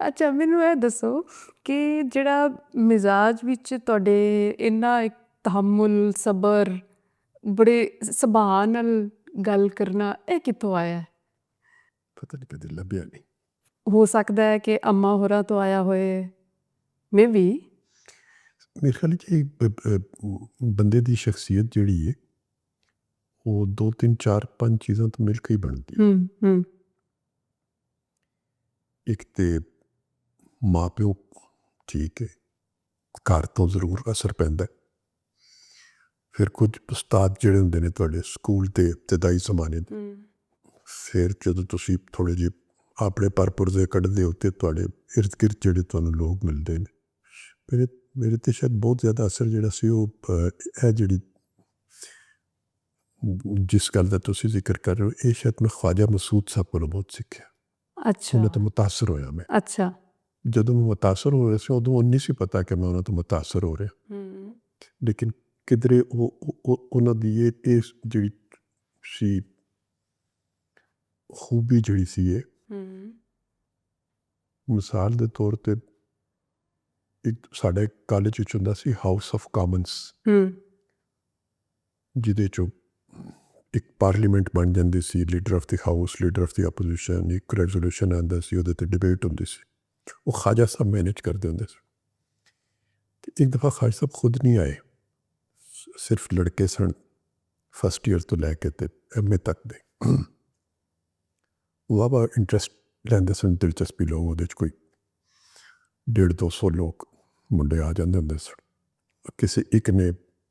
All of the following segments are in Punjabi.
ਅੱਛਾ, ਮੈਨੂੰ ਇਹ ਦੱਸੋ ਕਿ ਜਿਹੜਾ ਮਿਜ਼ਾਜ ਵਿੱਚ ਤੁਹਾਡੇ ਇੰਨਾ ਇੱਕ ਤਹੱਮੁਲ, ਸਬਰ, ਬੜੇ ਸੁਭਾਅ ਨਾਲ ਗੱਲ ਕਰਨਾ, ਇਹ ਕਿੱਥੋਂ ਆਇਆ ਹੈ? ਪਤਾ ਨਹੀਂ ਕਦੇ ਲੱਭਿਆ ਨਹੀਂ। ਹੋ ਸਕਦਾ ਹੈ ਕਿ ਅੰਮਾ ਹੋਰਾਂ ਤੋਂ ਆਇਆ ਹੋਏ, ਮੇ ਵੀ। ਮੇਰੇ ਖਿਆਲ 'ਚ ਇਹ ਬੰਦੇ ਦੀ ਸ਼ਖਸੀਅਤ ਜਿਹੜੀ ਹੈ ਉਹ 2 3 4 5 ਚੀਜ਼ਾਂ ਤੋਂ ਮਿਲ ਕੇ ਹੀ ਬਣਦੀ ਹੈ। ਹੂੰ। ਇੱਕ ਤੇ ਮਾਂ ਪਿਓ ਠੀਕ ਹੈ, ਘਰ ਤੋਂ ਜ਼ਰੂਰ ਅਸਰ ਪੈਂਦਾ। ਫਿਰ ਕੁਝ ਉਸਤਾਦ ਜਿਹੜੇ ਹੁੰਦੇ ਨੇ ਤੁਹਾਡੇ ਸਕੂਲ ਦੇ ਇਬਤਦਾਈ ਜ਼ਮਾਨੇ ਦੇ, ਫਿਰ ਜਦੋਂ ਤੁਸੀਂ ਥੋੜ੍ਹੇ ਜਿਹੇ ਆਪਣੇ ਪਰਪੁਰਜ਼ੇ ਕੱਢਦੇ ਹੋ ਅਤੇ ਤੁਹਾਡੇ ਇਰਦ ਗਿਰਦ ਜਿਹੜੇ ਤੁਹਾਨੂੰ ਲੋਕ ਮਿਲਦੇ ਨੇ। ਮੇਰੇ 'ਤੇ ਸ਼ਾਇਦ ਬਹੁਤ ਜ਼ਿਆਦਾ ਅਸਰ ਜਿਹੜਾ ਸੀ ਉਹ ਇਹ ਜਿਹੜੀ ਜਿਸ ਗੱਲ ਦਾ ਤੁਸੀਂ ਜ਼ਿਕਰ ਕਰ ਰਹੇ ਹੋ, ਇਹ ਸ਼ਾਇਦ ਮੈਂ ਖਵਾਜਾ ਮਸੂਦ ਸਾਹਿਬ ਕੋਲੋਂ ਬਹੁਤ ਸਿੱਖਿਆ। ਅੱਛਾ। ਉਹਨਾਂ ਤੋਂ ਮੁਤਾਸਰ ਹੋਇਆ ਮੈਂ। ਅੱਛਾ। ਜਦੋਂ ਮੈਂ ਮੁਤਾਸਰ ਹੋ ਰਿਹਾ ਸੀ ਉਦੋਂ ਨਹੀਂ ਸੀ ਪਤਾ ਕਿ ਮੈਂ ਉਹਨਾਂ ਤੋਂ ਮੁਤਾਸਰ ਹੋ ਰਿਹਾ, ਲੇਕਿਨ ਕਿਧਰੇ ਉਹਨਾਂ ਦੀ ਇਹ ਜਿਹੜੀ ਸੀ ਖੂਬੀ ਜਿਹੜੀ ਸੀ ਇਹ, ਮਿਸਾਲ ਦੇ ਤੌਰ 'ਤੇ ਇੱਕ ਸਾਡੇ ਕਾਲਜ ਵਿੱਚ ਹੁੰਦਾ ਸੀ ਹਾਊਸ ਆਫ ਕਾਮਨਸ, ਜਿਹਦੇ 'ਚੋਂ ਇੱਕ ਪਾਰਲੀਮੈਂਟ ਬਣ ਜਾਂਦੀ ਸੀ, leader of the house, leader of the opposition, ਇੱਕ ਰੈਜ਼ੋਲੂਸ਼ਨ ਆਉਂਦਾ ਸੀ, ਉਹਦੇ 'ਤੇ ਡਿਬੇਟ ਹੁੰਦੀ ਸੀ। ਉਹ ਖਾਜਾ ਸਾਹਿਬ ਮੈਨੇਜ ਕਰਦੇ ਹੁੰਦੇ ਸੀ। ਅਤੇ ਇੱਕ ਦਫਾ ਖਾਜਾ ਸਾਹਿਬ ਖੁਦ ਨਹੀਂ ਆਏ, ਸਿਰਫ ਲੜਕੇ ਸਨ ਫਸਟ ਈਅਰ ਤੋਂ ਲੈ ਕੇ ਤੇ MA ਤੱਕ ਦੇ। ਵਾਹਵਾ ਇੰਟਰਸਟ ਲੈਂਦੇ ਸਨ, ਦਿਲਚਸਪੀ ਲੋਕ ਉਹਦੇ 'ਚ, ਕੋਈ 150 200 ਲੋਕ ਮੁੰਡੇ ਆ ਜਾਂਦੇ ਹੁੰਦੇ ਸਨ। ਕਿਸੇ ਇੱਕ ਨੇ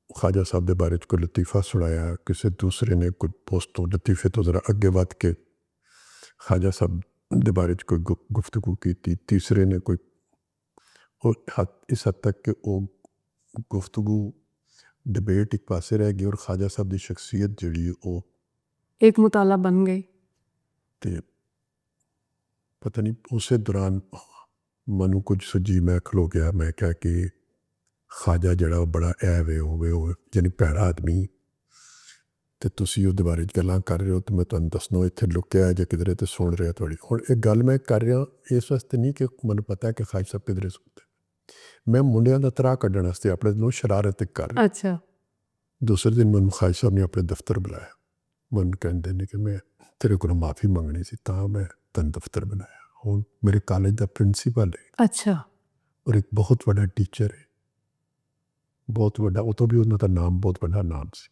ਖਾਜਾ ਸਾਹਿਬ ਦੇ ਬਾਰੇ 'ਚ ਕੋਈ ਲਤੀਫਾ ਸੁਣਾਇਆ, ਕਿਸੇ ਦੂਸਰੇ ਨੇ ਕੋਈ ਉਸ ਤੋਂ ਲਤੀਫੇ ਤੋਂ ਜ਼ਰਾ ਅੱਗੇ ਵੱਧ ਕੇ ਖਾਜਾ ਸਾਹਿਬ ਦੇ ਬਾਰੇ 'ਚ ਕੋਈ ਗੁਫ਼ਤਗੂ ਕੀਤੀ, ਤੀਸਰੇ ਨੇ ਕੋਈ, ਉਹ ਇਸ ਹੱਦ ਤੱਕ ਕਿ ਉਹ ਗੁਫ਼ਤਗੂ ਡਿਬੇਟ ਇੱਕ ਪਾਸੇ ਰਹਿ ਗਈ ਔਰ ਖਾਜਾ ਸਾਹਿਬ ਦੀ ਸ਼ਖਸੀਅਤ ਜਿਹੜੀ ਉਹ ਇੱਕ ਮੁਤਾਲਾ ਬਣ ਗਈ। ਅਤੇ ਪਤਾ ਨਹੀਂ ਉਸੇ ਦੌਰਾਨ ਮੈਨੂੰ ਕੁਝ ਸੁੱਝੀ, ਮੈਂ ਖਲੋ ਗਿਆ, ਮੈਂ ਕਿਹਾ ਕਿ ਖਾਜਾ ਜਿਹੜਾ ਉਹ ਬੜਾ ਐਵੇਂ ਹੋਵੇ, ਉਹ ਯਾਨੀ ਭੈੜਾ ਆਦਮੀ, ਅਤੇ ਤੁਸੀਂ ਉਹਦੇ ਬਾਰੇ ਗੱਲਾਂ ਕਰ ਰਹੇ ਹੋ ਅਤੇ ਮੈਂ ਤੁਹਾਨੂੰ ਦੱਸਣਾ ਇੱਥੇ ਲੁਕਿਆ ਜਾਂ ਕਿਧਰੇ ਤੇ ਸੁਣ ਰਿਹਾ ਤੁਹਾਡੀ। ਹੁਣ ਇਹ ਗੱਲ ਮੈਂ ਕਰ ਰਿਹਾ ਇਸ ਵਾਸਤੇ ਨਹੀਂ ਕਿ ਮੈਨੂੰ ਪਤਾ ਕਿ ਖਾਜਾ ਸਾਹਿਬ ਕਿਧਰੇ ਸੁਣਦੇ, ਮੈਂ ਮੁੰਡਿਆਂ ਦਾ ਤਰਾਹ ਕੱਢਣ ਵਾਸਤੇ ਆਪਣੇ ਨੂੰ ਸ਼ਰਾਰਤ ਕਰ ਰਿਹਾ। ਅੱਛਾ। ਦੂਸਰੇ ਦਿਨ ਮੈਨੂੰ ਖਾਜਾ ਸਾਹਿਬ ਨੇ ਆਪਣੇ ਦਫ਼ਤਰ ਬੁਲਾਇਆ। ਮੈਨੂੰ ਕਹਿੰਦੇ ਨੇ ਕਿ ਮੈਂ ਤੇਰੇ ਕੋਲੋਂ ਮਾफ़ੀ ਮੰਗਣੀ ਸੀ, ਤਾਂ ਮੈਂ ਤੈਨੂੰ ਦਫ਼ਤਰ ਬਣਾਇਆ। ਹੁਣ ਮੇਰੇ ਕਾਲਜ ਦਾ ਪ੍ਰਿੰਸੀਪਲ ਹੈ। ਅੱਛਾ। ਔਰ ਇੱਕ ਬਹੁਤ ਵੱਡਾ ਟੀਚਰ ਹੈ, ਬਹੁਤ ਵੱਡਾ, ਉਹ ਤੋਂ ਵੀ ਉਹਨਾਂ ਦਾ ਨਾਮ ਬਹੁਤ ਵੱਡਾ ਨਾਮ ਸੀ,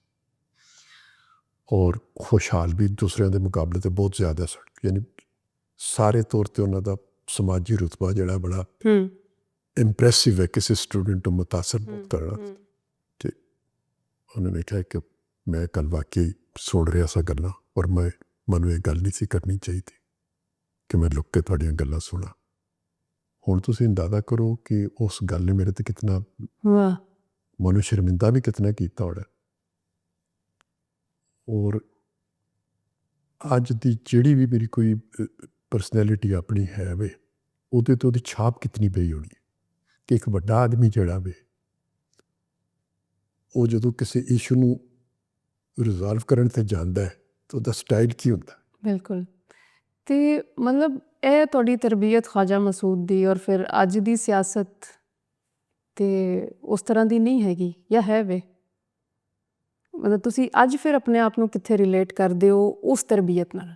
ਔਰ ਖੁਸ਼ਹਾਲ ਵੀ ਦੂਸਰਿਆਂ ਦੇ ਮੁਕਾਬਲੇ 'ਤੇ ਬਹੁਤ ਜ਼ਿਆਦਾ ਸਨ। ਯਾਨੀ ਸਾਰੇ ਤੌਰ 'ਤੇ ਉਹਨਾਂ ਦਾ ਸਮਾਜੀ ਰੁਤਬਾ ਜਿਹੜਾ ਬੜਾ ਇੰਪ੍ਰੈਸਿਵ ਹੈ ਕਿਸੇ ਸਟੂਡੈਂਟ ਨੂੰ ਮੁਤਾਸਰ ਬਹੁਤ ਕਰਨਾ। ਅਤੇ ਉਹਨਾਂ ਨੇ ਕਿਹਾ ਕਿ ਮੈਂ ਕੱਲ੍ਹ ਵਾਕਈ ਸੁਣ ਰਿਹਾ ਸਾਂ ਗੱਲਾਂ, ਔਰ ਮੈਨੂੰ ਇਹ ਗੱਲ ਨਹੀਂ ਸੀ ਕਰਨੀ ਚਾਹੀਦੀ ਕਿ ਮੈਂ ਲੁੱਕ ਕੇ ਤੁਹਾਡੀਆਂ ਗੱਲਾਂ ਸੁਣਾ। ਹੁਣ ਤੁਸੀਂ ਅੰਦਾਜ਼ਾ ਕਰੋ ਕਿ ਉਸ ਗੱਲ ਨੇ ਮੇਰੇ 'ਤੇ ਕਿਤਨਾ, ਮੈਨੂੰ ਸ਼ਰਮਿੰਦਾ ਵੀ ਕਿਤਨਾ ਕੀਤਾ ਹੋਣਾ। ਔਰ ਅੱਜ ਦੀ ਜਿਹੜੀ ਵੀ ਮੇਰੀ ਕੋਈ ਪਰਸਨੈਲਿਟੀ ਆਪਣੀ ਹੈ ਵੇ, ਉਹਦੇ 'ਤੇ ਉਹਦੀ ਛਾਪ ਕਿਤਨੀ ਪਈ ਹੋਣੀ ਕਿ ਇੱਕ ਵੱਡਾ ਆਦਮੀ ਜਿਹੜਾ ਵੇ ਉਹ ਜਦੋਂ ਕਿਸੇ ਇਸ਼ੂ ਨੂੰ ਰਿਜ਼ੋਲਵ ਕਰਨ 'ਤੇ ਜਾਂਦਾ ਹੈ ਤਾਂ ਉਹਦਾ ਸਟਾਈਲ ਕੀ ਹੁੰਦਾ। ਬਿਲਕੁਲ। ਅਤੇ ਮਤਲਬ ਇਹ ਤੁਹਾਡੀ ਤਰਬੀਅਤ ਖਾਜਾ ਮਸੂਦ ਦੀ ਔਰ ਫਿਰ ਅੱਜ ਦੀ ਸਿਆਸਤ ਅਤੇ ਉਸ ਤਰ੍ਹਾਂ ਦੀ ਨਹੀਂ ਹੈਗੀ, ਜਾਂ ਹੈ ਵੇ? ਮਤਲਬ ਤੁਸੀਂ ਅੱਜ ਫਿਰ ਆਪਣੇ ਆਪ ਨੂੰ ਕਿੱਥੇ ਰਿਲੇਟ ਕਰਦੇ ਹੋ ਉਸ ਤਰਬੀਅਤ ਨਾਲ?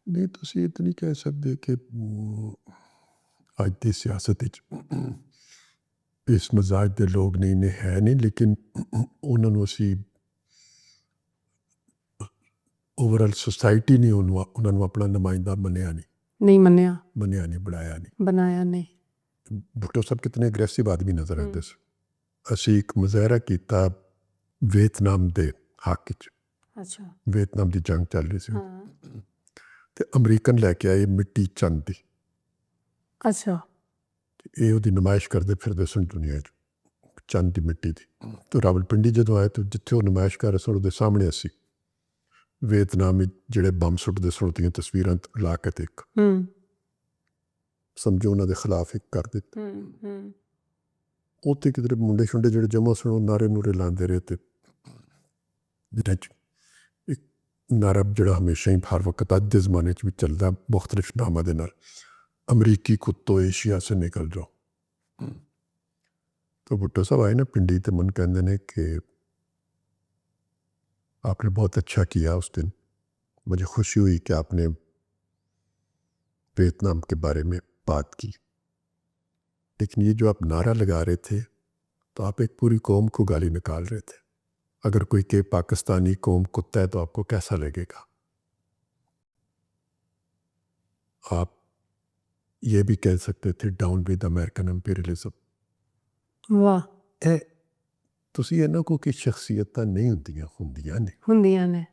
ਨਹੀਂ, ਤੁਸੀਂ ਇਹ ਤਾਂ ਨਹੀਂ ਕਹਿ ਸਕਦੇ ਕਿ ਅੱਜ ਦੀ ਸਿਆਸਤ ਵਿੱਚ ਇਸ ਮਜ਼ਾਜ ਦੇ ਲੋਕ ਨਹੀਂ ਹੈ ਨਹੀਂ, ਲੇਕਿਨ ਉਹਨਾਂ ਨੂੰ ਅਸੀਂ ਓਵਰਆਲ ਸੋਸਾਇਟੀ ਨੇ ਉਹਨਾਂ ਨੂੰ ਆਪਣਾ ਨੁਮਾਇੰਦਾ ਮੰਨਿਆ ਨਹੀਂ, ਬਣਾਇਆ ਨਹੀਂ। ਭੁੱਟੋ ਸਾਹਿਬ ਕਿਤਨੇ ਅਗਰੈਸਿਵ ਆਦਮੀ ਨਜ਼ਰ ਆਉਂਦੇ ਸੀ। ਅਸੀਂ ਇੱਕ ਮੁਜ਼ਾਹਰਾ ਕੀਤਾ ਵੀਅਤਨਾਮ ਦੇ ਹੱਕ 'ਚ। ਅੱਛਾ। ਵੀਅਤਨਾਮ ਦੀ ਜੰਗ ਚੱਲ ਰਹੀ ਸੀ ਅਤੇ ਅਮਰੀਕਨ ਲੈ ਕੇ ਆਏ ਮਿੱਟੀ ਚੰਨ ਦੀ। ਅੱਛਾ। ਇਹ ਉਹਦੀ ਨੁਮਾਇਸ਼ ਕਰਦੇ ਫਿਰਦੇ ਸਨ ਦੁਨੀਆ 'ਚ, ਚੰਦ ਦੀ ਮਿੱਟੀ ਦੀ। ਅਤੇ ਰਾਵਲਪਿੰਡੀ ਜਦੋਂ ਆਏ ਤਾਂ ਜਿੱਥੇ ਉਹ ਨੁਮਾਇਸ਼ ਕਰ ਰਹੇ ਸਨ ਉਹਦੇ ਸਾਹਮਣੇ ਅਸੀਂ ਵੀਅਤਨਾਮ ਵਿੱਚ ਜਿਹੜੇ ਬੰਬ ਸੁੱਟਦੇ ਸਨ ਉਹਦੀਆਂ ਤਸਵੀਰਾਂ ਲਾ ਕੇ ਤੇ ਇੱਕ ਸਮਝੋ ਉਹਨਾਂ ਦੇ ਖਿਲਾਫ ਇੱਕ ਕਰ ਦਿੱਤਾ। ਉੱਥੇ ਕਿਧਰੇ ਮੁੰਡੇ ਸ਼ੁੰਡੇ ਜਿਹੜੇ ਜਮ੍ਹਾਂ ਸਨ ਉਹ ਨਾਰੇ ਨੂਰੇ ਲਾਉਂਦੇ ਰਹੇ, ਅਤੇ ਜਿਹਨਾਂ 'ਚ ਇੱਕ ਨਾਰਾ ਜਿਹੜਾ ਹਮੇਸ਼ਾ ਹੀ ਹਰ ਵਕਤ ਅੱਜ ਦੇ ਜ਼ਮਾਨੇ 'ਚ ਵੀ ਚੱਲਦਾ ਮੁਖਤਲਿਫ ਨਾਮਾਂ ਦੇ ਨਾਲ, ਅਮਰੀਕੀ ਕੁੱਤੋ ਏਸ਼ੀਆ ਸੇ ਨਿਕਲ ਜਾਓ। तो भुट्टो साहब आए ना पिंडी तो मन कहते हैं कि आपने बहुत अच्छा किया उस दिन, मुझे खुशी हुई कि आपने वियतनाम के बारे में बात की, लेकिन ये जो आप नारा लगा रहे थे तो आप एक पूरी कौम को गाली निकाल रहे थे। अगर कोई के पाकिस्तानी कौम कुत्ता है तो आपको कैसा लगेगा? आप ये भी कह सकते थे डाउन विद अमेरिकन इंपीरियलिज्म। ਵਾਹ, ਇਹ ਤੁਸੀਂ ਇਹਨਾਂ ਕੋ ਕਿ ਸ਼ਖਸੀਅਤਾਂ ਨਹੀਂ ਹੁੰਦੀਆਂ ਨੇ। ਹੁੰਦੀਆਂ ਨੇ।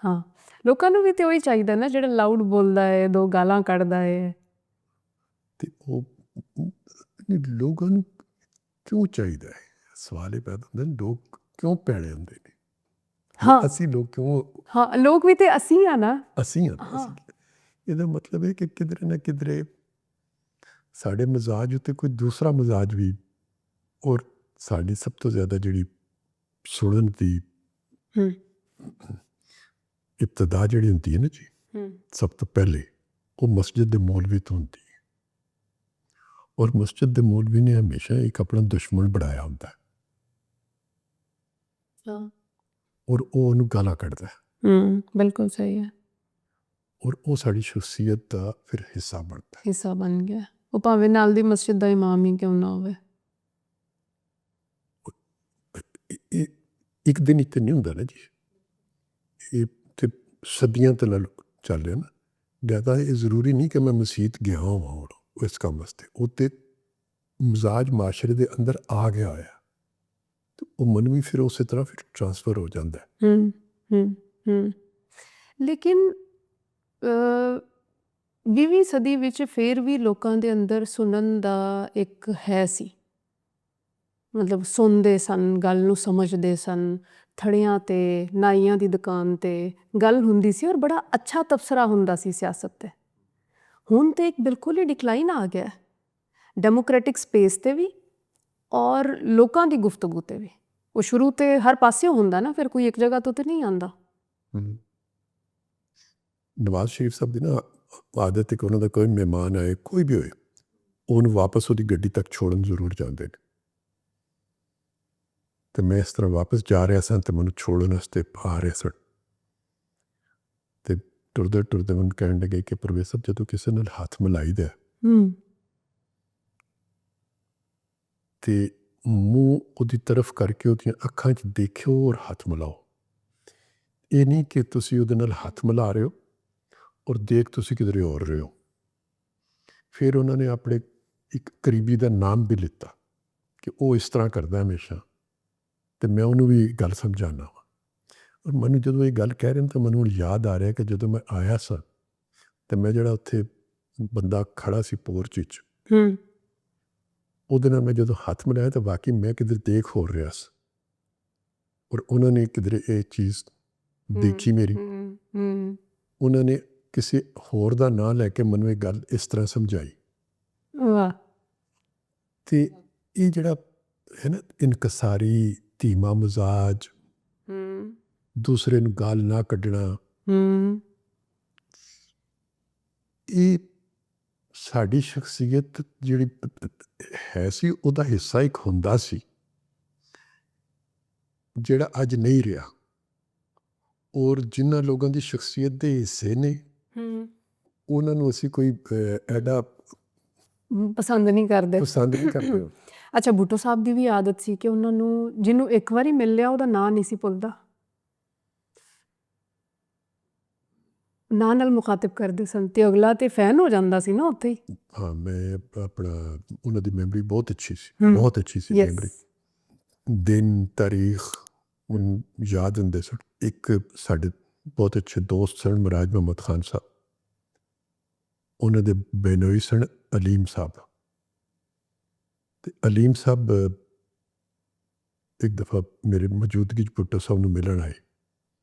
ਹਾਂ, ਲੋਕਾਂ ਨੂੰ ਵੀ ਤੇ ਉਹੀ ਚਾਹੀਦਾ ਨਾ ਜਿਹੜਾ ਲਾਊਡ ਬੋਲਦਾ ਹੈ, 2 ਗਾਲਾਂ ਕੱਢਦਾ ਹੈ। ਤੇ ਉਹ ਲੋਕਾਂ ਨੂੰ ਕਿਉਂ ਚਾਹੀਦਾ ਹੈ? ਸਵਾਲ ਇਹ ਪੈਦਾ ਹੁੰਦਾ, ਲੋਕ ਕਿਉਂ ਪੈਣੇ ਹੁੰਦੇ ਨੇ? ਹਾਂ ਅਸੀਂ ਲੋਕ ਕਿਉਂ? ਹਾਂ, ਲੋਕ ਵੀ ਤੇ ਅਸੀਂ ਆ ਨਾ। ਅਸੀਂ ਇਹਦਾ ਮਤਲਬ ਹੈ ਕਿ ਕਿਧਰੇ ਨਾ ਕਿਧਰੇ ਸਾਡੇ ਮਜ਼ਾਜ ਉੱਤੇ ਕੋਈ ਦੂਸਰਾ ਮਜ਼ਾਜ ਵੀ, ਔਰ ਸਾਡੀ ਸਭ ਤੋਂ ਜ਼ਿਆਦਾ ਜਿਹੜੀ ਸੁਣਨ ਦੀ ਇਬਤਦਾ ਜਿਹੜੀ ਹੁੰਦੀ ਹੈ ਨਾ ਜੀ, ਸਭ ਤੋਂ ਪਹਿਲੇ ਉਹ ਮਸਜਿਦ ਦੇ ਮੌਲਵੀ ਤੋਂ ਹੁੰਦੀ ਹੈ। ਔਰ ਮਸਜਿਦ ਦੇ ਮੌਲਵੀ ਨੇ ਹਮੇਸ਼ਾ ਇੱਕ ਆਪਣਾ ਦੁਸ਼ਮਣ ਬਣਾਇਆ ਹੁੰਦਾ ਹੈ, ਔਰ ਉਹ ਉਹਨੂੰ ਗਾਲਾਂ ਕੱਢਦਾ ਹੈ। ਬਿਲਕੁਲ ਸਹੀ ਹੈ। ਔਰ ਉਹ ਸਾਡੀ ਸ਼ਖਸੀਅਤ ਦਾ ਫਿਰ ਹਿੱਸਾ ਬਣਦਾ ਹੈ। ਹਿੱਸਾ ਬਣ ਗਿਆ, ਉਹ ਭਾਵੇਂ ਨਾਲ ਦੀ ਮਸਜਿਦ ਦਾ ਇਮਾਮ ਹੀ ਕਿਉਂ ਨਾ ਹੋਵੇ। ਇਹ ਇੱਕ ਦਿਨ ਇੱਥੇ ਨਹੀਂ ਹੁੰਦਾ ਨਾ ਜੀ, ਇਹ ਤੇ ਸਦੀਆਂ ਤੋਂ ਨਾਲ ਚੱਲ ਰਿਹਾ ਨਾ। ਜ਼ਿਆਦਾ ਇਹ ਜ਼ਰੂਰੀ ਨਹੀਂ ਕਿ ਮੈਂ ਮਸਜਿਦ ਗਿਆ ਹਾਂ ਹੁਣ ਇਸ ਕੰਮ ਵਾਸਤੇ, ਉਹ ਤੇ ਮਜ਼ਾਜ ਮਾਸ਼ਰੇ ਦੇ ਅੰਦਰ ਆ ਗਿਆ ਹੋਇਆ, ਤੇ ਉਹ ਮਨ ਵੀ ਫਿਰ ਉਸੇ ਤਰ੍ਹਾਂ ਫਿਰ ਟਰਾਂਸਫਰ ਹੋ ਜਾਂਦਾ ਹੈ। ਲੇਕਿਨ 20ਵੀਂ ਸਦੀ ਵਿੱਚ ਫਿਰ ਵੀ ਲੋਕਾਂ ਦੇ ਅੰਦਰ ਸੁਣਨ ਦਾ ਇੱਕ ਹੈ ਸੀ, ਮਤਲਬ ਸੁਣਦੇ ਸਨ, ਗੱਲ ਨੂੰ ਸਮਝਦੇ ਸਨ। ਥੜਿਆਂ 'ਤੇ, ਨਾਈਆਂ ਦੀ ਦੁਕਾਨ 'ਤੇ ਗੱਲ ਹੁੰਦੀ ਸੀ ਔਰ ਬੜਾ ਅੱਛਾ ਤਬਸਰਾ ਹੁੰਦਾ ਸੀ ਸਿਆਸਤ 'ਤੇ। ਹੁਣ ਤਾਂ ਇੱਕ ਬਿਲਕੁਲ ਹੀ ਡਿਕਲਾਈਨ ਆ ਗਿਆ ਡੈਮੋਕ੍ਰੈਟਿਕ ਸਪੇਸ 'ਤੇ ਵੀ ਔਰ ਲੋਕਾਂ ਦੀ ਗੁਫ਼ਤਗੂ 'ਤੇ ਵੀ। ਉਹ ਸ਼ੁਰੂ 'ਤੇ ਹਰ ਪਾਸਿਓਂ ਹੁੰਦਾ ਨਾ, ਫਿਰ ਕੋਈ ਇੱਕ ਜਗ੍ਹਾ ਤੋਂ ਤਾਂ ਨਹੀਂ ਆਉਂਦਾ। ਨਵਾਜ਼ ਸ਼ਰੀਫ ਸਾਹਿਬ ਦੀ ਨਾ ਆਦਤ ਹੈ ਕਿ ਉਹਨਾਂ ਦਾ ਕੋਈ ਮਹਿਮਾਨ ਆਏ, ਕੋਈ ਵੀ ਹੋਏ, ਉਹਨੂੰ ਵਾਪਸ ਉਹਦੀ ਗੱਡੀ ਤੱਕ ਛੋੜਨ ਜ਼ਰੂਰ ਜਾਂਦੇ ਨੇ। ਤੇ ਮੈਂ ਇਸ ਤਰ੍ਹਾਂ ਵਾਪਸ ਜਾ ਰਿਹਾ ਸਾਂ ਤੇ ਮੈਨੂੰ ਛੋੜਨ ਵਾਸਤੇ ਆ ਰਹੇ ਸਨ, ਤੇ ਟੁਰਦੇ ਟੁਰਦੇ ਮੈਨੂੰ ਕਹਿਣ ਲੱਗੇ ਕਿ ਪਰਵੇਜ਼ ਸਾਹਿਬ, ਜਦੋਂ ਕਿਸੇ ਨਾਲ ਹੱਥ ਮਿਲਾਈਦਾ ਤੇ ਮੂੰਹ ਉਹਦੀ ਤਰਫ ਕਰਕੇ ਉਹਦੀਆਂ ਅੱਖਾਂ 'ਚ ਦੇਖਿਓ ਔਰ ਹੱਥ ਮਿਲਾਓ। ਇਹ ਨਹੀਂ ਕਿ ਤੁਸੀਂ ਉਹਦੇ ਨਾਲ ਹੱਥ ਮਿਲਾ ਰਹੇ ਹੋ ਔਰ ਦੇਖ ਤੁਸੀਂ ਕਿਧਰੇ ਹੋਰ ਰਹੇ ਹੋ। ਫਿਰ ਉਹਨਾਂ ਨੇ ਆਪਣੇ ਇੱਕ ਕਰੀਬੀ ਦਾ ਨਾਮ ਵੀ ਲਿੱਤਾ ਕਿ ਉਹ ਇਸ ਤਰ੍ਹਾਂ ਕਰਦਾ ਹਮੇਸ਼ਾ, ਤੇ ਮੈਂ ਉਹਨੂੰ ਵੀ ਗੱਲ ਸਮਝਾਉਣਾ ਵਾ। ਔਰ ਮੈਨੂੰ ਜਦੋਂ ਇਹ ਗੱਲ ਕਹਿ ਰਹੇ ਨੇ ਤਾਂ ਮੈਨੂੰ ਹੁਣ ਯਾਦ ਆ ਰਿਹਾ ਕਿ ਜਦੋਂ ਮੈਂ ਆਇਆ ਸਾਂ ਤੇ ਮੈਂ ਜਿਹੜਾ ਉੱਥੇ ਬੰਦਾ ਖੜਾ ਸੀ ਪੋਰਚ ਵਿੱਚ, ਉਹਦੇ ਨਾਲ ਮੈਂ ਜਦੋਂ ਹੱਥ ਮਿਲਾਇਆ ਤਾਂ ਵਾਕਈ ਮੈਂ ਕਿਧਰ ਦੇਖ ਹੋ ਰਿਹਾ ਸੀ, ਔਰ ਉਹਨਾਂ ਨੇ ਕਿਧਰੇ ਇਹ ਚੀਜ਼ ਦੇਖੀ ਮੇਰੀ। ਉਹਨਾਂ ਨੇ ਕਿਸੇ ਹੋਰ ਦਾ ਨਾਂ ਲੈ ਕੇ ਮੈਨੂੰ ਇਹ ਗੱਲ ਇਸ ਤਰ੍ਹਾਂ ਸਮਝਾਈ। ਵਾਹ। ਤੇ ਇਹ ਜਿਹੜਾ ਹੈ ਨਾ ਇਨਕਸਾਰੀ, ਧੀਮਾ ਮਜ਼ਾਜ, ਦੂਸਰੇ ਨੂੰ ਗਾਲ ਨਾ ਕੱਢਣਾ, ਇਹ ਸਾਡੀ ਸ਼ਖਸੀਅਤ ਜਿਹੜੀ ਹੈ ਸੀ ਉਹਦਾ ਹਿੱਸਾ ਇੱਕ ਹੁੰਦਾ ਸੀ, ਜਿਹੜਾ ਅੱਜ ਨਹੀਂ ਰਿਹਾ। ਔਰ ਜਿਨ੍ਹਾਂ ਲੋਕਾਂ ਦੀ ਸ਼ਖਸੀਅਤ ਦੇ ਹਿੱਸੇ ਨੇ ਉਹਨਾਂ ਨੂੰ ਅਸੀਂ ਕੋਈ ਐਡਾ ਪਸੰਦ ਨਹੀਂ ਕਰਦੇ। ਅੱਛਾ, ਭੁੱਟੋ ਸਾਹਿਬ ਦੀ ਵੀ ਆਦਤ ਸੀ ਕਿ ਉਹਨਾਂ ਨੂੰ ਜਿਹਨੂੰ ਇੱਕ ਵਾਰੀ ਮਿਲ ਲਿਆ ਉਹਦਾ ਨਾਂ ਨਹੀਂ ਸੀ ਭੁੱਲਦਾ, ਨਾਂ ਨਾਲ ਮੁਖਾਤਿਬ ਕਰਦੇ ਸਨ ਤੇ ਅਗਲਾ ਤੇ ਫੈਨ ਹੋ ਜਾਂਦਾ ਸੀ ਨਾ ਉੱਥੇ ਹੀ। ਹਾਂ, ਮੈਂ ਆਪਣਾ ਉਹਨਾਂ ਦੀ ਮੈਮਰੀ ਬਹੁਤ ਅੱਛੀ ਸੀ, ਬਹੁਤ ਅੱਛੀ ਸੀ ਮੈਮਰੀ। ਦਿਨ ਤਾਰੀਖ ਹੁਣ ਯਾਦ ਹੁੰਦੇ ਸਨ। ਇੱਕ ਸਾਡੇ ਬਹੁਤ ਅੱਛੇ ਦੋਸਤ ਸਨ ਮਰਾਜ ਮੁਹੰਮਦ ਖਾਨ ਸਾਹਿਬ, ਉਹਨਾਂ ਦੇ ਬੇਨੋਈ ਸਨ ਅਲੀਮ ਸਾਹਿਬ। ਤੇ ਅਲੀਮ ਸਾਹਿਬ ਇੱਕ ਦਫਾ ਮੇਰੇ ਮੌਜੂਦਗੀ 'ਚ ਭੁੱਟੋ ਸਾਹਿਬ ਨੂੰ ਮਿਲਣ ਆਏ।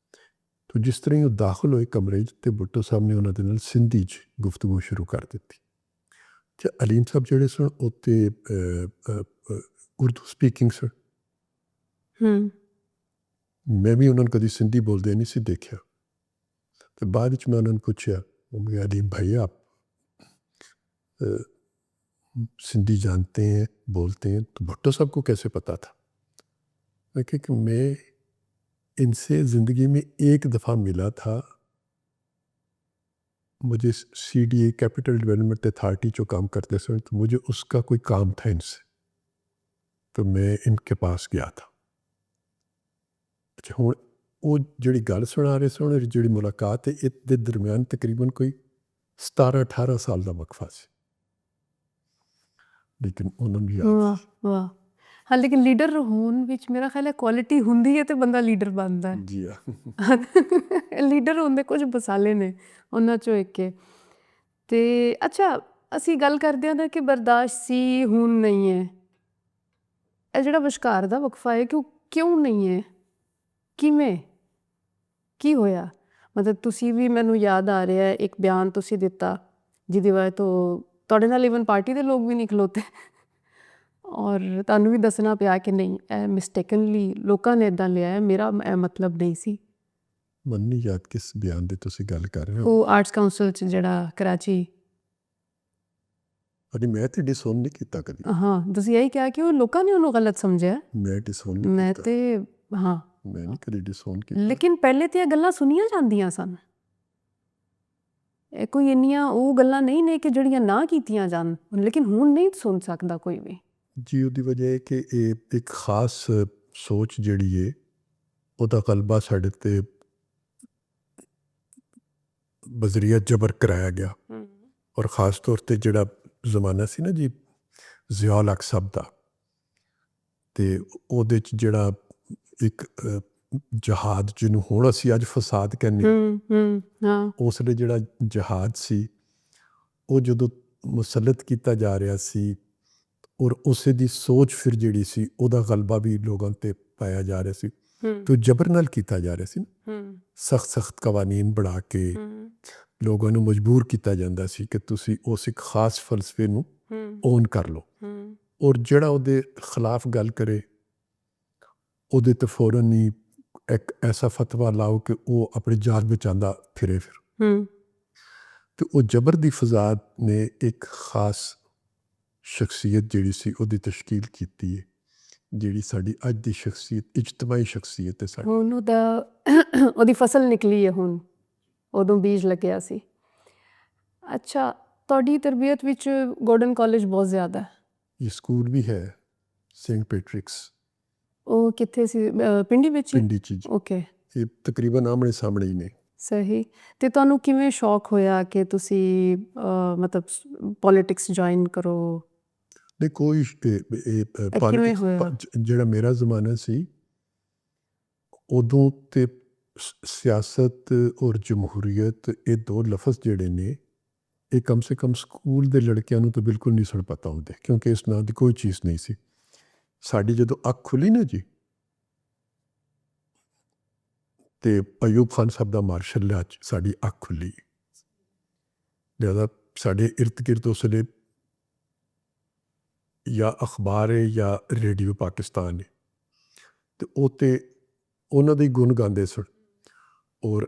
तो जिस तरह ही वो दाखिल होए कमरे तो भुट्टो साहब ने उन्होंने नाल सिंधी च गुफ्तगू शुरू कर दी। तो अलीम साहब जोड़े सन उत्ते उर्दू स्पीकिंग सन, ਮੈਂ ਵੀ ਉਹਨਾਂ ਨੂੰ ਕਦੀ ਸਿੰਧੀ ਬੋਲਦੇ ਨਹੀਂ ਸੀ ਦੇਖਿਆ। तो बाद में मैं उन्होंने पूछा, वो अलीम भाई आप सिंधी जानते हैं, बोलते हैं? तो भुट्टो साहब को कैसे पता था? मैं कहा कि मैं इनसे ज़िंदगी में एक दफ़ा मिला था, मुझे CDA कैपिटल डेवलपमेंट अथॉरिटी जो काम करते समय, तो मुझे उसका कोई काम था इनसे, तो मैं इनके पास गया था। अच्छा, हुण ਉਹ ਜਿਹੜੀ ਗੱਲ ਸੁਣਾ ਰਹੇ ਸਨ, ਜਿਹੜੀ ਮੁਲਾਕਾਤ ਹੈ, ਇਹਦੇ ਦਰਮਿਆਨ ਤਕਰੀਬਨ ਕੋਈ 17-18 ਸਾਲ ਦਾ ਵਕਫਾ ਸੀ, ਲੇਕਿਨ ਉਹਨਾਂ ਨੂੰ ਯਾਦ ਵਾਹ ਵਾਹ। ਹਾਂ, ਲੇਕਿਨ ਲੀਡਰ ਹੋਣ ਵਿੱਚ ਮੇਰਾ ਖਿਆਲ ਹੈ ਕੁਆਲਿਟੀ ਹੁੰਦੀ ਹੈ ਤੇ ਬੰਦਾ ਲੀਡਰ ਬਣਦਾ ਹੈ। ਜੀ ਹਾਂ, ਲੀਡਰ ਹੁੰਦੇ ਕੁਝ ਮਸਾਲੇ ਨੇ, ਉਹਨਾਂ 'ਚੋਂ ਇੱਕ ਹੈ। ਅਤੇ ਅੱਛਾ, ਅਸੀਂ ਗੱਲ ਕਰਦੇ ਹਾਂ ਨਾ ਕਿ ਬਰਦਾਸ਼ਤ ਸੀ, ਹੁਣ ਨਹੀਂ ਹੈ। ਇਹ ਜਿਹੜਾ ਵਿਚਕਾਰ ਦਾ ਵਕਫਾ ਹੈ ਕਿ ਉਹ ਕਿਉਂ ਨਹੀਂ ਹੈ, ਕਿਵੇਂ, ਕੀ ਹੋਇਆ? ਮਤਲਬ ਤੁਸੀਂ ਵੀ, ਮੈਨੂੰ ਯਾਦ ਆ ਰਿਹਾ ਇੱਕ ਬਿਆਨ ਤੁਸੀਂ ਦਿੱਤਾ ਜਿਹਦੀ ਵਜ੍ਹਾ ਤੋਂ ਤੁਹਾਡੇ ਨਾਲ ਈਵਨ ਪਾਰਟੀ ਦੇ ਲੋਕ ਵੀ ਨਹੀਂ ਖਲੋਤੇ, ਔਰ ਤੁਹਾਨੂੰ ਵੀ ਦੱਸਣਾ ਪਿਆ ਕਿ ਨਹੀਂ, ਇਹ ਮਿਸਟੇਕਨਲੀ ਲੋਕਾਂ ਨੇ ਇੱਦਾਂ ਲਿਆ ਹੈ, ਮੇਰਾ ਇਹ ਮਤਲਬ ਨਹੀਂ ਸੀ। ਮੈਨੂੰ ਨਹੀਂ ਯਾਦ ਕਿਸ ਬਿਆਨ ਦੀ ਤੁਸੀਂ ਗੱਲ ਕਰ ਰਹੇ ਹੋ। ਉਹ ਆਰਟਸ ਕਾਊਂਸਲ 'ਚ ਜਿਹੜਾ ਕਰਾਚੀ। ਅਰੇ ਮੈਂ ਤੇ ਡਿਸੋਨ ਨਹੀਂ ਕੀਤਾ ਕਦੀ। ਹਾਂ, ਤੁਸੀਂ ਇਹੀ ਕਿਹਾ ਕਿ ਉਹ ਲੋਕਾਂ ਨੇ ਉਹਨੂੰ ਗਲਤ ਸਮਝਿਆ। ਮੈਂ ਡਿਸੋਨ ਨਹੀਂ ਮੈਂ ਕੀਤਾ। ਤੇ ਹਾਂ, ਮੈਂ ਨਹੀਂ ਕਦੀ ਡਿਸੋਨ ਕੀਤਾ। ਲੇਕਿਨ ਪਹਿਲੇ ਤੇ ਇਹ ਗੱਲਾਂ ਸੁਣੀਆਂ ਜਾਂਦੀਆਂ ਸਨ। ਇਹ ਕੋਈ ਇੰਨੀਆਂ ਉਹ ਗੱਲਾਂ ਨਹੀਂ ਨੇ ਕਿ ਜਿਹੜੀਆਂ ਨਾ ਕੀਤੀਆਂ ਜਾਣ, ਲੇਕਿਨ ਹੁਣ ਨਹੀਂ ਸੁਣ ਸਕਦਾ ਕੋਈ ਵੀ। ਜੀ, ਉਹਦੀ ਵਜ੍ਹਾ ਹੈ ਕਿ ਇਹ ਇੱਕ ਖਾਸ ਸੋਚ ਜਿਹੜੀ ਹੈ, ਉਹਦਾ ਗਲਬਾ ਸਾਡੇ ਤੇ ਬਜ਼ਰੀਆ ਜਬਰ ਕਰਾਇਆ ਗਿਆ। ਔਰ ਖਾਸ ਤੌਰ 'ਤੇ ਜਿਹੜਾ ਜ਼ਮਾਨਾ ਸੀ ਨਾ ਜੀ ਜ਼ਿਆ ਉਲ ਹਕ ਸਾਹਿਬ ਦਾ, ਅਤੇ ਉਹਦੇ 'ਚ ਜਿਹੜਾ ਇੱਕ ਜਹਾਦ ਜਿਹਨੂੰ ਹੁਣ ਅਸੀਂ ਅੱਜ ਫਸਾਦ ਕਹਿੰਦੇ ਹਾਂ, ਉਸ ਵੇਲੇ ਜਿਹੜਾ ਜਹਾਦ ਸੀ, ਉਹ ਜਦੋਂ ਮੁਸੱਲਤ ਕੀਤਾ ਜਾ ਰਿਹਾ ਸੀ, ਔਰ ਉਸੇ ਦੀ ਸੋਚ ਫਿਰ ਜਿਹੜੀ ਸੀ, ਉਹਦਾ ਗਲਬਾ ਵੀ ਲੋਕਾਂ 'ਤੇ ਪਾਇਆ ਜਾ ਰਿਹਾ ਸੀ, ਅਤੇ ਜਬਰ ਨਾਲ ਕੀਤਾ ਜਾ ਰਿਹਾ ਸੀ ਨਾ। ਸਖਤ ਕਵਾਨੀਨ ਬਣਾ ਕੇ ਲੋਕਾਂ ਨੂੰ ਮਜਬੂਰ ਕੀਤਾ ਜਾਂਦਾ ਸੀ ਕਿ ਤੁਸੀਂ ਉਸ ਇੱਕ ਖਾਸ ਫਲਸਫੇ ਨੂੰ ਓਨ ਕਰ ਲਓ, ਔਰ ਜਿਹੜਾ ਉਹਦੇ ਖਿਲਾਫ ਗੱਲ ਕਰੇ ਉਹਦੇ 'ਤੇ ਫੌਰਨ ਹੀ ਇੱਕ ਐਸਾ ਫਤਵਾ ਲਾਓ ਕਿ ਉਹ ਆਪਣੀ ਜਾਨ ਬਚਾਉਂਦਾ ਫਿਰੇ ਫਿਰ। ਅਤੇ ਉਹ ਜਬਰ ਦੀ ਫਜ਼ਾ ਨੇ ਇੱਕ ਖਾਸ ਸ਼ਖਸੀਅਤ ਜਿਹੜੀ ਸੀ ਉਹਦੀ ਤਸ਼ਕੀਲ ਕੀਤੀ ਹੈ, ਜਿਹੜੀ ਸਾਡੀ ਅੱਜ ਦੀ ਸ਼ਖਸੀਅਤ ਇਜਤਮਾਈ ਸ਼ਖਸੀਅਤ ਹੈ ਸਾਡੀ। ਹੁਣ ਉਹਦੀ ਫਸਲ ਨਿਕਲੀ ਹੈ, ਹੁਣ ਉਦੋਂ ਬੀਜ ਲੱਗਿਆ ਸੀ। ਅੱਛਾ, ਤੁਹਾਡੀ ਤਰਬੀਅਤ ਵਿੱਚ ਗੋਰਡਨ ਕਾਲਜ ਬਹੁਤ ਜ਼ਿਆਦਾ ਹੈ। ਇਹ ਸਕੂਲ ਵੀ ਹੈ ਸੇਂਟ ਪੈਟਰਿਕਸ। ਉਹ ਕਿੱਥੇ ਸੀ? ਪਿੰਡੀ ਵਿੱਚ ਹੀ? ਪਿੰਡੀ 'ਚ ਜੀ। ਓਕੇ, ਇਹ ਤਕਰੀਬਨ ਆਮਣੇ ਸਾਹਮਣੇ ਹੀ ਨੇ। ਸਹੀ। ਅਤੇ ਤੁਹਾਨੂੰ ਕਿਵੇਂ ਸ਼ੌਕ ਹੋਇਆ ਕਿ ਤੁਸੀਂ ਮਤਲਬ ਪੋਲੀਟਿਕਸ ਜੁਆਇਨ ਕਰੋ? ਨਹੀਂ, ਕੋਈ ਕਿਵੇਂ ਹੋਇਆ? ਜਿਹੜਾ ਮੇਰਾ ਜ਼ਮਾਨਾ ਸੀ ਉਦੋਂ ਤੇ ਸਿਆਸਤ ਔਰ ਜਮਹੂਰੀਅਤ, ਇਹ ਦੋ ਲਫ਼ਜ਼ ਜਿਹੜੇ ਨੇ, ਇਹ ਕਮ ਸੇ ਕਮ ਸਕੂਲ ਦੇ ਲੜਕਿਆਂ ਨੂੰ ਤਾਂ ਬਿਲਕੁਲ ਨਹੀਂ ਸੁਣ ਪਤਾ ਹੁੰਦੇ, ਕਿਉਂਕਿ ਇਸ ਨਾਂ ਦੀ ਕੋਈ ਚੀਜ਼ ਨਹੀਂ ਸੀ। ਸਾਡੀ ਜਦੋਂ ਅੱਖ ਖੁੱਲੀ ਨਾ ਜੀ, ਅਤੇ ਅਯੂਬ ਖਾਨ ਸਾਹਿਬ ਦਾ ਮਾਰਸ਼ਲ ਲਾਅ 'ਚ ਸਾਡੀ ਅੱਖ ਖੁੱਲੀ। ਲਿਹਾਜ਼ਾ ਸਾਡੇ ਇਰਦ ਗਿਰਦ ਉਸ ਵੇਲੇ ਜਾਂ ਅਖਬਾਰ ਹੈ ਜਾਂ ਰੇਡੀਓ ਪਾਕਿਸਤਾਨ ਹੈ, ਅਤੇ ਉਹ ਤਾਂ ਉਹਨਾਂ ਦੇ ਗੁਣ ਗਾਉਂਦੇ ਸਨ। ਔਰ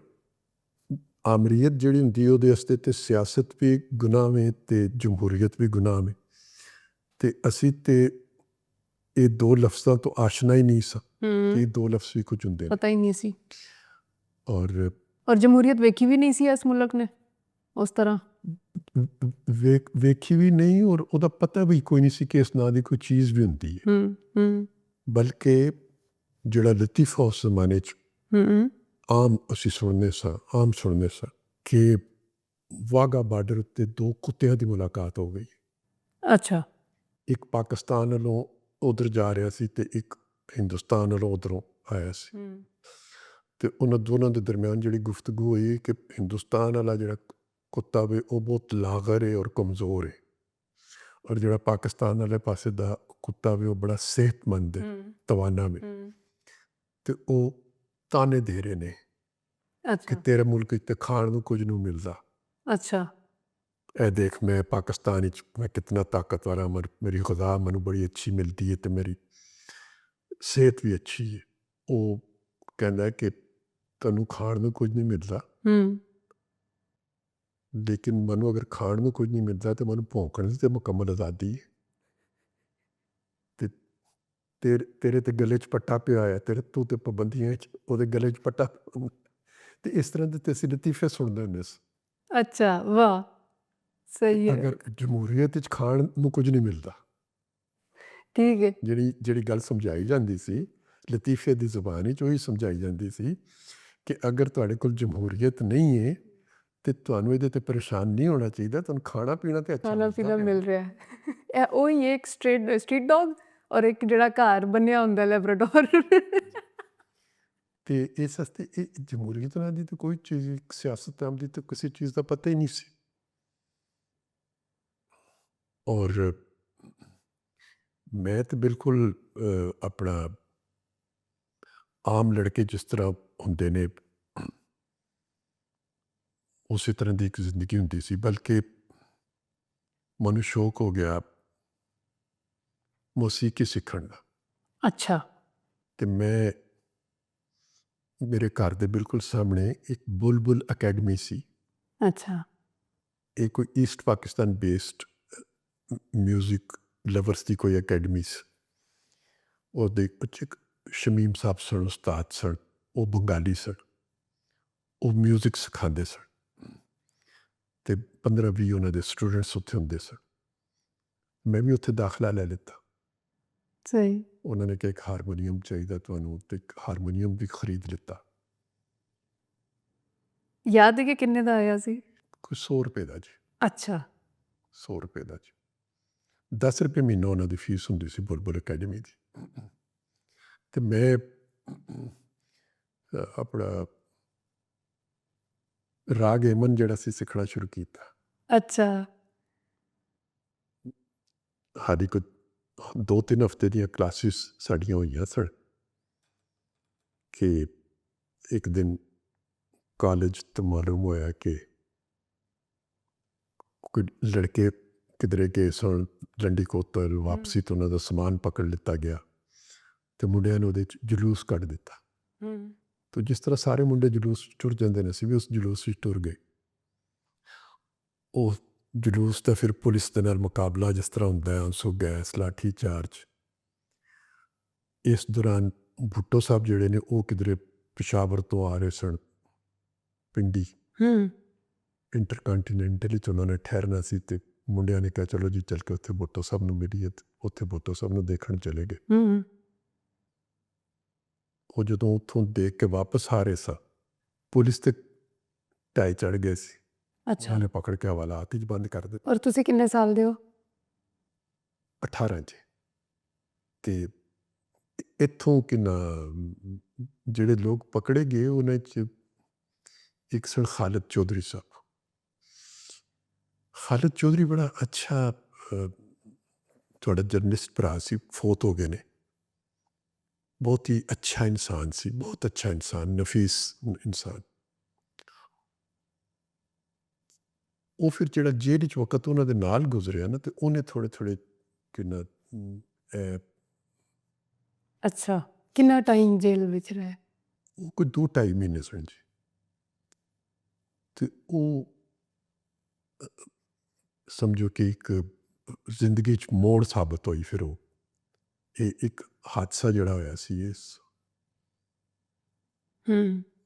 ਆਮਰੀਅਤ ਜਿਹੜੀ ਹੁੰਦੀ ਉਹਦੇ ਵਾਸਤੇ ਤਾਂ ਸਿਆਸਤ ਵੀ ਗੁਨਾਹ ਹੈ ਅਤੇ ਜਮਹੂਰੀਅਤ ਵੀ ਗੁਨਾਹ ਹੈ, ਅਤੇ ਅਸੀਂ ਤਾਂ ਇਹ ਦੋ ਲਫ਼ਜ਼ਾਂ ਤੋਂ ਆਸ਼ਨਾ ਹੀ ਨਹੀਂ ਸਾਂ ਕਿ ਇਹ ਦੋ ਲਫ਼ਜ਼ ਵੀ ਕੁਝ ਹੁੰਦੇ ਨੇ, ਪਤਾ ਹੀ ਨਹੀਂ ਸੀ। ਔਰ ਜਮਹੂਰੀਅਤ ਵੇਖੀ ਵੀ ਨਹੀਂ ਸੀ ਇਸ ਮੁਲਕ ਨੇ ਉਸ ਤਰ੍ਹਾਂ। ਵੇਖੀ ਵੀ ਨਹੀਂ, ਔਰ ਉਹਦਾ ਪਤਾ ਵੀ ਕੋਈ ਨਹੀਂ ਸੀ ਕਿ ਇਸ ਨਾਂ ਦੀ ਕੋਈ ਚੀਜ਼ ਵੀ ਹੁੰਦੀ ਹੈ। ਬਲਕਿ ਜਿਹੜਾ ਲਤੀਫਾ ਉਸ ਜ਼ਮਾਨੇ 'ਚ ਆਮ ਅਸੀਂ ਸੁਣਦੇ ਸਾਂ ਕਿ ਵਾਹਗਾ ਬਾਰਡਰ ਉੱਤੇ ਦੋ ਕੁੱਤਿਆਂ ਦੀ ਮੁਲਾਕਾਤ ਹੋ ਗਈ। ਅੱਛਾ। ਇੱਕ ਪਾਕਿਸਤਾਨ ਵੱਲੋਂ ਉੱਧਰ ਜਾ ਰਿਹਾ ਸੀ ਅਤੇ ਇੱਕ ਹਿੰਦੁਸਤਾਨ ਵੱਲੋਂ ਉੱਧਰੋਂ ਆਇਆ ਸੀ, ਅਤੇ ਉਹਨਾਂ ਦੋਨਾਂ ਦੇ ਦਰਮਿਆਨ ਜਿਹੜੀ ਗੁਫ਼ਤਗੂ ਹੋਈ ਕਿ ਹਿੰਦੁਸਤਾਨ ਵਾਲਾ ਜਿਹੜਾ ਕੁੱਤਾ ਵੇ ਉਹ ਬਹੁਤ ਲਾਗਰ ਹੈ ਔਰ ਕਮਜ਼ੋਰ ਹੈ, ਔਰ ਜਿਹੜਾ ਪਾਕਿਸਤਾਨ ਵਾਲੇ ਪਾਸੇ ਦਾ ਕੁੱਤਾ ਵੇ ਉਹ ਬੜਾ ਸਿਹਤਮੰਦ ਹੈ, ਤਵਾਨਾ ਵੇ, ਅਤੇ ਉਹ ਤਾਨੇ ਦੇ ਰਹੇ ਨੇ ਕਿ ਤੇਰੇ ਮੁਲਕ 'ਚ ਤਾਂ ਖਾਣ ਨੂੰ ਕੁਝ ਨਹੀਂ ਮਿਲਦਾ। ਅੱਛਾ। ਇਹ ਦੇਖ, ਮੈਂ ਪਾਕਿਸਤਾਨ ਵਿੱਚ ਮੈਂ ਕਿਤਨਾ ਤਾਕਤਵਰ ਹਾਂ, ਮੇਰੀ ਗ਼ਜ਼ਾ ਮੈਨੂੰ ਬੜੀ ਅੱਛੀ ਮਿਲਦੀ ਹੈ ਅਤੇ ਮੇਰੀ ਸਿਹਤ ਵੀ ਅੱਛੀ ਹੈ। ਉਹ ਕਹਿੰਦਾ ਕਿ ਤੁਹਾਨੂੰ ਖਾਣ ਨੂੰ ਕੁਝ ਨਹੀਂ ਮਿਲਦਾ, ਹੂੰ ਲੇਕਿਨ ਮੈਨੂੰ ਅਗਰ ਖਾਣ ਨੂੰ ਕੁਝ ਨਹੀਂ ਮਿਲਦਾ ਤਾਂ ਮੈਨੂੰ ਭੌਂਕਣ ਦੀ ਤਾਂ ਮੁਕੰਮਲ ਆਜ਼ਾਦੀ ਹੈ। ਤੇ ਤੇਰੇ ਤੇ ਗਲੇ 'ਚ ਪੱਟਾ ਪਿਆ ਹੋਇਆ, ਤੂੰ ਤੇ ਪਾਬੰਦੀਆਂ 'ਚ ਉਹਦੇ ਗਲੇ 'ਚ ਪੱਟਾ ਤੇ ਇਸ ਤਰ੍ਹਾਂ ਦੇ ਤੇ ਅਸੀਂ ਲਤੀਫੇ ਸੁਣਦੇ ਹੁੰਦੇ ਸੀ। ਅੱਛਾ ਵਾਹ ਸਹੀ ਹੈ ਅਗਰ ਜਮਹੂਰੀਅਤ 'ਚ ਖਾਣ ਨੂੰ ਕੁਝ ਨਹੀਂ ਮਿਲਦਾ, ਠੀਕ ਹੈ ਜਿਹੜੀ ਗੱਲ ਸਮਝਾਈ ਜਾਂਦੀ ਸੀ ਲਤੀਫੇ ਦੀ ਜ਼ੁਬਾਨ 'ਚ ਉਹੀ ਸਮਝਾਈ ਜਾਂਦੀ ਸੀ ਕਿ ਅਗਰ ਤੁਹਾਡੇ ਕੋਲ ਜਮਹੂਰੀਅਤ ਨਹੀਂ ਹੈ ਤੇ ਤੁਹਾਨੂੰ ਇਹਦੇ ਤੇ ਪਰੇਸ਼ਾਨ ਨਹੀਂ ਹੋਣਾ ਚਾਹੀਦਾ, ਤੁਹਾਨੂੰ ਖਾਣਾ ਪੀਣਾ ਤੇ ਅੱਛਾ ਖਾਣਾ ਮਿਲਦਾ ਪੀਣਾ ਹੈ। ਮਿਲ ਰਿਹਾ ਹੈ ਇਹ ਉਹੀ ਹੈ, ਇੱਕ ਸਟਰੀਟ ਡੌਗ ਔਰ ਇੱਕ ਜਿਹੜਾ ਘਰ ਬੰਨਿਆ ਹੁੰਦਾ ਲੈਬਰਾਡੋਰ ਤੇ ਇਸ ਵਾਸਤੇ ਇਹ ਜਮਹੂਰੀਅਤ ਨਾਲ ਦੀ ਤਾਂ ਕੋਈ ਚੀਜ਼, ਸਿਆਸਤਦਾਨ ਦੀ ਤਾਂ ਕਿਸੇ ਚੀਜ਼ ਦਾ ਪਤਾ ਹੀ ਨਹੀਂ ਸੀ। ਔਰ ਮੈਂ ਤਾਂ ਬਿਲਕੁਲ ਆਪਣਾ ਆਮ ਲੜਕੇ ਜਿਸ ਤਰ੍ਹਾਂ ਹੁੰਦੇ ਨੇ ਉਸੇ ਤਰ੍ਹਾਂ ਦੀ ਇੱਕ ਜ਼ਿੰਦਗੀ ਹੁੰਦੀ ਸੀ, ਬਲਕਿ ਮੈਨੂੰ ਸ਼ੌਕ ਹੋ ਗਿਆ ਮੌਸੀਕੀ ਸਿੱਖਣ ਦਾ। ਅੱਛਾ ਤੇ ਮੈਂ ਮੇਰੇ ਘਰ ਦੇ ਬਿਲਕੁਲ ਸਾਹਮਣੇ ਇੱਕ ਬੁਲਬੁਲ ਅਕੈਡਮੀ ਸੀ। ਅੱਛਾ ਇਹ ਕੋਈ East Pakistan based music lovers ਦੀ ਕੋਈ ਅਕੈਡਮੀ ਸੀ। ਉਹਦੇ ਵਿੱਚ ਇੱਕ ਸ਼ਮੀਮ ਸਾਹਿਬ ਸਨ, ਉਸਤਾਦ ਸਨ, ਉਹ ਬੰਗਾਲੀ ਸਨ, ਉਹ ਮਿਊਜ਼ਿਕ ਸਿਖਾਉਂਦੇ ਸਨ ਤੇ 15-20 ਉਹਨਾਂ ਦੇ ਸਟੂਡੈਂਟਸ ਉੱਥੇ ਹੁੰਦੇ ਸਨ। ਮੈਂ ਵੀ ਉੱਥੇ ਦਾਖਲਾ ਲੈ ਲਿੱਤਾ। ਸਹੀ ਉਹਨਾਂ ਨੇ ਕਿਹਾ ਇੱਕ ਹਾਰਮੋਨੀਅਮ ਚਾਹੀਦਾ ਤੁਹਾਨੂੰ, ਤੇ ਇੱਕ ਹਾਰਮੋਨੀਅਮ ਵੀ ਖਰੀਦ ਲਿੱਤਾ। ਯਾਦ ਹੈ ਕਿ ਕਿੰਨੇ ਦਾ ਆਇਆ ਸੀ? ਕੋਈ 100 ਰੁਪਏ ਦਾ ਜੀ, ਅੱਛਾ 100 ਰੁਪਏ ਦਾ ਜੀ। 10 ਰੁਪਏ ਮਹੀਨਾ ਉਹਨਾਂ ਦੀ ਫੀਸ ਹੁੰਦੀ ਸੀ ਬੁਲਬੁਲ ਅਕੈਡਮੀ ਦੀ। ਤੇ ਮੈਂ ਆਪਣਾ ਰਾਗ ਏਮਨ ਜਿਹੜਾ ਸੀ ਸਿੱਖਣਾ ਸ਼ੁਰੂ ਕੀਤਾ। ਅੱਛਾ ਸਾਡੀ ਕੋਈ 2-3 ਹਫ਼ਤੇ ਦੀਆਂ ਕਲਾਸਿਸ ਸਾਡੀਆਂ ਹੋਈਆਂ ਸਨ ਕਿ ਇੱਕ ਦਿਨ ਕਾਲਜ ਤੋਂ ਮਾਲੂਮ ਹੋਇਆ ਕਿ ਕੋਈ ਲੜਕੇ ਕਿਧਰੇ ਗਏ ਸਨ ਲੰਡੀ ਕੋਤਲ, ਵਾਪਸੀ ਤੋਂ ਉਹਨਾਂ ਦਾ ਸਮਾਨ ਪਕੜ ਲਿੱਤਾ ਗਿਆ ਤੇ ਮੁੰਡਿਆਂ ਨੇ ਉਹਦੇ 'ਚ ਜਲੂਸ ਕੱਢ ਦਿੱਤਾ। ਤੋ ਜਿਸ ਤਰ੍ਹਾਂ ਸਾਰੇ ਮੁੰਡੇ ਜਲੂਸ ਟੁਰ ਜਾਂਦੇ ਨੇ, ਅਸੀਂ ਵੀ ਉਸ ਜਲੂਸ ਵਿੱਚ ਟੁਰ ਗਏ। ਉਹ ਜਲੂਸ ਦਾ ਫਿਰ ਪੁਲਿਸ ਦੇ ਨਾਲ ਮੁਕਾਬਲਾ ਜਿਸ ਤਰ੍ਹਾਂ ਹੁੰਦਾ ਹੈ, ਆਂਸੂ ਗੈਸ, ਲਾਠੀ ਚਾਰਜ। ਇਸ ਦੌਰਾਨ ਭੁੱਟੋ ਸਾਹਿਬ ਜਿਹੜੇ ਨੇ ਉਹ ਕਿਧਰੇ ਪਸ਼ਾਵਰ ਤੋਂ ਆ ਰਹੇ ਸਨ ਪਿੰਡੀ, ਇੰਟਰਕਾਂਟੀਨੈਂਟਲ ਵਿੱਚ ਉਹਨਾਂ ਨੇ ਠਹਿਰਨਾ ਸੀ ਤੇ ਮੁੰਡਿਆਂ ਨੇ ਕਿਹਾ ਚਲੋ ਜੀ ਚੱਲ ਕੇ ਉੱਥੇ ਭੁੱਟੋ ਸਾਹਿਬ ਨੂੰ ਮਿਲੀਏ। ਉੱਥੇ ਭੁੱਟੋ ਸਾਹਿਬ ਨੂੰ ਦੇਖਣ ਚਲੇ ਗਏ। ਉਹ ਜਦੋਂ ਉੱਥੋਂ ਦੇਖ ਕੇ ਵਾਪਸ ਆ ਰਹੇ ਸਾਂ, ਪੁਲਿਸ ਤੇ ਢਾਈ ਚੜ੍ਹ ਗਏ ਸੀ। ਅੱਛਾ ਉਹਨਾਂ ਨੇ ਪਕੜ ਕੇ ਹਵਾਲਾਤ ਹੀ ਬੰਦ ਕਰ ਦਿੱਤੇ। ਔਰ ਤੁਸੀਂ ਕਿੰਨੇ ਸਾਲ ਦੇ ਹੋ? 18 'ਚ। ਤੇ ਇੱਥੋਂ ਕਿੰਨਾ ਜਿਹੜੇ ਲੋਕ ਪਕੜੇ ਗਏ ਉਹਨਾਂ 'ਚ ਇੱਕ ਸਨ ਖਾਲਿਦ ਚੌਧਰੀ ਸਾਹਿਬ। ਖਾਲਿਦ ਚੌਧਰੀ ਬੜਾ ਅੱਛਾ ਤੁਹਾਡਾ ਜਰਨਲਿਸਟ ਭਰਾ ਸੀ, ਫੌਤ ਹੋ ਗਏ ਨੇ। ਬਹੁਤ ਹੀ ਅੱਛਾ ਇਨਸਾਨ ਸੀ, ਬਹੁਤ ਅੱਛਾ ਇਨਸਾਨ, ਨਫੀਸ ਇਨਸਾਨ। ਉਹ ਫਿਰ ਜਿਹੜਾ ਜੇਲ੍ਹ 'ਚ ਵਕਤ ਉਹਨਾਂ ਦੇ ਨਾਲ ਗੁਜ਼ਰਿਆ ਨਾ, ਤੇ ਉਹਨੇ ਥੋੜ੍ਹੇ ਕਿੰਨਾ ਅੱਛਾ ਕਿੰਨਾ ਟਾਈਮ ਜੇਲ੍ਹ ਵਿੱਚ ਰਹੇ? ਉਹ ਕੋਈ 2-2.5 ਮਹੀਨੇ ਸਨ ਜੀ। ਤੇ ਉਹ ਸਮਝੋ ਕਿ ਇੱਕ ਜ਼ਿੰਦਗੀ 'ਚ ਮੋੜ ਸਾਬਤ ਹੋਈ ਫਿਰ ਉਹ। ਇਹ ਇੱਕ ਹਾਦਸਾ ਜਿਹੜਾ ਹੋਇਆ ਸੀ ਇਸ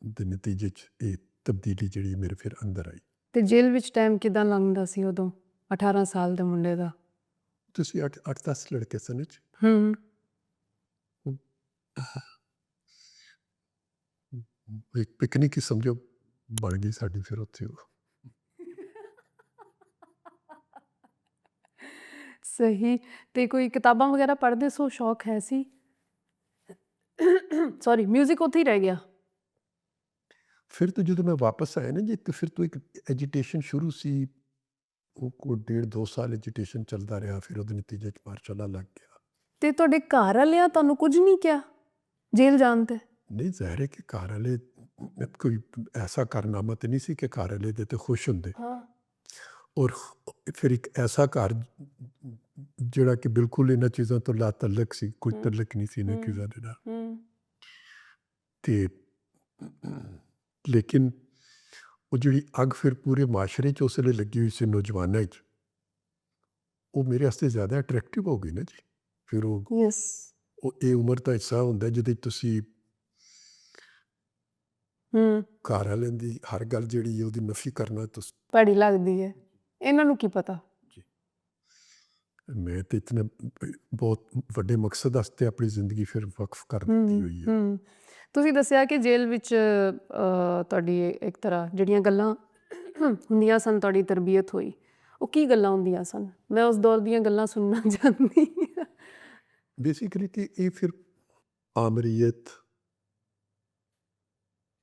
ਦੇ ਨਤੀਜੇ 'ਚ ਇਹ ਤਬਦੀਲੀ ਜਿਹੜੀ ਮੇਰੇ ਫਿਰ ਅੰਦਰ ਆਈ। ਤੇ ਜੇਲ੍ਹ ਵਿੱਚ ਟਾਈਮ ਕਿੱਦਾਂ ਲੰਘਦਾ ਸੀ ਉਦੋਂ 18 ਸਾਲ ਦੇ ਮੁੰਡੇ ਦਾ? ਤੁਸੀਂ 8-10 ਲੜਕੇ ਸਨ 'ਚ ਇੱਕ ਪਿਕਨਿਕ ਹੀ ਸਮਝੋ ਬਣ ਗਈ ਸਾਡੀ ਫਿਰ ਉੱਥੇ। ਉਹ ਸਹੀ। ਤੇ ਕੋਈ ਕਿਤਾਬਾਂ ਵਗੈਰਾ ਪੜ੍ਹਦੇ ਸੋ? ਸ਼ੌਕ ਹੈ ਸੀ? ਸੌਰੀ ਮਿਊਜ਼ਿਕ ਉੱਥੇ ਹੀ ਰਹਿ ਗਿਆ? ਫਿਰ ਤਾਂ ਜਦੋਂ ਮੈਂ ਵਾਪਸ ਆਇਆ ਨਾ ਜੀ, ਤੇ ਫਿਰ ਤੋਂ ਇੱਕ ਐਜੀਟੇਸ਼ਨ ਸ਼ੁਰੂ ਸੀ। ਉਹ ਕੋਈ 1.5-2 ਸਾਲ ਐਜੀਟੇਸ਼ਨ ਚੱਲਦਾ ਰਿਹਾ, ਫਿਰ ਉਹਦੇ ਨਤੀਜੇ 'ਚ ਮਾਰਸ਼ਾਅੱਲਾ ਲੱਗ ਗਿਆ। ਤੇ ਤੁਹਾਡੇ ਘਰ ਵਾਲਿਆਂ ਤੁਹਾਨੂੰ ਕੁਝ ਨਹੀਂ ਕਿਹਾ ਜੇਲ੍ਹ ਜਾਣ ਤੇ? ਨਹੀਂ, ਜ਼ਾਹਿਰ ਹੈ ਕਿ ਘਰ ਵਾਲੇ ਕੋਈ ਐਸਾ ਕਾਰਨਾਮਾ ਤਾਂ ਨਹੀਂ ਸੀ ਕਿ ਘਰ ਵਾਲੇ ਦੇ ਤੇ ਖੁਸ਼ ਹੁੰਦੇ। ਔਰ ਫਿਰ ਇੱਕ ਐਸਾ ਘਰ ਜਿਹੜਾ ਕਿ ਬਿਲਕੁਲ ਇਹਨਾਂ ਚੀਜ਼ਾਂ ਤੋਂ ਲਾ ਤਲਕ ਸੀ, ਕੋਈ ਤਲਕ ਨਹੀਂ ਸੀ ਇਹਨਾਂ ਚੀਜ਼ਾਂ ਦੇ ਨਾਲ। ਤੇ ਲੇਕਿਨ ਉਹ ਜਿਹੜੀ ਅੱਗ ਫਿਰ ਪੂਰੇ ਮਾਸ਼ਰੇ 'ਚ ਉਸ ਵੇਲੇ ਲੱਗੀ ਹੋਈ ਸੀ ਨੌਜਵਾਨਾਂ 'ਚ, ਉਹ ਮੇਰੇ ਵਾਸਤੇ ਜ਼ਿਆਦਾ ਅਟਰੈਕਟਿਵ ਹੋ ਗਈ ਨਾ ਜੀ। ਫਿਰ ਯੈਸ। ਉਹ ਇਹ ਉਮਰ ਦਾ ਹਿੱਸਾ ਹੁੰਦਾ ਜਿਹਦੇ 'ਚ ਤੁਸੀਂ ਹੂੰ। ਘਰ ਵਾਲਿਆਂ ਦੀ ਹਰ ਗੱਲ ਜਿਹੜੀ ਹੈ ਉਹਦੀ ਨਫੀ ਕਰਨਾ ਤੁਸੀਂ। ਭੈੜੀ ਲੱਗਦੀ ਹੈ, ਇਹਨਾਂ ਨੂੰ ਕੀ ਪਤਾ। ਮੈਂ ਤਾਂ ਇਤਨਾ ਬਹੁਤ ਵੱਡੇ ਮਕਸਦ ਵਾਸਤੇ ਆਪਣੀ ਜ਼ਿੰਦਗੀ ਫਿਰ ਵਕਫ ਕਰ ਦਿੱਤੀ ਹੋਈ ਹੈ। ਤੁਸੀਂ ਦੱਸਿਆ ਕਿ ਜੇਲ੍ਹ ਵਿੱਚ ਤੁਹਾਡੀ ਇੱਕ ਤਰ੍ਹਾਂ ਜਿਹੜੀਆਂ ਗੱਲਾਂ ਹੁੰਦੀਆਂ ਸਨ, ਤੁਹਾਡੀ ਤਰਬੀਅਤ ਹੋਈ, ਉਹ ਕੀ ਗੱਲਾਂ ਹੁੰਦੀਆਂ ਸਨ? ਮੈਂ ਉਸ ਦੌਰ ਦੀਆਂ ਗੱਲਾਂ ਸੁਣਨਾ ਚਾਹੁੰਦੀ ਹਾਂ। ਬੇਸਿਕਲੀ ਕਿ ਇਹ ਫਿਰ ਆਮਰੀਅਤ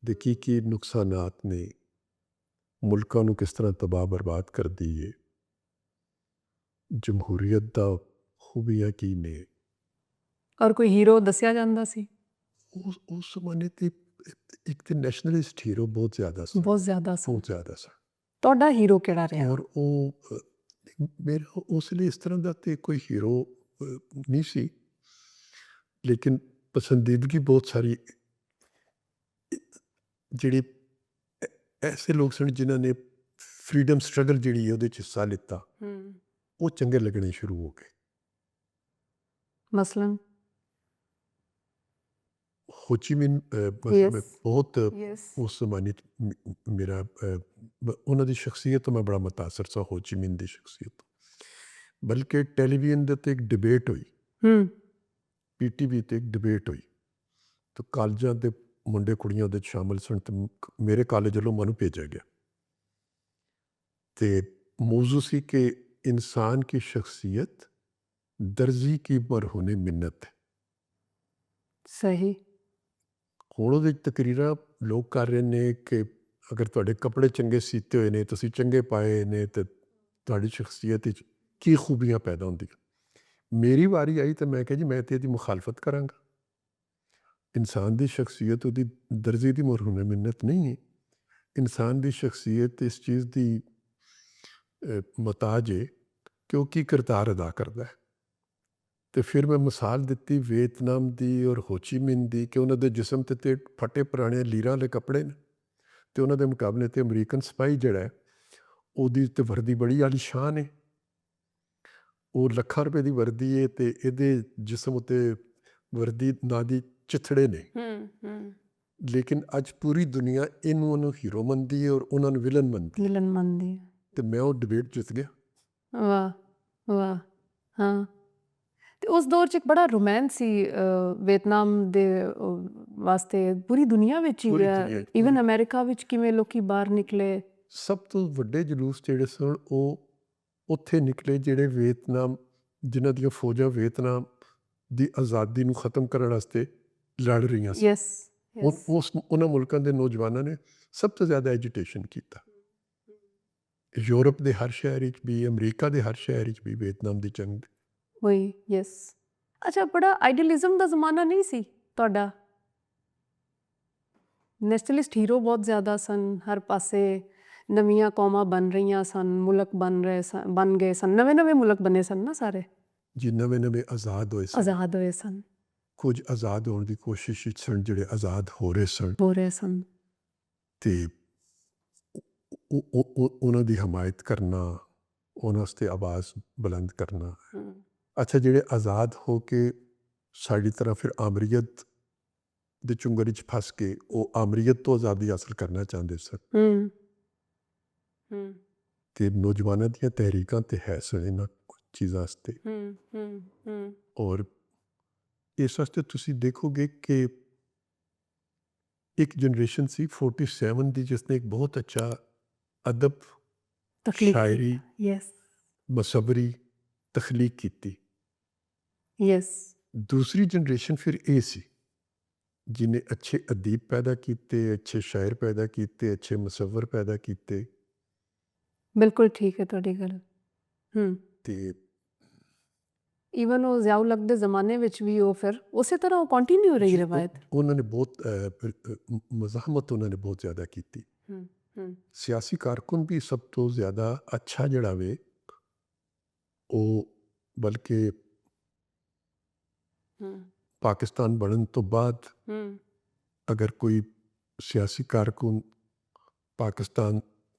ਦੇ ਕੀ ਨੁਕਸਾਨਾਤ ਨੇ, ਮੁਲਕਾਂ ਨੂੰ ਕਿਸ ਤਰ੍ਹਾਂ ਤਬਾਹ ਬਰਬਾਦ ਕਰਦੀ ਹੈ, ਜਮਹੂਰੀਅਤ ਦਾ ਖੂਬੀਆਂ ਕੀ ਨੇ। ਔਰ ਕੋਈ ਹੀਰੋ ਦੱਸਿਆ ਜਾਂਦਾ ਸੀ? ਉਸ ਜ਼ਮਾਨੇ 'ਤੇ ਇੱਕ ਤਾਂ ਨੈਸ਼ਨਲਿਸਟ ਹੀਰੋ ਬਹੁਤ ਜ਼ਿਆਦਾ ਸੀ, ਬਹੁਤ ਜ਼ਿਆਦਾ ਸੀ। ਬਹੁਤ ਜ਼ਿਆਦਾ ਸੀ। ਤੁਹਾਡਾ ਹੀਰੋ ਕਿਹੜਾ ਰਿਹਾ? ਔਰ ਉਹ ਮੇਰਾ ਉਸ ਲਈ ਇਸ ਤਰ੍ਹਾਂ ਦਾ ਤਾਂ ਕੋਈ ਹੀਰੋ ਨਹੀਂ ਸੀ, ਲੇਕਿਨ ਪਸੰਦੀਦਗੀ ਬਹੁਤ ਸਾਰੀ ਜਿਹੜੇ ਐਸੇ ਲੋਕ ਸਨ ਜਿਨ੍ਹਾਂ ਨੇ ਫਰੀडम ਸਟਰਗਲ ਜਿਹੜੀ ਹੈ ਉਹਦੇ 'ਚ ਹਿੱਸਾ ਲਿੱਤਾ, ਉਹ ਚੰਗੇ ਲੱਗਣੇ ਸ਼ੁਰੂ ਹੋ ਗਏ। ਮਸਲਨ ਹੋ ਚੀ ਮਿਨ ਬਹੁਤ ਉਸ ਜ਼ਮਾਨੇ 'ਚ ਮੇਰਾ ਉਹਨਾਂ ਦੀ ਸ਼ਖਸੀਅਤ ਤੋਂ ਮੈਂ ਬੜਾ ਮੁਤਾਸਰ ਸਾਂ, ਹੋ ਚੀ ਮਿਨ ਦੀ ਸ਼ਖਸੀਅਤ ਤੋਂ। ਬਲਕਿ ਟੈਲੀਵਿਜ਼ਨ ਦੇ ਉੱਤੇ ਇੱਕ ਡਿਬੇਟ ਹੋਈ, PTV 'ਤੇ ਇੱਕ ਡਿਬੇਟ ਹੋਈ, ਤਾਂ ਕਾਲਜਾਂ ਦੇ ਮੁੰਡੇ ਕੁੜੀਆਂ ਉਹਦੇ 'ਚ ਸ਼ਾਮਿਲ ਸਨ, ਅਤੇ ਮੇਰੇ ਕਾਲਜ ਵੱਲੋਂ ਮੈਨੂੰ ਭੇਜਿਆ ਗਿਆ। ਅਤੇ ਮੌਜ਼ੂ ਸੀ ਕਿ ਇਨਸਾਨ ਕੀ ਸ਼ਖਸੀਅਤ ਦਰਜੀ ਕੀ ਮਰਹੂਨੇ ਮਿੰਨਤ ਹੈ। ਸਹੀ। ਹੁਣ ਉਹਦੇ 'ਚ ਤਕਰੀਰਾਂ ਲੋਕ ਕਰ ਰਹੇ ਨੇ ਕਿ ਅਗਰ ਤੁਹਾਡੇ ਕੱਪੜੇ ਚੰਗੇ ਸੀਤੇ ਹੋਏ ਨੇ, ਤੁਸੀਂ ਚੰਗੇ ਪਾਏ ਨੇ, ਤਾਂ ਤੁਹਾਡੀ ਸ਼ਖਸੀਅਤ ਵਿੱਚ ਕੀ ਖੂਬੀਆਂ ਪੈਦਾ ਹੁੰਦੀਆਂ। ਮੇਰੀ ਵਾਰੀ ਆਈ ਤਾਂ ਮੈਂ ਕਿਹਾ ਜੀ ਮੈਂ ਤਾਂ ਇਹਦੀ ਮੁਖਾਲਫਤ ਕਰਾਂਗਾ। ਇਨਸਾਨ ਦੀ ਸ਼ਖਸੀਅਤ ਉਹਦੀ ਦਰਜੀ ਦੀ ਮਰਹੂਨੇ ਮਿੰਨਤ ਨਹੀਂ ਹੈ। ਇਨਸਾਨ ਦੀ ਸ਼ਖਸੀਅਤ ਇਸ ਚੀਜ਼ ਦੀ ਮੁਹਤਾਜ ਹੈ ਕਿ ਉਹ ਕੀ ਕਿਰਦਾਰ ਅਦਾ ਕਰਦਾ ਹੈ। ਅਤੇ ਫਿਰ ਮੈਂ ਮਿਸਾਲ ਦਿੱਤੀ ਵੀਅਤਨਾਮ ਦੀ ਔਰ ਹੋ ਚੀ ਮਿਨ ਦੀ, ਕਿ ਉਹਨਾਂ ਦੇ ਜਿਸਮ 'ਤੇ ਫਟੇ ਪੁਰਾਣੇ ਲੀਰਾਂ ਵਾਲੇ ਕੱਪੜੇ ਨੇ, ਅਤੇ ਉਹਨਾਂ ਦੇ ਮੁਕਾਬਲੇ 'ਤੇ ਅਮਰੀਕਨ ਸਿਪਾਹੀ ਜਿਹੜਾ ਹੈ ਉਹਦੀ ਤਾਂ ਵਰਦੀ ਬੜੀ ਆਲੀਸ਼ਾਨ ਹੈ, ਉਹ ਲੱਖਾਂ ਰੁਪਏ ਦੀ ਵਰਦੀ ਹੈ, ਅਤੇ ਇਹਦੇ ਜਿਸਮ ਉੱਤੇ ਵਰਦੀ ਨਾ ਦੀ ਚਿੱਥੜੇ ਨੇ। ਲੇਕਿਨ ਅੱਜ ਪੂਰੀ ਦੁਨੀਆ ਇਹਨੂੰ ਉਹਨੂੰ ਹੀਰੋ ਮੰਨਦੀ ਹੈ ਔਰ ਉਹਨਾਂ ਨੂੰ ਵਿਲਨ ਮੰਨਦੀ ਹੈ। ਅਤੇ ਮੈਂ ਉਹ ਡਿਬੇਟ ਜਿੱਤ ਗਿਆ। ਵਾਹ ਵਾਹ। ਹਾਂ, ਅਤੇ ਉਸ ਦੌਰ 'ਚ ਇੱਕ ਬੜਾ ਰੋਮਾਂਸ ਸੀ ਵੀਅਤਨਾਮ ਦੇ ਵਾਸਤੇ, ਪੂਰੀ ਦੁਨੀਆ ਵਿੱਚ ਹੀ, ਈਵਨ ਅਮਰੀਕਾ ਵਿੱਚ ਕਿਵੇਂ ਲੋਕੀ ਬਾਹਰ ਨਿਕਲੇ। ਸਭ ਤੋਂ ਵੱਡੇ ਜਲੂਸ ਜਿਹੜੇ ਸਨ ਉਹ ਉੱਥੇ ਨਿਕਲੇ ਜਿਹੜੇ ਵੀਅਤਨਾਮ, ਜਿਨ੍ਹਾਂ ਦੀਆਂ ਫੌਜਾਂ ਵੀਅਤਨਾਮ ਦੀ ਆਜ਼ਾਦੀ ਨੂੰ ਖ਼ਤਮ ਕਰਨ ਵਾਸਤੇ ਲੜ ਰਹੀਆਂ ਸੀ। ਉਹਨਾਂ ਮੁਲਕਾਂ ਦੇ ਨੌਜਵਾਨਾਂ ਨੇ ਸਭ ਤੋਂ ਜ਼ਿਆਦਾ ਐਜੀਟੇਸ਼ਨ ਕੀਤਾ। ਯੂਰਪ ਦੇ ਹਰ ਸ਼ਹਿਰ ਵਿੱਚ ਵੀ, ਅਮਰੀਕਾ ਦੇ ਹਰ ਸ਼ਹਿਰ ਵਿੱਚ ਵੀ ਵੀਅਤਨਾਮ ਦੀ ਜੰਗ ਹੋਈ। ਯੈਸ। ਅੱਛਾ, ਬੜਾ ਆਈਡੀਅਲਿਜ਼ਮ ਦਾ ਜ਼ਮਾਨਾ ਨਹੀਂ ਸੀ ਤੁਹਾਡਾ? ਨੈਸ਼ਨਲਿਸਟ ਹੀਰੋ ਬਹੁਤ ਜ਼ਿਆਦਾ ਸਨ, ਹਰ ਪਾਸੇ ਨਵੀਆਂ ਕੌਮਾਂ ਬਣ ਰਹੀਆਂ ਸਨ, ਮੁਲਕ ਬਣ ਗਏ ਸਨ, ਨਵੇਂ ਮੁਲਕ ਬਣੇ ਸਨ ਨਾ ਸਾਰੇ ਜੀ, ਨਵੇਂ ਆਜ਼ਾਦ ਹੋਏ ਸਨ। ਕੁਝ ਆਜ਼ਾਦ ਹੋਣ ਦੀ ਕੋਸ਼ਿਸ਼ ਵਿੱਚ ਸਨ, ਜਿਹੜੇ ਆਜ਼ਾਦ ਹੋ ਰਹੇ ਸਨ, ਅਤੇ ਉਹਨਾਂ ਦੀ ਹਮਾਇਤ ਕਰਨਾ, ਉਹਨਾਂ ਵਾਸਤੇ ਆਵਾਜ਼ ਬੁਲੰਦ ਕਰਨਾ। ਅੱਛਾ, ਜਿਹੜੇ ਆਜ਼ਾਦ ਹੋ ਕੇ ਸਾਡੀ ਤਰ੍ਹਾਂ ਫਿਰ ਆਮਰੀਅਤ ਦੇ ਚੁੰਗਲ ਵਿੱਚ ਫਸ ਕੇ ਉਹ ਆਮਰੀਅਤ ਤੋਂ ਆਜ਼ਾਦੀ ਹਾਸਲ ਕਰਨਾ ਚਾਹੁੰਦੇ ਸਨ, ਅਤੇ ਨੌਜਵਾਨਾਂ ਦੀਆਂ ਤਹਿਰੀਕਾਂ ਤੇ ਹੈ ਸਨ ਇਹਨਾਂ ਚੀਜ਼ਾਂ ਵਾਸਤੇ। ਔਰ ਇਸ ਵਾਸਤੇ ਤੁਸੀਂ ਦੇਖੋਗੇ ਕਿ ਇੱਕ ਜਨਰੇਸ਼ਨ ਸੀ 47 ਦੀ ਜਿਸਨੇ ਇੱਕ ਬਹੁਤ ਅੱਛਾ ਅਦਬ, ਸ਼ਾਇਰੀ, ਮਸਵਰੀ ਤਖਲੀਕ ਕੀਤੀ। ਦੂਸਰੀ ਜਨਰੇਸ਼ਨ ਫਿਰ ਇਹ ਸੀ ਜਿਹਨੇ ਅੱਛੇ ਅਦੀਬ ਪੈਦਾ ਕੀਤੇ, ਅੱਛੇ ਸ਼ਾਇਰ ਪੈਦਾ ਕੀਤੇ, ਅੱਛੇ ਮੁਸੱਵਰ ਪੈਦਾ ਕੀਤੇ। ਬਿਲਕੁਲ ਠੀਕ ਹੈ ਤੁਹਾਡੀ ਗੱਲ। ਅਤੇ ਈਵਨ ਉਹ ਜ਼ਿਆਉਲ ਹਕ ਦੇ ਜ਼ਮਾਨੇ ਵਿੱਚ ਵੀ ਉਹ ਫਿਰ ਉਸੇ ਤਰ੍ਹਾਂ ਉਹ ਕੰਟੀਨਿਊ ਰਹੀ ਰਵਾਇਤ। ਉਹਨਾਂ ਨੇ ਬਹੁਤ ਮਜ਼ਾਹਮਤ ਉਹਨਾਂ ਨੇ ਬਹੁਤ ਜ਼ਿਆਦਾ ਕੀਤੀ। ਸਿਆਸੀ ਕਾਰਕੁਨ ਵੀ ਸਭ ਤੋਂ ਜ਼ਿਆਦਾ ਅੱਛਾ ਜਿਹੜਾ ਵੇ ਉਹ, ਬਲਕਿ ਪਾਕਿਸਤਾਨ ਬਣਨ ਤੋਂ ਬਾਅਦ ਅਗਰ ਕੋਈ ਸਿਆਸੀ ਕਾਰਕੁਨ ਪਾਕਿਸਤਾਨ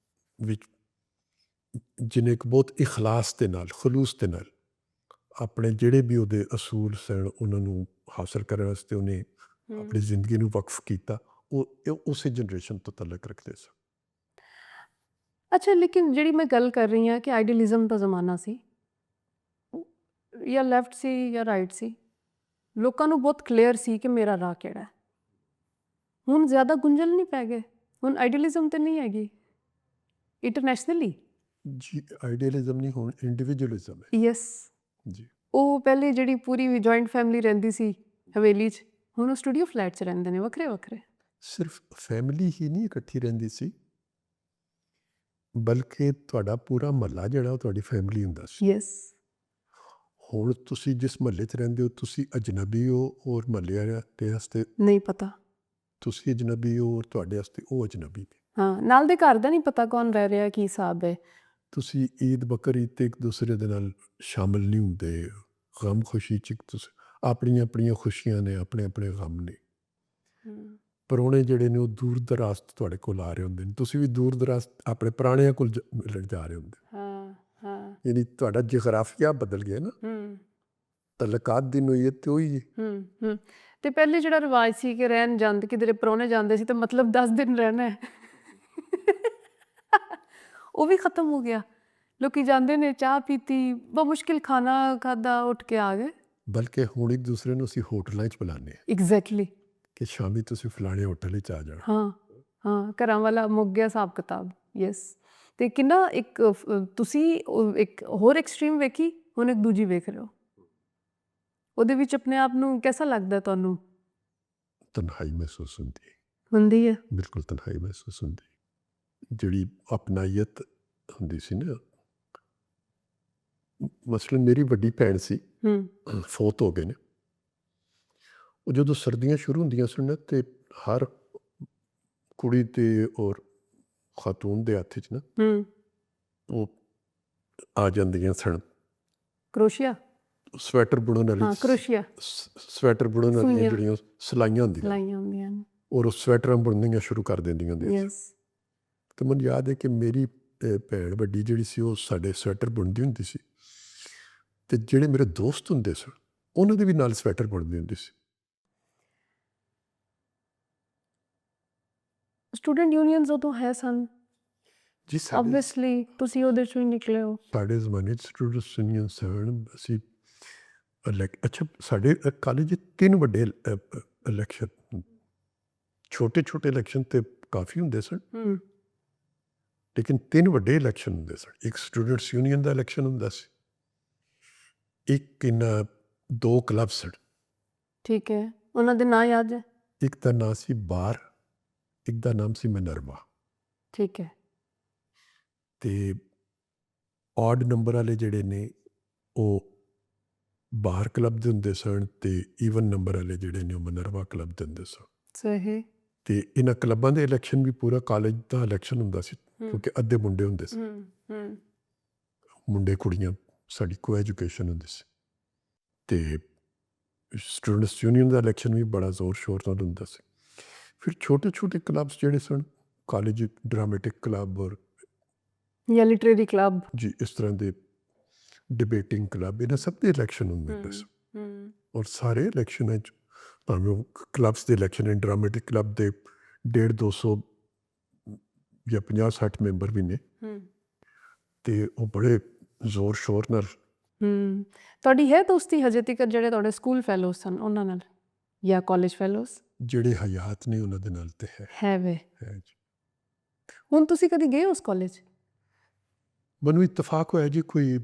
ਵਿੱਚ ਜਿਹਨੇ ਇੱਕ ਬਹੁਤ ਇਖਲਾਸ ਦੇ ਨਾਲ ਖਲੂਸ ਦੇ ਨਾਲ ਆਪਣੇ ਜਿਹੜੇ ਵੀ ਉਹਦੇ ਅਸੂਲ ਸਨ ਉਹਨਾਂ ਨੂੰ ਹਾਸਲ ਕਰਨ ਵਾਸਤੇ ਉਹਨੇ ਆਪਣੀ ਜ਼ਿੰਦਗੀ ਨੂੰ ਵਕਫ ਕੀਤਾ, ਉਹ ਉਸੇ ਜਨਰੇਸ਼ਨ ਤੋਂ ਤਾਲੁਕ ਰੱਖਦੇ ਸਨ। ਅੱਛਾ, ਲੇਕਿਨ ਜਿਹੜੀ ਮੈਂ ਗੱਲ ਕਰ ਰਹੀ ਹਾਂ ਕਿ ਆਈਡੀਅਲਿਜ਼ਮ ਦਾ ਜ਼ਮਾਨਾ ਸੀ, ਜਾਂ ਲੈਫਟ ਸੀ ਜਾਂ ਰਾਈਟ ਸੀ, ਲੋਕਾਂ ਨੂੰ ਬਹੁਤ ਕਲੀਅਰ ਸੀ ਕਿ ਮੇਰਾ ਰਾਹ ਕਿਹੜਾ ਹੈ। ਹੁਣ ਜ਼ਿਆਦਾ ਗੁੰਝਲ ਨਹੀਂ ਪੈ ਗਏ, ਹੁਣ ਆਈਡੀਅਲਿਜ਼ਮ ਤੇ ਨਹੀਂ ਹੈਗੀ ਇੰਟਰਨੈਸ਼ਨਲੀ। ਜੀ ਆਈਡੀਅਲਿਜ਼ਮ ਨਹੀਂ, ਹੁਣ ਇੰਡੀਵਿਜੂਅਲਿਜ਼ਮ ਹੈ। ਯੈਸ, ਜੀ ਉਹ ਪਹਿਲੇ ਜਿਹੜੀ ਪੂਰੀ ਜੁਆਇੰਟ ਫੈਮਿਲੀ ਰਹਿੰਦੀ ਸੀ ਹਵੇਲੀ 'ਚ, ਹੁਣ ਉਹ ਸਟੂਡੀਓ ਫਲੈਟ 'ਚ ਰਹਿੰਦੇ ਨੇ ਵੱਖਰੇ ਵੱਖਰੇ। ਸਿਰਫ ਫੈਮਿਲੀ ਹੀ ਨਹੀਂ ਇਕੱਠੀ ਰਹਿੰਦੀ ਸੀ, ਬਲਕਿ ਤੁਹਾਡਾ ਪੂਰਾ ਮਹੱਲਾ ਜਿਹੜਾ ਉਹ ਤੁਹਾਡੀ ਫੈਮਿਲੀ ਹੁੰਦਾ ਸੀ। ਯੈਸ, ਹੁਣ ਤੁਸੀਂ ਜਿਸ ਮਹੱਲੇ 'ਚ ਰਹਿੰਦੇ ਹੋ ਤੁਸੀਂ ਅਜਨਬੀ ਹੋ, ਔਰ ਮਹੱਲੇ ਵਾਲਿਆਂ ਦੇ ਵਾਸਤੇ ਨਹੀਂ ਪਤਾ। ਤੁਸੀਂ ਅਜਨਬੀ ਹੋ ਔਰ ਤੁਹਾਡੇ ਵਾਸਤੇ ਉਹ ਅਜਨਬੀ ਨੇ। ਹਾਂ, ਨਾਲ ਦੇ ਘਰ ਦਾ ਨਹੀਂ ਪਤਾ ਕੌਣ ਰਹਿ ਰਿਹਾ, ਕੀ ਹਿਸਾਬ ਹੈ। ਤੁਸੀਂ ਈਦ ਬਕਰ ਈਦ 'ਤੇ ਇੱਕ ਦੂਸਰੇ ਦੇ ਨਾਲ ਸ਼ਾਮਿਲ ਨਹੀਂ ਹੁੰਦੇ। ਗਮ ਖੁਸ਼ੀ 'ਚ ਤੁਸੀਂ ਆਪਣੀਆਂ ਆਪਣੀਆਂ ਖੁਸ਼ੀਆਂ ਨੇ, ਆਪਣੇ ਆਪਣੇ ਗਮ ਨੇ। ਪ੍ਰਾਹੁਣੇ ਜਿਹੜੇ ਨੇ ਉਹ ਦੂਰ ਦਰਾਜ਼ ਤੋਂ ਤੁਹਾਡੇ ਕੋਲ ਆ ਰਹੇ ਹੁੰਦੇ ਨੇ, ਤੁਸੀਂ ਵੀ ਦੂਰ ਦਰਾਜ਼ ਆਪਣੇ ਪੁਰਾਣਿਆਂ ਕੋਲ ਮਿਲਣ ਜਾ ਰਹੇ ਹੁੰਦੇ। ਹਾਂ ਹਾਂ, ਯਾਨੀ ਤੁਹਾਡਾ ਜਗਰਾਫੀਆ ਬਦਲ ਗਿਆ ਨਾ, ਤਲਕਾਤ ਦੀ ਨੋਈਅਤ ਤੇ ਉਹੀ ਜੀ। ਤੇ ਪਹਿਲੇ ਜਿਹੜਾ ਰਿਵਾਜ ਸੀ ਕਿ ਰਹਿਣ ਜਾਂਦੇ, ਕਿਧਰੇ ਪ੍ਰਾਹੁਣੇ ਜਾਂਦੇ ਸੀ ਤਾਂ ਮਤਲਬ 10 ਦਿਨ ਰਹਿਣਾ ਹੈ, ਉਹ ਵੀ ਖਤਮ ਹੋ ਗਿਆ। ਲੋਕੀ ਜਾਂਦੇ ਨੇ, ਚਾਹ ਪੀਤੀ, ਬਹੁਤ ਮੁਸ਼ਕਿਲ ਖਾਣਾ ਖਾਧਾ, ਉੱਠ ਕੇ ਆ ਗਏ। ਬਲਕਿ ਹੁਣ ਇੱਕ ਦੂਸਰੇ ਨੂੰ ਅਸੀਂ ਹੋਟਲਾਂ 'ਚ ਬੁਲਾਉਂਦੇ ਹਾਂ ਐਗਜ਼ੈਕਟਲੀ, ਕਿ ਸ਼ਾਮੀ ਤੁਸੀਂ ਫਲਾਣੇ ਹੋਟਲ 'ਚ ਆ ਜਾਣਾ। ਹਾਂ ਹਾਂ, ਘਰਾਂ ਵਾਲਾ ਮੁੱਕ ਗਿਆ ਹਿਸਾਬ ਕਿਤਾਬ। ਯੈਸ, ਤੇ ਕਿੰਨਾ ਇੱਕ ਤੁਸੀਂ ਇੱਕ ਹੋਰ ਐਕਸਟ੍ਰੀਮ ਵੇਖੀ, ਹੁਣ ਇੱਕ ਦੂਜੀ ਵੇਖ ਰਹੇ ਹੋ। ਉਹਦੇ ਵਿੱਚ ਆਪਣੇ ਆਪ ਨੂੰ ਕੈਸਾ ਲੱਗਦਾ ਤੁਹਾਨੂੰ? ਤਨਹਾਈ ਮਹਿਸੂਸ ਹੁੰਦੀ ਹੈ, ਹੁੰਦੀ ਹੈ। ਬਿਲਕੁਲ ਤਨਹਾਈ ਮਹਿਸੂਸ ਹੁੰਦੀ ਹੈ। ਜਿਹੜੀ ਅਪਨਾਈਅਤ ਹੁੰਦੀ ਸੀ ਨਾ, ਮਸਲਨ ਮੇਰੀ ਵੱਡੀ ਭੈਣ ਸੀ, ਫੌਤ ਹੋ ਗਏ ਨੇ। ਉਹ ਜਦੋਂ ਸਰਦੀਆਂ ਸ਼ੁਰੂ ਹੁੰਦੀਆਂ ਸਨ ਤੇ ਹਰ ਕੁੜੀ ਤੇ ਔਰ ਖਾਤੂਨ ਦੇ ਹੱਥ 'ਚ ਨਾ ਉਹ ਆ ਜਾਂਦੀਆਂ ਸਨ ਕਰੋਸ਼ੀਆ, ਸਵੈਟਰ ਬੁਣਨ ਵਾਲੀ, ਕਰੋਸ਼ੀਆ, ਸਵੈਟਰ ਬੁਣਨ ਵਾਲੀਆਂ ਜਿਹੜੀਆਂ ਸਿਲਾਈਆਂ ਹੁੰਦੀਆਂ, ਲਾਈਆਂ ਹੁੰਦੀਆਂ ਨੇ, ਔਰ ਉਹ ਸਵੈਟਰਾਂ ਬੁਣਨੀਆਂ ਸ਼ੁਰੂ ਕਰ ਦਿੰਦੀਆਂ ਹੁੰਦੀਆਂ ਸੀ। ਯੈਸ, ਤੇ ਮੈਨੂੰ ਯਾਦ ਹੈ ਕਿ ਮੇਰੀ ਭੈਣ ਵੱਡੀ ਜਿਹੜੀ ਸੀ ਉਹ ਸਾਡੇ ਸਵੈਟਰ ਬੁਣਦੀ ਹੁੰਦੀ ਸੀ, ਤੇ ਜਿਹੜੇ ਮੇਰੇ ਦੋਸਤ ਹੁੰਦੇ ਸਨ ਉਹਨਾਂ ਦੇ ਵੀ ਨਾਲ ਸਵੈਟਰ ਬੁਣਦੀ ਹੁੰਦੀ ਸੀ। ਸਟੂਡੈਂਟ ਯੂਨੀਅਨਸ ਉਦੋਂ ਹੈ ਸਨ, ਜੀ ਆਬਵੀਅਸਲੀ ਤੁਸੀਂ ਉਹਦੇ 'ਚੋਂ ਹੀ ਨਿਕਲੇ ਹੋ। ਸਾਡੇ ਜ਼ਮਾਨੇ 'ਚ ਸਟੂਡੈਂਟਸ ਯੂਨੀਅਨ ਸਨ। ਅਸੀਂ ਅੱਛਾ, ਸਾਡੇ ਕਾਲਜ 'ਚ 3 ਵੱਡੇ ਇਲੈਕਸ਼ਨ, ਛੋਟੇ ਛੋਟੇ ਇਲੈਕਸ਼ਨ ਤੇ ਕਾਫੀ ਹੁੰਦੇ ਸਨ, ਲੇਕਿਨ 3 ਵੱਡੇ ਇਲੈਕਸ਼ਨ ਹੁੰਦੇ ਸਨ। ਇੱਕ ਸਟੂਡੈਂਟਸ ਯੂਨੀਅਨ ਦਾ ਇਲੈਕਸ਼ਨ ਹੁੰਦਾ ਸੀ, ਇੱਕ ਇਹਨਾਂ 2 ਕਲੱਬ ਸਨ। ਠੀਕ ਹੈ, ਉਹਨਾਂ ਦੇ ਨਾਂ ਯਾਦ ਹੈ? ਇੱਕ ਦਾ ਨਾਂ ਸੀ ਬਾਰ, ਇੱਕ ਦਾ ਨਾਮ ਸੀ ਮਿਨਰਵਾ। ਠੀਕ ਹੈ, ਤੇ ਔਡ ਨੰਬਰ ਵਾਲੇ ਜਿਹੜੇ ਨੇ ਉਹ ਬਾਰ ਕਲੱਬ ਦੇ ਹੁੰਦੇ ਸਨ, ਤੇ ਈਵਨ ਨੰਬਰ ਵਾਲੇ ਜਿਹੜੇ ਨੇ ਉਹ ਮਿਨਰਵਾ ਕਲੱਬ ਦੇ ਹੁੰਦੇ ਸਨ। ਸਹੀ। ਤੇ ਇਹਨਾਂ ਕਲੱਬਾਂ ਦੇ ਇਲੈਕਸ਼ਨ ਵੀ ਪੂਰਾ ਕਾਲਜ ਦਾ ਇਲੈਕਸ਼ਨ ਹੁੰਦਾ ਸੀ, ਕਿਉਂਕਿ ਅੱਧੇ ਮੁੰਡੇ ਹੁੰਦੇ ਸੀ, ਮੁੰਡੇ ਕੁੜੀਆਂ, ਸਾਡੀ ਕੋ ਐਜੂਕੇਸ਼ਨ ਹੁੰਦੀ ਸੀ। ਤੇ ਸਟੂਡੈਂਟਸ ਯੂਨੀਅਨ ਦਾ ਇਲੈਕਸ਼ਨ ਵੀ ਬੜਾ ਜ਼ੋਰ ਸ਼ੋਰ ਨਾਲ ਹੁੰਦਾ ਸੀ। ਫਿਰ ਛੋਟੇ ਛੋਟੇ ਕਲੱਬਸ ਜਿਹੜੇ ਸਨ, ਕਾਲਜ ਡਰਾਮੈਟਿਕ ਕਲੱਬ ਔਰ ਜਾਂ ਲਿਟਰੇਰੀ ਕਲੱਬ, ਜੀ ਇਸ ਤਰ੍ਹਾਂ ਦੇ ਡਿਬੇਟਿੰਗ ਕਲੱਬ, ਇਹਨਾਂ ਸਭ ਦੇ ਇਲੈਕਸ਼ਨ ਹੁੰਦੇ ਸਨ। ਔਰ ਸਾਰੇ ਇਲੈਕਸ਼ਨਾਂ 'ਚ ਭਾਵੇਂ ਉਹ ਕਲੱਬਸ ਦੇ ਇਲੈਕਸ਼ਨ, ਡਰਾਮੈਟਿਕ ਕਲੱਬ ਦੇ 150-200 ਜਾਂ 50-60 ਮੈਂਬਰ ਵੀ ਨੇ, ਤੇ ਉਹ ਬੜੇ ਜ਼ੋਰ ਸ਼ੋਰ ਨਾਲ। ਤੁਹਾਡੀ ਹੈ ਦੋਸਤੀ ਹਜੇ ਤੱਕ ਜਿਹੜੇ ਤੁਹਾਡੇ ਸਕੂਲ ਫੈਲੋਜ਼ ਸਨ ਉਹਨਾਂ ਨਾਲ, ਜਾਂ ਕਾਲਜ ਫੈਲੋਜ਼? ਜਿਹੜੇ ਹਯਾਤ ਨੇ ਉਹਨਾਂ ਦੇ ਨਾਲ ਤੇ ਹੈ ਵੇ। ਹੈ ਜੀ। ਹੁਣ ਤੁਸੀਂ ਕਦੀ ਗਏ ਉਸ ਕਾਲਜ? ਮੈਨੂੰ ਇਤਫਾਕ ਹੋਇਆ ਜੀ ਕੋਈ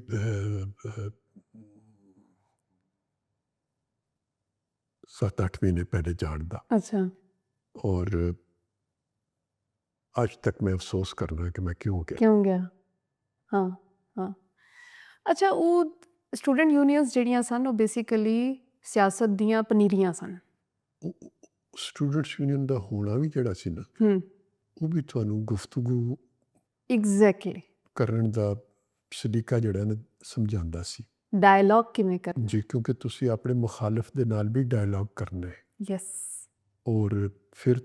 7-8 ਮਹੀਨੇ ਪਹਿਲੇ ਜਾਣ ਦਾ। ਅੱਛਾ। ਔਰ ਅੱਜ ਤੱਕ ਮੈਂ ਅਫਸੋਸ ਕਰਨਾ ਕਿ ਮੈਂ ਕਿਉਂ ਗਿਆ। ਹਾਂ ਹਾਂ। ਅੱਛਾ, ਉਹ ਸਟੂਡੈਂਟ ਯੂਨੀਅਨਸ ਜਿਹੜੀਆਂ ਸਨ ਉਹ ਬੇਸਿਕਲੀ ਸਿਆਸਤ ਦੀਆਂ ਪਨੀਰੀਆਂ ਸਨ। ਸਟੂਡੈਂਟਸ ਯੂਨੀਅਨ ਦਾ ਹੋਣਾ ਵੀ ਜਿਹੜਾ ਸੀ ਨਾ, ਉਹ ਵੀ ਤੁਹਾਨੂੰ ਗੁਫ਼ਤਗੂ ਐਗਜ਼ੈਕਟਲੀ ਕਰਨ ਦਾ ਸਲੀਕਾ ਜਿਹੜਾ ਨਾ ਸਮਝਾਉਂਦਾ ਸੀ, ਡਾਇਲੌਗ ਕਿਵੇਂ ਕਰਨਾ ਜੀ, ਕਿਉਂਕਿ ਤੁਸੀਂ ਆਪਣੇ ਮੁਖਾਲਿਫ ਦੇ ਨਾਲ ਵੀ ਡਾਇਲੌਗ ਕਰਨਾ ਹੈ। ਯੈਸ। ਔਰ ਫਿਰ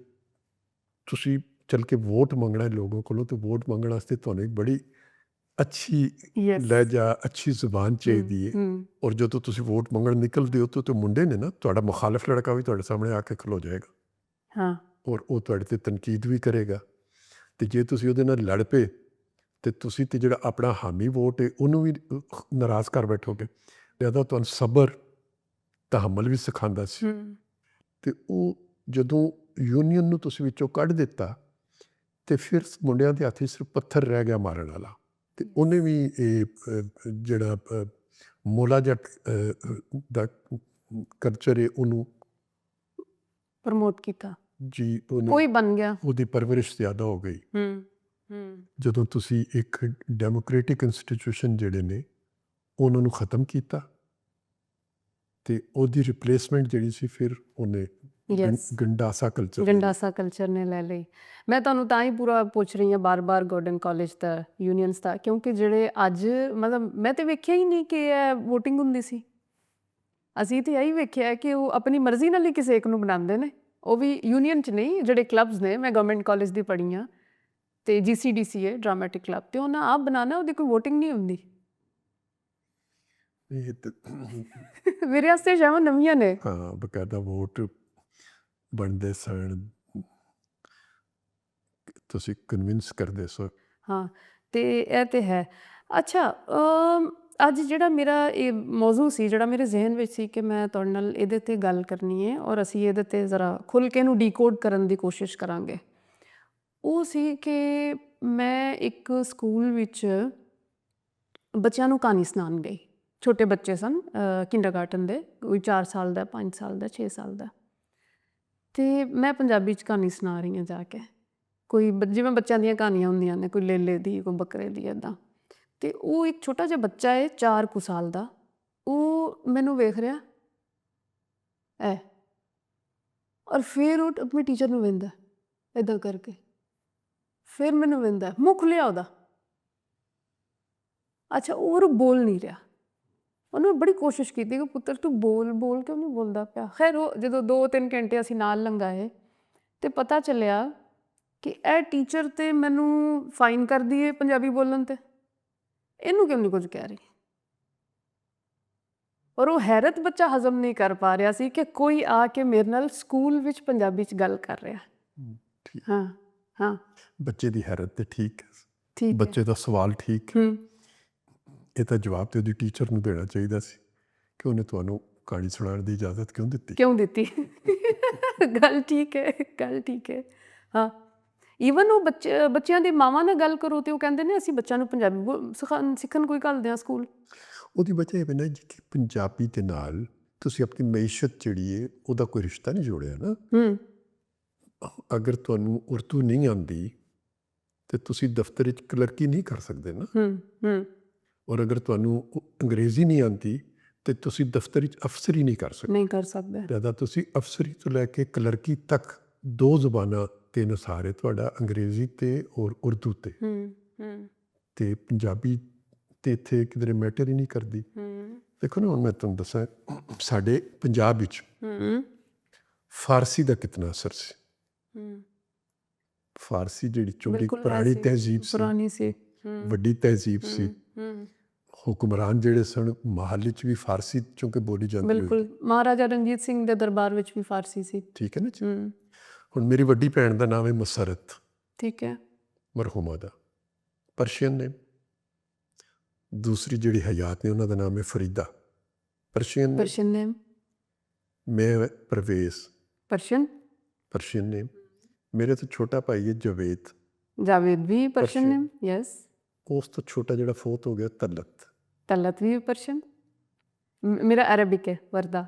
ਤੁਸੀਂ ਚੱਲ ਕੇ ਵੋਟ ਮੰਗਣਾ ਹੈ ਲੋਕਾਂ ਕੋਲੋਂ, ਤੇ ਵੋਟ ਮੰਗਣ ਵਾਸਤੇ ਤੁਹਾਨੂੰ ਇੱਕ ਬੜੀ ਅੱਛੀ ਯੈਸ। ਲਹਿਜਾ, ਅੱਛੀ ਜ਼ੁਬਾਨ ਚਾਹੀਦੀ ਹੈ। ਔਰ ਜਦੋਂ ਤੁਸੀਂ ਵੋਟ ਮੰਗਣ ਨਿਕਲਦੇ ਹੋ ਤਾਂ ਮੁੰਡੇ ਨੇ ਨਾ, ਤੁਹਾਡਾ ਮੁਖਾਲਫ ਲੜਕਾ ਵੀ ਤੁਹਾਡੇ ਸਾਹਮਣੇ ਆ ਕੇ ਖਲੋ ਜਾਏਗਾ ਹਾਂ ਔਰ ਉਹ ਤੁਹਾਡੇ 'ਤੇ ਤਨਕੀਦ ਵੀ ਕਰੇਗਾ। ਅਤੇ ਜੇ ਤੁਸੀਂ ਉਹਦੇ ਨਾਲ ਲੜ ਪਏ ਅਤੇ ਤੁਸੀਂ ਤੇ ਜਿਹੜਾ ਆਪਣਾ ਹਾਮੀ ਵੋਟ ਹੈ ਉਹਨੂੰ ਵੀ ਨਾਰਾਜ਼ ਕਰ ਬੈਠੋਗੇ। ਲਿਹਾਜ਼ਾ ਤੁਹਾਨੂੰ ਸਬਰ, ਤਹੱਮਲ ਵੀ ਸਿਖਾਉਂਦਾ ਸੀ। ਅਤੇ ਉਹ ਜਦੋਂ ਯੂਨੀਅਨ ਨੂੰ ਤੁਸੀਂ ਵਿੱਚੋਂ ਕੱਢ ਦਿੱਤਾ ਅਤੇ ਫਿਰ ਮੁੰਡਿਆਂ ਦੇ ਹੱਥ 'ਚ ਸਿਰਫ ਪੱਥਰ ਰਹਿ ਗਿਆ ਮਾਰਨ ਵਾਲਾ। ਅਤੇ ਉਹਨੇ ਵੀ ਇਹ ਜਿਹੜਾ ਮੋਲਾ ਜੱਟ ਦਾ ਕਲਚਰ ਹੈ ਉਹਨੂੰ ਪ੍ਰਮੋਟ ਕੀਤਾ ਜੀ, ਕੋਈ ਬਣ ਗਿਆ। ਉਹਦੀ ਪਰਵਰਿਸ਼ ਜ਼ਿਆਦਾ ਹੋ ਗਈ। ਜਦੋਂ ਤੁਸੀਂ ਇੱਕ ਡੈਮੋਕ੍ਰੇਟਿਕ ਇੰਸਟੀਟਿਊਸ਼ਨ ਜਿਹੜੇ ਨੇ ਉਹਨਾਂ ਨੂੰ ਖ਼ਤਮ ਕੀਤਾ ਅਤੇ ਉਹਦੀ ਰਿਪਲੇਸਮੈਂਟ ਜਿਹੜੀ ਸੀ ਫਿਰ ਉਹਨੇ ਗੰਡਾਸਾ ਕਲਚਰ ਨੇ ਲੈ ਲਈ। ਮੈਂ ਤੁਹਾਨੂੰ ਤਾਂ ਹੀ ਪੂਰਾ ਪੁੱਛ ਰਹੀ ਹਾਂ ਬਾਰ-ਬਾਰ ਗੋਰਡਨ ਕਾਲਜ ਦਾ, ਯੂਨੀਅਨਸ ਦਾ, ਕਿਉਂਕਿ ਜਿਹੜੇ ਅੱਜ ਮਤਲਬ ਮੈਂ ਤਾਂ ਵੇਖਿਆ ਹੀ ਨਹੀਂ ਕਿ ਇਹ ਵੋਟਿੰਗ ਹੁੰਦੀ ਸੀ। ਅਸੀਂ ਤਾਂ ਇਹੀ ਵੇਖਿਆ ਕਿ ਉਹ ਆਪਣੀ ਮਰਜ਼ੀ ਨਾਲ ਹੀ ਕਿਸੇ ਇੱਕ ਨੂੰ ਬਣਾਉਂਦੇ ਨੇ, ਉਹ ਵੀ ਯੂਨੀਅਨ 'ਚ ਨਹੀਂ। ਜਿਹੜੇ ਕਲੱਬਸ ਨੇ, ਮੈਂ ਗਵਰਨਮੈਂਟ ਕਾਲਜ ਦੀ ਪੜ੍ਹੀ ਹਾਂ ਅਤੇ GCDC ਹੈ ਡਰਾਮੈਟਿਕ ਕਲੱਬ, ਅਤੇ ਉਹਨਾਂ ਆਪ ਬਣਾਉਣਾ, ਉਹਦੀ ਕੋਈ ਵੋਟਿੰਗ ਨਹੀਂ ਹੁੰਦੀ। ਮੇਰੇ ਵਾਸਤੇ ਸ਼ਾਇਦ ਨਵੀਆਂ ਨੇ। ਹਾਂ, ਬਕਾਇਦਾ ਵੋਟ ਬਣਦੇ ਸਨ, ਤੁਸੀਂ ਕਨਵਿੰਸ ਕਰਦੇ ਸੋ। ਹਾਂ, ਅਤੇ ਇਹ ਤਾਂ ਹੈ। ਅੱਛਾ, ਅੱਜ ਜਿਹੜਾ ਮੇਰਾ ਇਹ ਮੌਜ਼ੂ ਸੀ, ਜਿਹੜਾ ਮੇਰੇ ਜ਼ਿਹਨ ਵਿੱਚ ਸੀ ਕਿ ਮੈਂ ਤੁਹਾਡੇ ਨਾਲ ਇਹਦੇ 'ਤੇ ਗੱਲ ਕਰਨੀ ਹੈ ਔਰ ਅਸੀਂ ਇਹਦੇ 'ਤੇ ਜ਼ਰਾ ਖੁੱਲ੍ਹ ਕੇ ਇਹਨੂੰ ਡੀਕੋਡ ਕਰਨ ਦੀ ਕੋਸ਼ਿਸ਼ ਕਰਾਂਗੇ, ਉਹ ਸੀ ਕਿ ਮੈਂ ਇੱਕ ਸਕੂਲ ਵਿੱਚ ਬੱਚਿਆਂ ਨੂੰ ਕਹਾਣੀ ਸੁਣਾਉਣ ਗਈ। ਛੋਟੇ ਬੱਚੇ ਸਨ, ਕਿੰਡਰਗਾਰਟਨ ਦੇ, ਕੋਈ 4 ਸਾਲ ਦਾ, 5 ਸਾਲ ਦਾ, 6 ਸਾਲ ਦਾ, ਅਤੇ ਮੈਂ ਪੰਜਾਬੀ 'ਚ ਕਹਾਣੀ ਸੁਣਾ ਰਹੀ ਹਾਂ ਜਾ ਕੇ। ਕੋਈ ਜਿਵੇਂ ਬੱਚਿਆਂ ਦੀਆਂ ਕਹਾਣੀਆਂ ਹੁੰਦੀਆਂ ਨੇ, ਕੋਈ ਲੇਲੇ ਦੀ, ਕੋਈ ਬੱਕਰੇ ਦੀ, ਇੱਦਾਂ। ਅਤੇ ਉਹ ਇੱਕ ਛੋਟਾ ਜਿਹਾ ਬੱਚਾ ਹੈ 4 ਕੁ ਸਾਲ ਦਾ, ਉਹ ਮੈਨੂੰ ਵੇਖ ਰਿਹਾ ਔਰ ਫਿਰ ਉਹ ਆਪਣੇ ਟੀਚਰ ਨੂੰ ਵੇਖਦਾ ਇੱਦਾਂ ਕਰਕੇ, ਫਿਰ ਮੈਨੂੰ ਵੇਖਦਾ, ਮੂੰਹ ਖੁੱਲ੍ਹਿਆ ਉਹਦਾ। ਅੱਛਾ, ਉਹ ਬੋਲ ਨਹੀਂ ਰਿਹਾ। ਉਹਨੇ ਬੜੀ ਕੋਸ਼ਿਸ਼ ਕੀਤੀ ਕਿ ਪੁੱਤਰ ਤੂੰ ਬੋਲ ਕਿਉਂ ਨਹੀਂ ਬੋਲਦਾ ਪਿਆ। ਖੈਰ, ਉਹ ਜਦੋਂ 2-3 ਘੰਟੇ ਅਸੀਂ ਨਾਲ ਲੰਘਾਏ ਅਤੇ ਪਤਾ ਚੱਲਿਆ ਕਿ ਇਹ ਟੀਚਰ ਤਾਂ ਮੈਨੂੰ ਫਾਈਨ ਕਰਦੀ ਹੈ ਪੰਜਾਬੀ ਬੋਲਣ 'ਤੇ, ਇਹਨੂੰ ਕਿਉਂ ਨਹੀਂ ਕੁਝ ਕਹਿ ਰਹੀ। ਔਰ ਉਹ ਹੈਰਤ ਬੱਚਾ ਹਜ਼ਮ ਨਹੀਂ ਕਰ ਪਾ ਰਿਹਾ ਸੀ ਕਿ ਕੋਈ ਆ ਕੇ ਮੇਰੇ ਨਾਲ ਸਕੂਲ ਵਿੱਚ ਪੰਜਾਬੀ 'ਚ ਗੱਲ ਕਰ ਰਿਹਾ। ਹਾਂ ਹਾਂ, ਬੱਚੇ ਦੀ ਹੈਰਤ ਤੇ ਠੀਕ ਹੈ, ਬੱਚੇ ਦਾ ਸਵਾਲ ਠੀਕ ਹੈ। ਇਹ ਤਾਂ ਜਵਾਬ ਤੇ ਉਹਦੀ ਟੀਚਰ ਨੂੰ ਦੇਣਾ ਚਾਹੀਦਾ ਸੀ ਕਿ ਉਹਨੇ ਤੁਹਾਨੂੰ ਕਹਾਣੀ ਸੁਣਾਉਣ ਦੀ ਇਜਾਜ਼ਤ ਕਿਉਂ ਦਿੱਤੀ। ਗੱਲ ਠੀਕ ਹੈ। ਹਾਂ, ਈਵਨ ਉਹ ਬੱਚਿਆਂ ਦੇ ਮਾਵਾਂ ਨਾਲ ਗੱਲ ਕਰੋ ਅਤੇ ਉਹ ਕਹਿੰਦੇ ਨੇ ਅਸੀਂ ਬੱਚਿਆਂ ਨੂੰ ਪੰਜਾਬੀ ਸਿੱਖਣ ਕੋਈ ਘੱਲਦੇ ਹਾਂ ਸਕੂਲ। ਉਹਦੀ ਵਜ੍ਹਾ ਇਹ ਬਣਾ ਜੀ ਕਿ ਪੰਜਾਬੀ ਦੇ ਨਾਲ ਤੁਸੀਂ ਆਪਣੀ ਮਈਸ਼ਤ ਜਿਹੜੀ ਹੈ ਉਹਦਾ ਕੋਈ ਰਿਸ਼ਤਾ ਨਹੀਂ ਜੋੜਿਆ ਨਾ। ਅਗਰ ਤੁਹਾਨੂੰ ਉਰਦੂ ਨਹੀਂ ਆਉਂਦੀ ਤਾਂ ਤੁਸੀਂ ਦਫ਼ਤਰ ਵਿੱਚ ਕਲਰਕੀ ਨਹੀਂ ਕਰ ਸਕਦੇ ਨਾ। ਔਰ ਅਗਰ ਤੁਹਾਨੂੰ ਅੰਗਰੇਜ਼ੀ ਨਹੀਂ ਆਉਂਦੀ ਤਾਂ ਤੁਸੀਂ ਦਫ਼ਤਰ ਵਿੱਚ ਅਫਸਰੀ ਨਹੀਂ ਕਰ ਸਕਦੇ। ਜ਼ਿਆਦਾ ਤੁਸੀਂ ਅਫਸਰੀ ਤੋਂ ਲੈ ਕੇ ਕਲਰਕੀ ਤੱਕ 2 ਜ਼ੁਬਾਨਾਂ 'ਤੇ ਨਿਸਾਰ ਹੈ ਤੁਹਾਡਾ, ਅੰਗਰੇਜ਼ੀ 'ਤੇ ਔਰ ਉਰਦੂ 'ਤੇ। ਅਤੇ ਪੰਜਾਬੀ ਤਾਂ ਇੱਥੇ ਕਿਧਰੇ ਮੈਟਰ ਹੀ ਨਹੀਂ ਕਰਦੀ। ਦੇਖੋ ਨਾ, ਹੁਣ ਮੈਂ ਤੁਹਾਨੂੰ ਦੱਸਾਂ, ਸਾਡੇ ਪੰਜਾਬ ਵਿੱਚ ਫਾਰਸੀ ਦਾ ਕਿਤਨਾ ਅਸਰ ਸੀ। ਫਾਰਸੀ ਜਿਹੜੀ ਚੰਗੀ ਪੁਰਾਣੀ ਤਹਿਜ਼ੀਬ ਸੀ, ਵੱਡੀ ਤਹਿਜ਼ੀਬ ਸੀ। ਹੁਕਮਰਾਨ ਜਿਹੜੇ ਸਨ ਮਹੱਲ 'ਚ ਵੀ ਫਾਰਸੀ ਚੂੰਕਿ ਬੋਲੀ ਜਾਂਦੀ। ਬਿਲਕੁਲ, ਮਹਾਰਾਜਾ ਰਣਜੀਤ ਸਿੰਘ ਦੇ ਦਰਬਾਰ ਵਿੱਚ ਵੀ ਫਾਰਸੀ ਸੀ। ਠੀਕ ਹੈ ਨਾ ਜੀ। ਹੁਣ ਮੇਰੀ ਵੱਡੀ ਭੈਣ ਦਾ ਨਾਮ ਹੈ ਮਸਰਤ, ਠੀਕ ਹੈ, ਮਰਹੂਮਾ ਦਾ, ਪਰਸ਼ੀਅਨ ਨੇ। ਦੂਸਰੀ ਜਿਹੜੀ ਹਯਾਤ ਨੇ ਉਹਨਾਂ ਦਾ ਨਾਮ ਹੈ ਫਰੀਦਾ, ਪਰਸ਼ੀਅਨ ਨੇਮ। ਮੈਂ ਪਰਵੇਜ਼, ਪਰਸ਼ੀਅਨ ਨੇਮ। ਮੇਰੇ ਤੋਂ ਛੋਟਾ ਭਾਈ ਹੈ ਜਾਵੇਦ ਵੀ ਪਰਸ਼ੀਅਨ ਨੇਮ। ਯੈਸ। ਉਸ ਤੋਂ ਛੋਟਾ ਜਿਹੜਾ ਫੋਤ ਹੋ ਗਿਆ ਤਲਤ ਵੀ ਪਰਸ਼ੀਅਨ। ਮੇਰਾ ਅਰਬਿਕ ਹੈ, ਵਰਦਾ।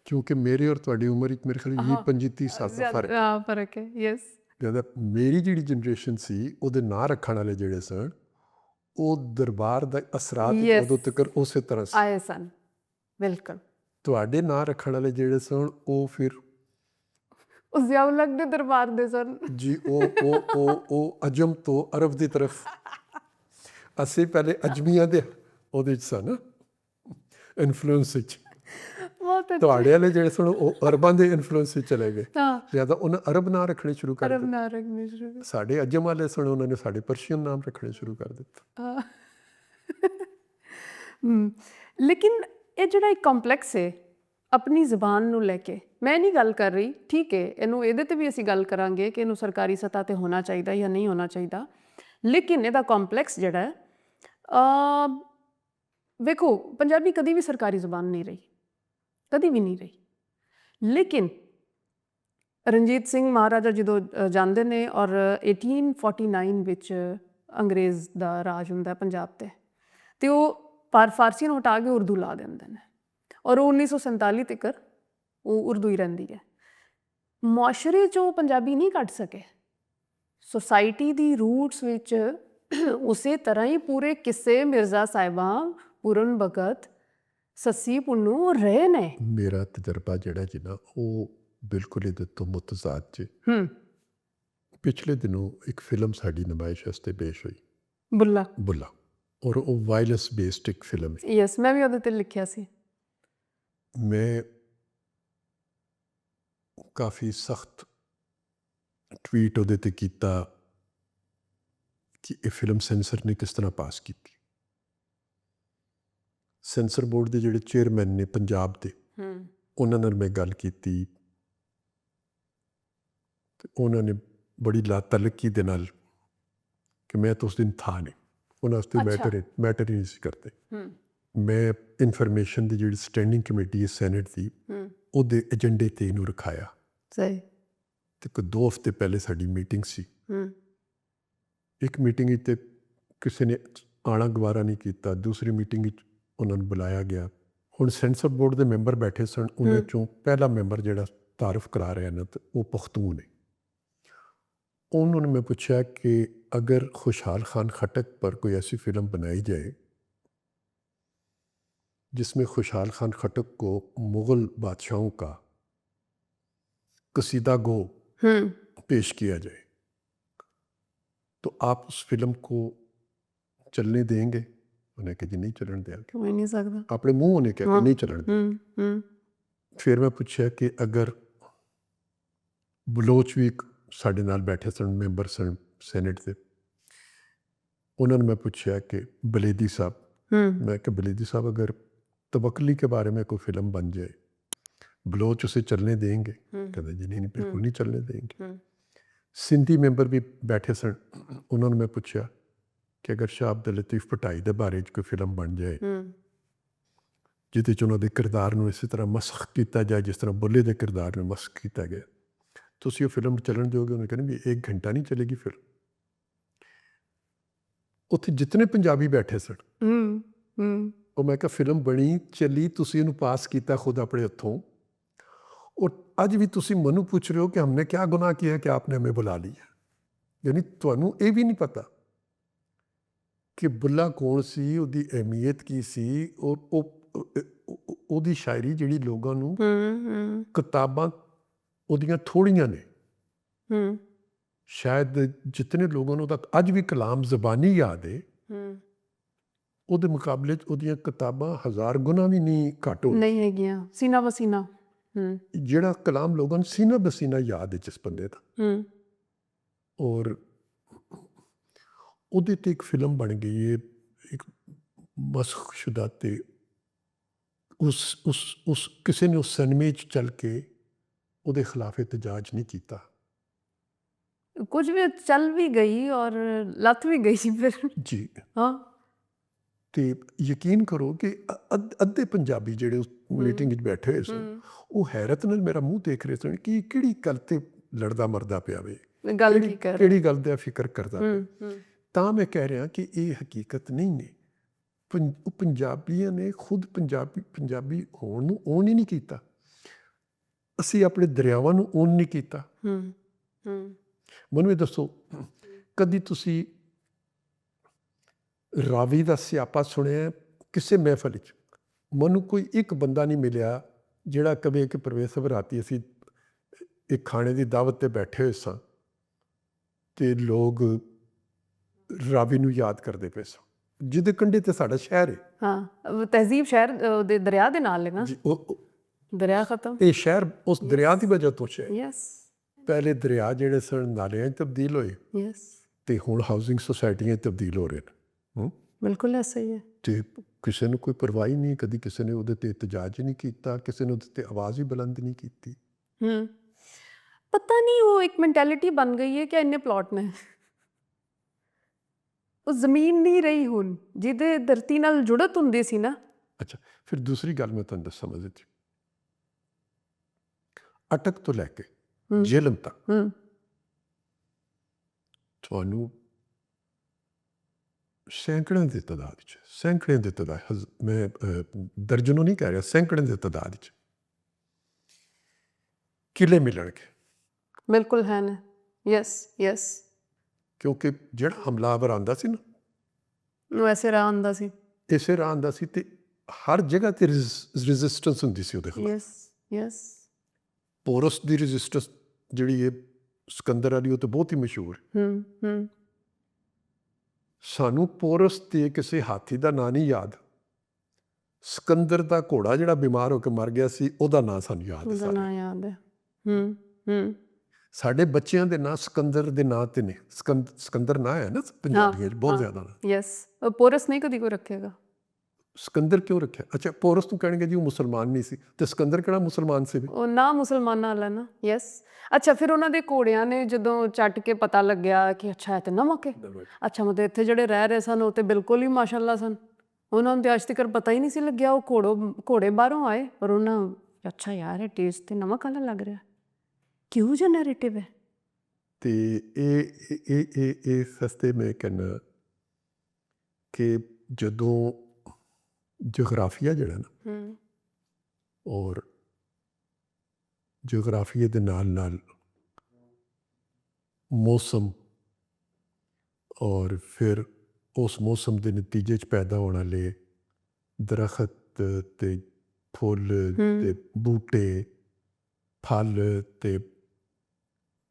ਕਿਉਂਕਿ ਮੇਰੇ ਔਰ ਤੁਹਾਡੀ ਉਮਰ ਵਿੱਚ ਮੇਰੇ ਖਿਆਲ 20-25-30 ਸਾਲ ਦਾ ਫਰਕ ਹੈ। ਯੈਸ। ਜ਼ਿਆਦਾ ਮੇਰੀ ਜਿਹੜੀ ਜਨਰੇਸ਼ਨ ਸੀ ਉਹਦੇ ਨਾਂ ਰੱਖਣ ਵਾਲੇ ਜਿਹੜੇ ਸਨ ਉਹ ਦਰਬਾਰ ਦਾ ਅਸਰਾਤ ਉਦੋਂ ਤੱਕ ਉਸੇ ਤਰ੍ਹਾਂ ਆਏ ਸਨ। ਬਿਲਕੁਲ। ਤੁਹਾਡੇ ਨਾਂ ਰੱਖਣ ਵਾਲੇ ਜਿਹੜੇ ਸਨ ਉਹ ਫਿਰ ਉਸ ਜ਼ਿਆਉਲਕ ਦੇ ਦਰਬਾਰ ਦੇ ਸਨ ਜੀ। ਉਹ ਅਜਮ ਤੋਂ ਅਰਬ ਦੀ ਤਰਫ, ਅਸੀਂ ਪਹਿਲੇ ਅਜਮੀਆਂ ਦੇ ਉਹਦੇ 'ਚ ਸਨ ਇਨਫਲੂਐਂਸ ਵਿੱਚ। ਤੁਹਾਡੇ ਵਾਲੇ ਜਿਹੜੇ ਸਨ ਉਹ ਅਰਬਾਂ ਦੇ ਇਨਫਲੂਐਂਸ ਵਿੱਚ ਚਲੇ ਗਏ। ਜ਼ਿਆਦਾ ਉਹਨਾਂ ਅਰਬ ਨਾਂ ਰੱਖਣੇ ਸ਼ੁਰੂ ਕਰ ਅਰਬ ਦਿੱਤੇ। ਨਾ ਰੱਖਣੇ ਸ਼ੁਰੂ ਸਾਡੇ ਅਜਮ ਵਾਲੇ ਸਨ, ਉਹਨਾਂ ਨੇ ਸਾਡੇ ਪਰਸ਼ੀਅਨ ਨਾਮ ਰੱਖਣੇ ਸ਼ੁਰੂ ਕਰ ਦਿੱਤੇ। ਹਾਂ। ਲੇਕਿਨ ਇਹ ਜਿਹੜਾ ਇੱਕ ਕੰਪਲੈਕਸ ਹੈ ਆਪਣੀ ਜ਼ਬਾਨ ਨੂੰ ਲੈ ਕੇ, ਮੈਂ ਨਹੀਂ ਗੱਲ ਕਰ ਰਹੀ, ਠੀਕ ਹੈ, ਇਹਨੂੰ ਇਹਦੇ 'ਤੇ ਵੀ ਅਸੀਂ ਗੱਲ ਕਰਾਂਗੇ ਕਿ ਇਹਨੂੰ ਸਰਕਾਰੀ ਸਤ੍ਹਾ 'ਤੇ ਹੋਣਾ ਚਾਹੀਦਾ ਜਾਂ ਨਹੀਂ ਹੋਣਾ ਚਾਹੀਦਾ, ਲੇਕਿਨ ਇਹਦਾ ਕੰਪਲੈਕਸ ਜਿਹੜਾ ਹੈ, ਵੇਖੋ ਪੰਜਾਬੀ ਕਦੀ ਵੀ ਸਰਕਾਰੀ ਜ਼ਬਾਨ ਨਹੀਂ ਰਹੀ, ਕਦੀ ਵੀ ਨਹੀਂ ਰਹੀ। ਲੇਕਿਨ ਰਣਜੀਤ ਸਿੰਘ ਮਹਾਰਾਜਾ ਜਦੋਂ ਜਾਂਦੇ ਨੇ ਔਰ 1849 ਵਿੱਚ ਅੰਗਰੇਜ਼ ਦਾ ਰਾਜ ਹੁੰਦਾ ਪੰਜਾਬ 'ਤੇ ਉਹ ਫਾਰਸੀ ਨੂੰ ਹਟਾ ਕੇ ਉਰਦੂ ਲਾ ਦਿੰਦੇ ਨੇ ਔਰ ਉਹ 1947 ਤੱਕ ਉਹ ਉਰਦੂ ਹੀ ਰਹਿੰਦੀ ਹੈ। ਮੁਆਸ਼ਰੇ 'ਚੋਂ ਪੰਜਾਬੀ ਨਹੀਂ ਕੱਢ ਸਕੇ, ਸੋਸਾਇਟੀ ਦੀ ਰੂਟਸ ਵਿੱਚ ਉਸੇ ਤਰ੍ਹਾਂ ਹੀ ਪੂਰੇ ਕਿੱਸੇ ਮਿਰਜ਼ਾ ਸਾਹਿਬਾਂ, ਪੂਰਨ ਭਗਤ, ਸੱਸੀ ਪੁੰਨੂ ਰਹੇ ਨੇ। ਮੇਰਾ ਤਜਰਬਾ ਜਿਹੜਾ ਜੀ ਨਾ ਉਹ ਬਿਲਕੁਲ ਇਹਦੇ ਤੋਂ ਮੁਤਜ਼ਾਦ 'ਚ। ਪਿਛਲੇ ਦਿਨੋਂ ਇੱਕ ਫਿਲਮ ਸਾਡੀ ਨੁਮਾਇਸ਼ ਵਾਸਤੇ ਪੇਸ਼ ਹੋਈ, ਬੁੱਲਾ, ਔਰ ਉਹ ਵਾਇਲੈਂਸ ਬੇਸਡ ਇੱਕ ਫਿਲਮ ਹੈ। ਯੈਸ, ਮੈਂ ਵੀ ਉਹਦੇ 'ਤੇ ਲਿਖਿਆ ਸੀ। ਮੈਂ ਕਾਫੀ ਸਖਤ ਟਵੀਟ ਉਹਦੇ 'ਤੇ ਕੀਤਾ ਕਿ ਇਹ ਫਿਲਮ ਸੈਂਸਰ ਨੇ ਕਿਸ ਤਰ੍ਹਾਂ ਪਾਸ ਕੀਤੀ। ਸੈਂਸਰ ਬੋਰਡ ਦੇ ਜਿਹੜੇ ਚੇਅਰਮੈਨ ਨੇ ਪੰਜਾਬ ਦੇ, ਉਹਨਾਂ ਨਾਲ ਮੈਂ ਗੱਲ ਕੀਤੀ ਤੇ ਉਹਨਾਂ ਨੇ ਬੜੀ ਲਾਤਲਕੀ ਦੇ ਨਾਲ, ਕਿ ਮੈਂ ਤਾਂ ਉਸ ਦਿਨ ਥਾ ਨਹੀਂ, ਉਹਨਾਂ ਵਾਸਤੇ ਮੈਟਰ ਹੀ ਨਹੀਂ ਸੀ ਕਰਦੇ। ਮੈਂ ਇਨਫੋਰਮੇਸ਼ਨ ਦੀ ਜਿਹੜੀ ਸਟੈਂਡਿੰਗ ਕਮੇਟੀ ਹੈ ਸੈਨੇਟ ਦੀ, ਉਹਦੇ ਏਜੰਡੇ 'ਤੇ ਇਹਨੂੰ ਰਖਾਇਆ। ਸਹੀ। ਤੇ ਕੋਈ 2 ਹਫ਼ਤੇ ਪਹਿਲੇ ਸਾਡੀ ਮੀਟਿੰਗ ਸੀ। ਇੱਕ ਮੀਟਿੰਗ ਵਿੱਚ ਕਿਸੇ ਨੇ ਆਉਣਾ ਗਵਾਰਾ ਨਹੀਂ ਕੀਤਾ, ਦੂਸਰੀ ਮੀਟਿੰਗ ਵਿੱਚ ਉਹਨਾਂ ਨੂੰ ਬੁਲਾਇਆ ਗਿਆ। ਹੁਣ ਸੈਂਸਰ ਬੋਰਡ ਦੇ ਮੈਂਬਰ ਬੈਠੇ ਸਨ, ਉਹਨਾਂ 'ਚੋਂ ਪਹਿਲਾ ਮੈਂਬਰ ਜਿਹੜਾ ਤਾਰਫ ਕਰਾ ਰਿਹਾ ਨਾ, ਉਹ ਪਖਤੂਨ ਹੈ। उन्होंने मैं पूछा कि अगर खुशहाल खान खटक पर कोई ऐसी फिल्म बनाई जाए जिसमें खुशहाल खान खटक को मुग़ल बादशाहों का कसीदा गो पेश किया जाए, तो आप उस फिल्म को चलने देंगे? उन्हें कहा जी नहीं चलन देंगे। क्यों नहीं सकता? अपने मुँह उन्हें कहा नहीं चलन देंगे। फिर मैं पूछा कि अगर बलोच भी ਸਾਡੇ ਨਾਲ ਬੈਠੇ ਸਨ, ਮੈਂਬਰ ਸਨ ਸੈਨੇਟ ਦੇ, ਉਹਨਾਂ ਨੂੰ ਮੈਂ ਪੁੱਛਿਆ ਕਿ ਬਲੇਦੀ ਸਾਹਿਬ, मैं कि बलेदी साहब अगर तवक्ली के बारे में कोई फिल्म बन जाए, बलोच उसे चलने देंगे? कहते जी नहीं बिल्कुल नहीं चलने देंगे। सिंधी मैंबर भी बैठे सन, उन्होंने मैं पूछा कि अगर शाह अब्दुल लतीफ भटाई के बारे कोई फिल्म बन जाए जिहदे च उन्होंने किरदार नूं इस तरह मसख किया जाए जिस तरह बुल्ले के किरदार नूं मसख किया गया, तुसीं वो फिल्म चलन दोगे? उन्होंने कहना भी 1 घंटा नहीं चलेगी फिल्म। उत्थे जितने पंजाबी बैठे सन, और मैं कहा फिल्म बनी चली, तुसीं इहनूं पास किया खुद अपने हत्थों, और अज भी तुसीं मैनूं पूछ रहे हो कि हमने क्या गुनाह किया है कि आपने हमें बुला लिया। यानी तुहानूं ये भी नहीं पता कि बुल्ला कौन सी, उहदी अहमीयत की सी, और उहदी शायरी जिहड़ी लोगां नूं किताबां उहदियां थोड़ियां ने, शायद जितने लोगों को तक अज भी कलाम जबानी याद है, ਉਹਦੇ ਮੁਕਾਬਲੇ 'ਚ ਉਹਦੀਆਂ ਕਿਤਾਬਾਂ 1000 ਗੁਣਾ ਵੀ ਨਹੀਂ ਘੱਟ ਹੋ ਨਹੀਂ ਹੈਗੀਆਂ, ਸੀਨਾ ਬਸੀਨਾ। ਜਿਹੜਾ ਕਲਾਮ ਲੋਕਾਂ ਨੂੰ ਸੀਨਾ ਬਸੀਨਾ ਯਾਦ ਹੈ ਜਿਸ ਬੰਦੇ ਦਾ। ਔਰ ਉਹਦੇ 'ਤੇ ਇੱਕ ਫਿਲਮ ਬਣ ਗਈ ਹੈ, ਇੱਕ ਮਸਖਸ਼ੁਦਾ, ਤੇ ਉਸ ਕਿਸੇ ਨੇ ਉਸ ਸਿਨੇਮੇ 'ਚ ਚੱਲ ਕੇ ਉਹਦੇ ਖਿਲਾਫ ਇਤਜਾਜ ਨਹੀਂ ਕੀਤਾ। ਕੁਝ ਵੀ ਚੱਲ ਵੀ ਗਈ ਔਰ ਲੱਥ ਵੀ ਗਈ ਸੀ ਫਿਰ। ਜੀ ਹਾਂ। ਤੇ ਯਕੀਨ ਕਰੋ ਕਿ ਅੱਧੇ ਪੰਜਾਬੀ ਜਿਹੜੇ ਉਸ ਮੀਟਿੰਗ ਵਿੱਚ ਬੈਠੇ ਹੋਏ ਸਨ, ਉਹ ਹੈਰਤ ਨਾਲ ਮੇਰਾ ਮੂੰਹ ਦੇਖ ਰਹੇ ਸਨ ਕਿ ਕਿਹੜੀ ਗੱਲ ਤੇ ਲੜਦਾ ਮਰਦਾ ਪਿਆ ਵੇ, ਕਿਹੜੀ ਗੱਲ ਦਾ ਫਿਕਰ ਕਰਦਾ ਪਿਆ। ਤਾਂ ਮੈਂ ਕਹਿ ਰਿਹਾ ਕਿ ਇਹ ਹਕੀਕਤ ਨਹੀਂ ਨੇ। ਉਹ ਪੰਜਾਬੀਆਂ ਨੇ ਖੁਦ ਪੰਜਾਬੀ ਹੋਣ ਨੂੰ ਓਨ ਹੀ ਨਹੀਂ ਕੀਤਾ। ਅਸੀਂ ਆਪਣੇ ਦਰਿਆਵਾਂ ਨੂੰ ਓਨ ਨਹੀਂ ਕੀਤਾ। ਮੈਨੂੰ ਇਹ ਦੱਸੋ, ਕਦੀ ਤੁਸੀਂ ਰਾਵੀ ਦਾ ਸਿਆਪਾ ਸੁਣਿਆ ਕਿਸੇ ਮਹਿਫਲ 'ਚ? ਮੈਨੂੰ ਕੋਈ ਇੱਕ ਬੰਦਾ ਨਹੀਂ ਮਿਲਿਆ ਜਿਹੜਾ ਕਵੇ ਕਿ ਪ੍ਰਵੇਸ਼ ਸਾਹਿਬ ਰਾਤੀ ਅਸੀਂ ਇੱਕ ਖਾਣੇ ਦੀ ਦਾਵਤ 'ਤੇ ਬੈਠੇ ਹੋਏ ਸਾਂ ਅਤੇ ਲੋਕ ਰਾਵੀ ਨੂੰ ਯਾਦ ਕਰਦੇ ਪਏ ਸਾਂ, ਜਿਹਦੇ ਕੰਢੇ 'ਤੇ ਸਾਡਾ ਸ਼ਹਿਰ ਹੈ। ਹਾਂ, ਤਹਿਜ਼ੀਬ ਸ਼ਹਿਰ ਦੇ ਦਰਿਆ ਦੇ ਨਾਲ ਹੈ ਨਾ, ਦਰਿਆ ਖਤਮ, ਇਹ ਸ਼ਹਿਰ ਉਸ ਦਰਿਆ ਦੀ ਵਜ੍ਹਾ ਤੋਂ ਸ਼ਹਿਰ। ਯੈਸ। ਪਹਿਲੇ ਦਰਿਆ ਜਿਹੜੇ ਸਨ ਨਾਲਿਆਂ 'ਚ ਤਬਦੀਲ ਹੋਏ ਯੈਸ, ਤੇ ਹੁਣ ਹਾਊਸਿੰਗ ਸੁਸਾਇਟੀਆਂ 'ਚ ਤਬਦੀਲ ਹੋ ਰਹੇ ਨੇ। ਬਿਲਕੁਲ ਐਸਾ ਹੀ ਹੈ। ਤੇ ਕਿਸੇ ਨੂੰ ਕੋਈ ਪਰਵਾਹ ਹੀ ਨਹੀਂ, ਕਦੀ ਕਿਸੇ ਨੇ ਉਹਦੇ 'ਤੇ ਇਤਜਾਜ ਹੀ ਨਹੀਂ ਕੀਤਾ, ਕਿਸੇ ਨੇ ਉਹਦੇ 'ਤੇ ਆਵਾਜ਼ ਹੀ ਬੁਲੰਦ ਨਹੀਂ ਕੀਤੀ। ਪਤਾ ਨਹੀਂ ਉਹ ਇੱਕ ਮੈਂਟੈਲਿਟੀ ਬਣ ਗਈ ਹੈ ਕਿ ਇੰਨੇ ਪਲਾਟ ਨੇ, ਉਹ ਜ਼ਮੀਨ ਨਹੀਂ ਰਹੀ ਹੁਣ ਜਿਹਦੇ ਧਰਤੀ ਨਾਲ ਜੁੜਤ ਹੁੰਦੀ ਸੀ ਨਾ। ਅੱਛਾ, ਫਿਰ ਦੂਸਰੀ ਗੱਲ ਮੈਂ ਤੁਹਾਨੂੰ ਦੱਸਾਂ ਮਜ਼ੇ 'ਚ, ਅਟਕ ਤੋਂ ਲੈ ਕੇ ਜੇਲ੍ਹ ਤੱਕ ਤੁਹਾਨੂੰ ਸੈਂਕੜਿਆਂ ਦੀ ਤਾਦਾਦ 'ਚ, ਸੈਂਕੜਿਆਂ ਦੀ ਤਾਦਾਦ, ਮੈਂ ਦਰਜਨੋਂ ਨਹੀਂ ਕਹਿ ਰਿਹਾ, ਸੈਂਕੜਿਆਂ ਦੀ ਤਾਦਾਦ 'ਚ ਕਿਲੇ ਮਿਲਣਗੇ। ਬਿਲਕੁਲ ਹੈ ਨਾ। ਯੈਸ ਯੈਸ, ਕਿਉਂਕਿ ਜਿਹੜਾ ਹਮਲਾਵਰ ਆਉਂਦਾ ਸੀ ਨਾ, ਉਹ ਐਸੇ ਰਾਹ ਆਉਂਦਾ ਸੀ। ਇਸੇ ਰਾਹ ਆਉਂਦਾ ਸੀ ਤੇ ਹਰ ਜਗ੍ਹਾ 'ਤੇ ਰੈਜ਼ਿਸਟੈਂਸ ਹੁੰਦੀ ਸੀ ਉਹਦੇ ਖਿਲਾਫ। ਯੈਸ ਯੈਸ, ਪੋਰਸ ਦੀ ਰੈਜ਼ਿਸਟੈਂਸ ਜਿਹੜੀ ਹੈ ਸਿਕੰਦਰ ਵਾਲੀ, ਉਹ ਤਾਂ ਬਹੁਤ ਹੀ ਮਸ਼ਹੂਰ ਹੈ। ਸਾਨੂੰ ਪੋਰਸ ਤੇ ਕਿਸੇ ਹਾਥੀ ਦਾ ਨਾਂ ਨਹੀਂ ਯਾਦ, ਸਿਕੰਦਰ ਦਾ ਘੋੜਾ ਜਿਹੜਾ ਬਿਮਾਰ ਹੋ ਕੇ ਮਰ ਗਿਆ ਸੀ ਉਹਦਾ ਨਾਂ ਸਾਨੂੰ ਯਾਦ ਹੈ। ਉਹਦਾ ਨਾਂ ਯਾਦ ਹੈ। ਸਾਡੇ ਬੱਚਿਆਂ ਦੇ ਨਾਂ ਸਿਕੰਦਰ ਦੇ ਨਾਂ ਤੇ ਨੇ। ਸਿਕੰਦਰ ਨਾਂ ਹੈ ਨਾ ਪੰਜਾਬੀਆਂ 'ਚ ਬਹੁਤ ਜ਼ਿਆਦਾ। ਯੈਸ, ਪੋਰਸ ਨਹੀਂ ਕਦੀ ਕੋਈ ਰੱਖੇਗਾ। ਸਿਕੰਦਰ ਕਿਉਂ ਰੱਖਿਆ? ਅੱਛਾ, ਪੋਰਸ ਨੂੰ ਕਹਿਣਗੇ ਜੀ ਉਹ ਮੁਸਲਮਾਨ ਨਹੀਂ ਸੀ, ਤੇ ਸਿਕੰਦਰ ਕਿਹੜਾ ਮੁਸਲਮਾਨ ਸੀ? ਉਹ ਨਾ ਮੁਸਲਮਾਨਾਂ ਵਾਲਾ ਨਾ। ਯੈਸ, ਅੱਛਾ, ਫਿਰ ਉਹਨਾਂ ਦੇ ਘੋੜਿਆਂ ਨੇ ਜਦੋਂ ਚੱਟ ਕੇ ਪਤਾ ਲੱਗਿਆ ਕਿ ਅੱਛਾ ਇਹ ਤੇ ਨਮਕ ਹੈ, ਅੱਛਾ ਮਤਲਬ ਇੱਥੇ ਜਿਹੜੇ ਰਹਿ ਰਹੇ ਸਨ ਉਹ ਤੇ ਬਿਲਕੁਲ ਹੀ ਮਾਸ਼ਾਅੱਲਾ ਸਨ, ਉਹਨਾਂ ਨੂੰ ਤੇ ਅੱਜ ਤੱਕ ਪਤਾ ਹੀ ਨਹੀਂ ਸੀ ਲੱਗਿਆ। ਉਹ ਘੋੜੇ ਬਾਹਰੋਂ ਆਏ ਪਰ ਉਹਨਾਂ ਅੱਛਾ ਯਾਰ ਇਹ ਟੇਸਟ ਤੇ ਨਮਕ ਵਾਲਾ ਲੱਗ ਰਿਹਾ। ਕਿਉਂ ਜਿਹਾ ਨੈਰੇਟਿਵ ਹੈ। ਤੇ ਇਹ ਸਸਤੇ ਮੈਂ ਕਹਿੰਦਾ ਕਿ ਜਦੋਂ ਜਗਰਾਫੀਆ ਜਿਹੜਾ ਨਾ, ਔਰ ਜਗਰਾਫੀਏ ਦੇ ਨਾਲ ਨਾਲ ਮੌਸਮ, ਔਰ ਫਿਰ ਉਸ ਮੌਸਮ ਦੇ ਨਤੀਜੇ 'ਚ ਪੈਦਾ ਹੋਣ ਵਾਲੇ ਦਰਖਤ ਤੇ ਫੁੱਲ ਤੇ ਬੂਟੇ, ਫਲ ਤੇ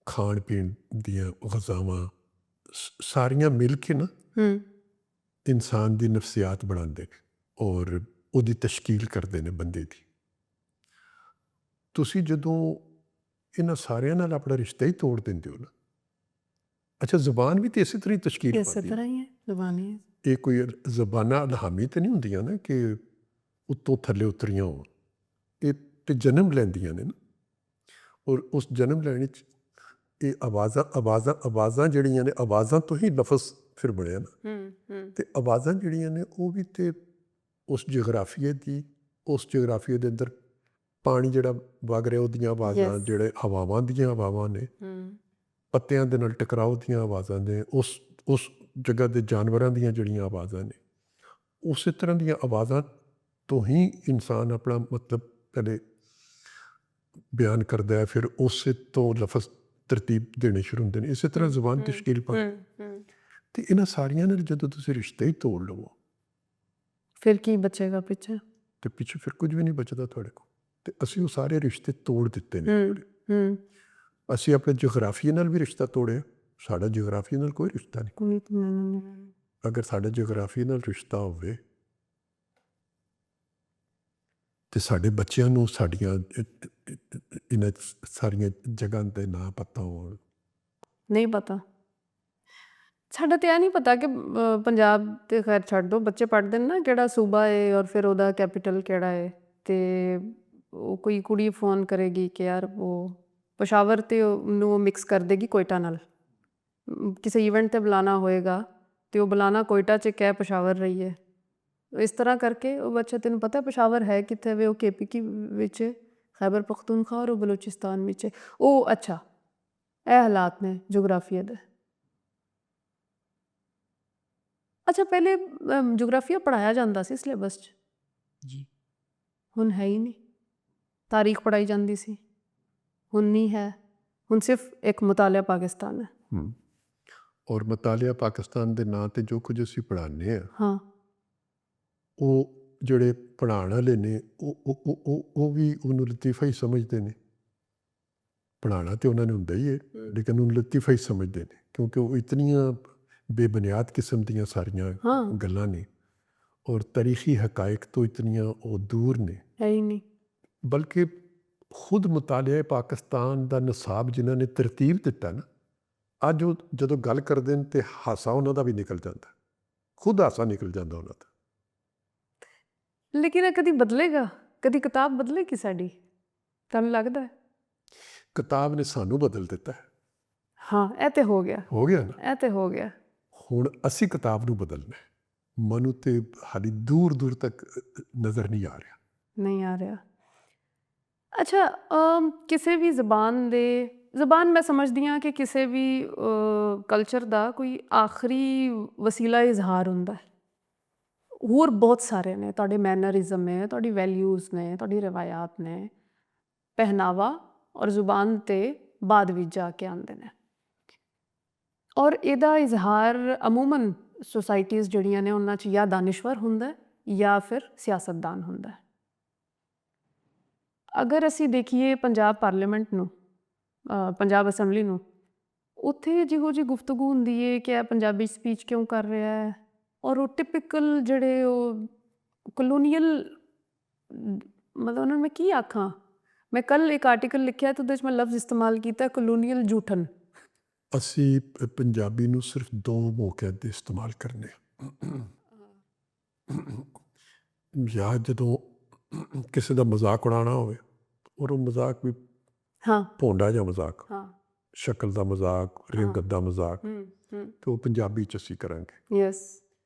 ਖਾਣ ਪੀਣ ਦੀਆਂ ਗ਼ਜ਼ਾਵਾਂ ਸਾਰੀਆਂ ਮਿਲ ਕੇ ਨਾ ਇਨਸਾਨ ਦੀ ਨਫਸੀਆਤ ਬਣਾਉਂਦੇ ਨੇ ਔਰ ਉਹਦੀ ਤਸ਼ਕੀਲ ਕਰਦੇ ਨੇ ਬੰਦੇ ਦੀ। ਤੁਸੀਂ ਜਦੋਂ ਇਹਨਾਂ ਸਾਰਿਆਂ ਨਾਲ ਆਪਣਾ ਰਿਸ਼ਤਾ ਹੀ ਤੋੜ ਦਿੰਦੇ ਹੋ ਨਾ, ਅੱਛਾ ਜ਼ੁਬਾਨ ਵੀ ਤਾਂ ਇਸੇ ਤਰ੍ਹਾਂ ਹੀ ਤਸ਼ਕੀਲ ਇਸੇ ਪਾਉਂਦੀ ਤਰ੍ਹਾਂ ਹੀ ਹੈ ਜ਼ੁਬਾਨ ਹੀ। ਇਹ ਕੋਈ ਜ਼ਬਾਨਾਂ ਅਲਹਾਮੀ ਤਾਂ ਨਹੀਂ ਹੁੰਦੀਆਂ ਨਾ ਕਿ ਉੱਤੋਂ ਥੱਲੇ ਉਤਰੀਆਂ ਹੋਣ, ਇਹ ਤੇ ਜਨਮ ਲੈਂਦੀਆਂ ਨੇ ਨਾ, ਔਰ ਉਸ ਜਨਮ ਲੈਣ 'ਚ ਇਹ ਆਵਾਜ਼ਾਂ ਜਿਹੜੀਆਂ ਨੇ, ਆਵਾਜ਼ਾਂ ਤੋਂ ਹੀ ਲਫ਼ਜ਼ ਫਿਰ ਬਣਿਆ ਨਾ। ਤੇ ਆਵਾਜ਼ਾਂ ਜਿਹੜੀਆਂ ਨੇ ਉਹ ਵੀ ਤੇ ਉਸ ਜਗਰਾਫੀਏ ਦੀ, ਉਸ ਜਗਰਾਫੀਏ ਦੇ ਅੰਦਰ ਪਾਣੀ ਜਿਹੜਾ ਵਗ ਰਿਹਾ ਉਹਦੀਆਂ ਆਵਾਜ਼ਾਂ, ਜਿਹੜੇ ਹਵਾਵਾਂ ਦੀਆਂ ਆਵਾਜ਼ਾਂ ਨੇ, ਪੱਤਿਆਂ ਦੇ ਨਾਲ ਟਕਰਾਓ ਦੀਆਂ ਆਵਾਜ਼ਾਂ ਨੇ, ਉਸ ਜਗ੍ਹਾ ਦੇ ਜਾਨਵਰਾਂ ਦੀਆਂ ਜਿਹੜੀਆਂ ਆਵਾਜ਼ਾਂ ਨੇ, ਉਸੇ ਤਰ੍ਹਾਂ ਦੀਆਂ ਆਵਾਜ਼ਾਂ ਤੋਂ ਹੀ ਇਨਸਾਨ ਆਪਣਾ ਮਤਲਬ ਪਹਿਲੇ ਬਿਆਨ ਕਰਦਾ ਹੈ, ਫਿਰ ਉਸੇ ਤੋਂ ਲਫ਼ਜ਼ ਤਰਤੀਬ ਦੇਣੇ ਸ਼ੁਰੂ ਹੁੰਦੇ ਨੇ। ਇਸੇ ਤਰ੍ਹਾਂ ਜ਼ੁਬਾਨ ਤਸ਼ਕੀਲ ਪਾ ਤੇ ਇਹਨਾਂ ਸਾਰੀਆਂ ਨਾਲ ਜਦੋਂ ਤੁਸੀਂ ਰਿਸ਼ਤੇ ਹੀ ਤੋੜ ਲਵੋ, ਫਿਰ ਕੀ ਬਚੇਗਾ ਪਿੱਛੇ? ਤੇ ਪਿੱਛੇ ਫਿਰ ਕੁਝ ਵੀ ਨਹੀਂ ਬਚਦਾ ਤੁਹਾਡੇ ਕੋਲ। ਤੇ ਅਸੀਂ ਉਹ ਸਾਰੇ ਰਿਸ਼ਤੇ ਤੋੜ ਦਿੱਤੇ ਨੇ। ਅਸੀਂ ਆਪਣੇ ਜਗਰਾਫੀਏ ਨਾਲ ਵੀ ਰਿਸ਼ਤਾ ਤੋੜਿਆ। ਸਾਡਾ ਜਗਰਾਫੀਏ ਨਾਲ ਕੋਈ ਰਿਸ਼ਤਾ ਨਹੀਂ। ਅਗਰ ਸਾਡਾ ਜਗਰਾਫੀਏ ਨਾਲ ਰਿਸ਼ਤਾ ਹੋਵੇ ਤੇ ਸਾਡੇ ਬੱਚਿਆਂ ਨੂੰ ਸਾਡੀਆਂ ਇਹਨਾਂ ਸਾਰੀਆਂ ਜਗ੍ਹਾ ਦੇ ਨਾਂ ਪਤਾ ਹੋਣ। ਨਹੀਂ ਪਤਾ। ਸਾਡਾ ਤਾਂ ਇਹ ਨਹੀਂ ਪਤਾ ਕਿ ਪੰਜਾਬ ਤੇ ਖੈਰ ਛੱਡ ਦਿਓ, ਬੱਚੇ ਪੜ੍ਹਦੇ ਨੇ ਨਾ ਕਿਹੜਾ ਸੂਬਾ ਹੈ ਔਰ ਫਿਰ ਉਹਦਾ ਕੈਪੀਟਲ ਕਿਹੜਾ ਹੈ। ਅਤੇ ਉਹ ਕੋਈ ਕੁੜੀ ਫੋਨ ਕਰੇਗੀ ਕਿ ਯਾਰ ਉਹ ਪਸ਼ਾਵਰ ਤੇ ਉਹਨੂੰ ਮਿਕਸ ਕਰ ਦੇਗੀ ਕੋਇਟਾ ਨਾਲ। ਕਿਸੇ ਈਵੈਂਟ 'ਤੇ ਬੁਲਾਉਣਾ ਹੋਏਗਾ ਅਤੇ ਉਹ ਬੁਲਾਉਣਾ ਕੋਇਟਾ 'ਚ ਕਹਿ ਪਸ਼ਾਵਰ ਰਹੀ ਹੈ। ਇਸ ਤਰ੍ਹਾਂ ਕਰਕੇ ਉਹ ਬੱਚਾ, ਤੈਨੂੰ ਪਤਾ ਪਸ਼ਾਵਰ ਹੈ ਕਿੱਥੇ ਵੇ? ਉਹ KPK ਵਿੱਚ, ਖੈਬਰ ਪਖਤੂਨਖਵਾ ਔਰ ਉਹ ਬਲੋਚਿਸਤਾਨ ਵਿੱਚ। ਉਹ ਅੱਛਾ ਇਹ ਹਾਲਾਤ ਨੇ ਜੋਗਰਾਫੀਆ ਦੇ। ਅੱਛਾ, ਪਹਿਲੇ ਜੋਗਰਾਫੀਆ ਪੜ੍ਹਾਇਆ ਜਾਂਦਾ ਸੀ ਸਿਲੇਬਸ 'ਚ ਜੀ, ਹੁਣ ਹੈ ਹੀ ਨਹੀਂ। ਤਾਰੀਖ ਪੜ੍ਹਾਈ ਜਾਂਦੀ ਸੀ, ਹੁਣ ਨਹੀਂ ਹੈ। ਹੁਣ ਸਿਰਫ ਇੱਕ ਮੁਤਾਲਿਆ ਪਾਕਿਸਤਾਨ ਹੈ। ਔਰ ਮੁਤਾਲਿਆ ਪਾਕਿਸਤਾਨ ਦੇ ਨਾਂ 'ਤੇ ਜੋ ਕੁਝ ਅਸੀਂ ਪੜ੍ਹਾਉਂਦੇ ਹਾਂ, ਉਹ ਜਿਹੜੇ ਪੜ੍ਹਾਉਣ ਵਾਲੇ ਨੇ ਉਹ ਵੀ ਉਹਨੂੰ ਲਤੀਫਾ ਹੀ ਸਮਝਦੇ ਨੇ। ਪੜ੍ਹਾਉਣਾ ਤਾਂ ਉਹਨਾਂ ਨੇ ਹੁੰਦਾ ਹੀ ਹੈ, ਲੇਕਿਨ ਉਹਨੂੰ ਲਤੀਫਾ ਹੀ ਸਮਝਦੇ ਨੇ, ਕਿਉਂਕਿ ਉਹ ਇਤਨੀਆਂ ਬੇਬੁਨਿਆਦ ਕਿਸਮ ਦੀਆਂ ਸਾਰੀਆਂ ਗੱਲਾਂ ਨੇ ਔਰ ਤਾਰੀਖੀ ਹਕਾਇਕ ਤੋਂ ਇਤਨੀਆਂ ਉਹ ਦੂਰ ਨੇ। ਹੈ ਹੀ ਨਹੀਂ। ਬਲਕਿ ਖੁਦ ਮੁਤਾਲਿਆ ਪਾਕਿਸਤਾਨ ਦਾ ਨਿਸਾਬ ਜਿਨ੍ਹਾਂ ਨੇ ਤਰਤੀਬ ਦਿੱਤਾ ਨਾ, ਅੱਜ ਉਹ ਜਦੋਂ ਗੱਲ ਕਰਦੇ ਨੇ ਤੇ ਹਾਸਾ ਉਹਨਾਂ ਦਾ ਵੀ ਨਿਕਲ ਜਾਂਦਾ, ਖੁਦ ਹਾਸਾ ਨਿਕਲ ਜਾਂਦਾ ਉਹਨਾਂ ਦਾ। ਲੇਕਿਨ ਇਹ ਕਦੀ ਬਦਲੇਗਾ? ਕਦੀ ਕਿਤਾਬ ਬਦਲੇਗੀ ਸਾਡੀ? ਤੁਹਾਨੂੰ ਲੱਗਦਾ ਹੈ? ਕਿਤਾਬ ਨੇ ਸਾਨੂੰ ਬਦਲ ਦਿੱਤਾ ਹੈ। ਹਾਂ, ਇਹ ਤੇ ਹੋ ਗਿਆ, ਹੋ ਗਿਆ ਨਾ। ਇਹ ਤੇ ਹੋ ਗਿਆ। ਹੁਣ ਅਸੀਂ ਕਿਤਾਬ ਨੂੰ ਬਦਲਣਾ ਹੈ। ਮਨੂੰ ਤੇ ਹਾਲੀ ਦੂਰ ਦੂਰ ਤੱਕ ਨਜ਼ਰ ਨਹੀਂ ਆ ਰਿਹਾ। ਨਹੀਂ ਆ ਰਿਹਾ। ਅੱਛਾ, ਕਿਸੇ ਵੀ ਜ਼ਬਾਨ ਮੈਂ ਸਮਝਦੀ ਹਾਂ ਕਿ ਕਿਸੇ ਵੀ ਕਲਚਰ ਦਾ ਕੋਈ ਆਖਰੀ ਵਸੀਲਾ ਇਜ਼ਹਾਰ ਹੁੰਦਾ ਹੈ। ਹੋਰ ਬਹੁਤ ਸਾਰੇ ਨੇ, ਤੁਹਾਡੇ ਮੈਨਰਿਜ਼ਮ ਹੈ, ਤੁਹਾਡੀ ਵੈਲਿਊਜ਼ ਨੇ, ਤੁਹਾਡੀ ਰਵਾਇਤ ਨੇ, ਪਹਿਨਾਵਾ ਔਰ ਜ਼ੁਬਾਨ 'ਤੇ ਬਾਅਦ ਵਿੱਚ ਜਾ ਕੇ ਆਉਂਦੇ ਨੇ। ਔਰ ਇਹਦਾ ਇਜ਼ਹਾਰ ਅਮੂਮਨ ਸੁਸਾਇਟੀਜ਼ ਜਿਹੜੀਆਂ ਨੇ ਉਹਨਾਂ 'ਚ ਜਾਂ ਦਾਨਿਸ਼ਵਰ ਹੁੰਦਾ ਜਾਂ ਫਿਰ ਸਿਆਸਤਦਾਨ ਹੁੰਦਾ। ਅਗਰ ਅਸੀਂ ਦੇਖੀਏ ਪੰਜਾਬ ਪਾਰਲੀਮੈਂਟ ਨੂੰ, ਪੰਜਾਬ ਅਸੈਂਬਲੀ ਨੂੰ, ਉੱਥੇ ਜਿਹੋ ਜਿਹੀ ਗੁਫ਼ਤਗੂ ਹੁੰਦੀ ਹੈ ਕਿ ਇਹ ਪੰਜਾਬੀ ਸਪੀਚ ਕਿਉਂ ਕਰ ਰਿਹਾ ਹੈ, ਔਰ ਉਹ ਟਿਪੀਕਲ ਜਿਹੜੇ ਉਹ ਕਲੋਨੀਅਲ, ਮਤਲਬ ਉਹਨਾਂ ਨੂੰ ਮੈਂ ਕੀ ਆਖਾਂ। ਮੈਂ ਕੱਲ੍ਹ ਇੱਕ ਆਰਟੀਕਲ ਲਿਖਿਆ ਤੇ ਉਹਦੇ 'ਚ ਮੈਂ ਲਫ਼ਜ਼ ਇਸਤੇਮਾਲ ਕੀਤਾ ਕਲੋਨੀਅਲ ਜੂਠਨ। ਅਸੀਂ ਪੰਜਾਬੀ ਨੂੰ ਸਿਰਫ 2 ਮੌਕਿਆਂ 'ਤੇ ਇਸਤੇਮਾਲ ਕਰਨੇ, ਜਾਂ ਜਦੋਂ ਕਿਸੇ ਦਾ ਮਜ਼ਾਕ ਉਡਾਉਣਾ ਹੋਵੇ, ਔਰ ਉਹ ਮਜ਼ਾਕ ਵੀ ਹਾਂ, ਭੋਂਡਾ ਜਿਹਾ ਮਜ਼ਾਕ, ਹਾਂ, ਸ਼ਕਲ ਦਾ ਮਜ਼ਾਕ, ਰਿੰਗਤ ਦਾ ਮਜ਼ਾਕ, ਤੇ ਉਹ ਪੰਜਾਬੀ 'ਚ ਅਸੀਂ ਕਰਾਂਗੇ। ਯੈਸ।